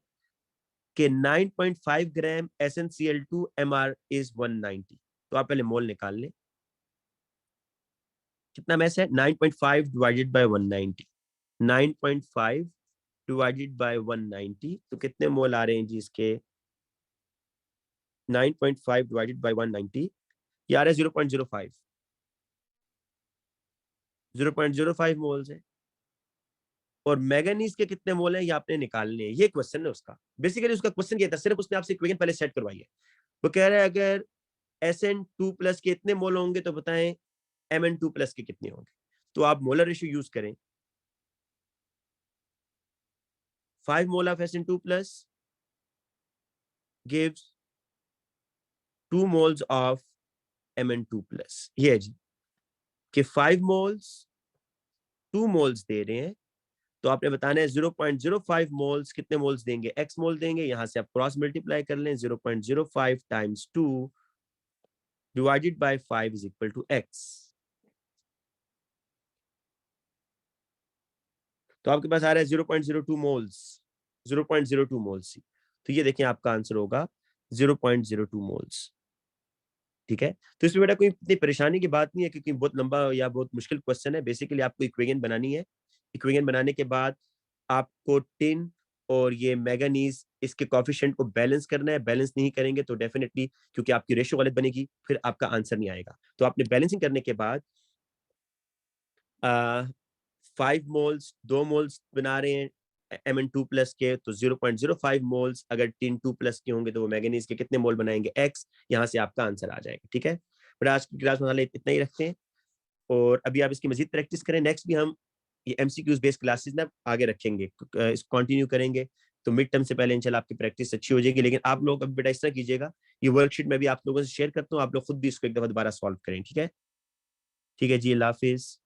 कि 9.5 ग्राम SnCl2 MR इज 190। तो आप पहले मोल निकाल लें, कितना मैस है 9.5 डिवाइडेड बाय 190, 9.5 डिवाइडेड बाय 190, तो कितने मोल आ रहे हैं जी इसके? 9.5 डिवाइडेड बाय 190, ये आ रहा है 0.05, 0.05 मोल्स है। और मैंगनीज के कितने मोल हैं ये आपने निकालने हैं, ये क्वेश्चन है उसका। बेसिकली उसका क्वेश्चन ये था, सिर्फ उसने आपसे इक्वेशन पहले सेट करवाई है। वो कह रहा है अगर SN2 प्लस के इतने मोल होंगे तो बताएं Mn2 प्लस के कितने होंगे। तो आप मोलर रेशियो यूज करें, 5 mole of SN2 plus gives 2 moles of Mn2 plus. ये है जी कि 5 मोल्स 2 मोल्स दे रहे हैं, तो आपने बताना है 0.05 मोल्स कितने मोल्स देंगे? x मोल देंगे। यहां से आप क्रॉस मल्टीप्लाई कर लें, 0.05 times 2 divided by 5 is equal to x। तो आपके पास आ रहा है 0.02 मोल्स, 0.02 मोल्स। तो ये देखें आपका आंसर होगा 0.02 मोल्स। ठीक है, तो इसमें बेटा कोई इतनी परेशानी की बात नहीं है, क्योंकि बहुत लंबा या बहुत मुश्किल क्वेश्चन है। बेसिकली आपको इक्वेशन बनानी है, इक्वेशन बनाने के बाद आपको टिन और ये मैंगनीज इसके कोफिशिएंट को बैलेंस करना है। बैलेंस नहीं करेंगे तो डेफिनेटली, क्योंकि आपकी रेशियो गलत बनेगी, फिर आपका आंसर नहीं आएगा। तो आपने बैलेंसिंग करने के बाद 5 मोल्स 2 मोल्स बना रहे हैं Mn2 प्लस के, तो 0.05 मोल्स अगर टिन 2 प्लस के होंगे तो वो मैंगनीज के कितने मोल बनाएंगे? x। यहाँ से आपका आंसर आ जाएगा। ठीक है, बट आज की क्लास में इतना ही रखते हैं, और अभी आप इसकी मजीद प्रैक्टिस करें। नेक्स्ट भी हम ये MCQs बेस्ड क्लासेस ना आगे रखेंगे, इसको कंटिन्यू करेंगे। तो मिड टर्म से पहले इंशाल्लाह आपकी प्रैक्टिस अच्छी हो जाएगी। लेकिन आप लोग अभी बेटा इस तरह कीजिएगा, ये वर्कशीट मैं भी आप लोगों से शेयर करता हूँ, आप लोग खुद भी इसको एक दफा दोबारा सॉल्व करें। ठीक है, ठीक है जी, अल्लाह हाफिज।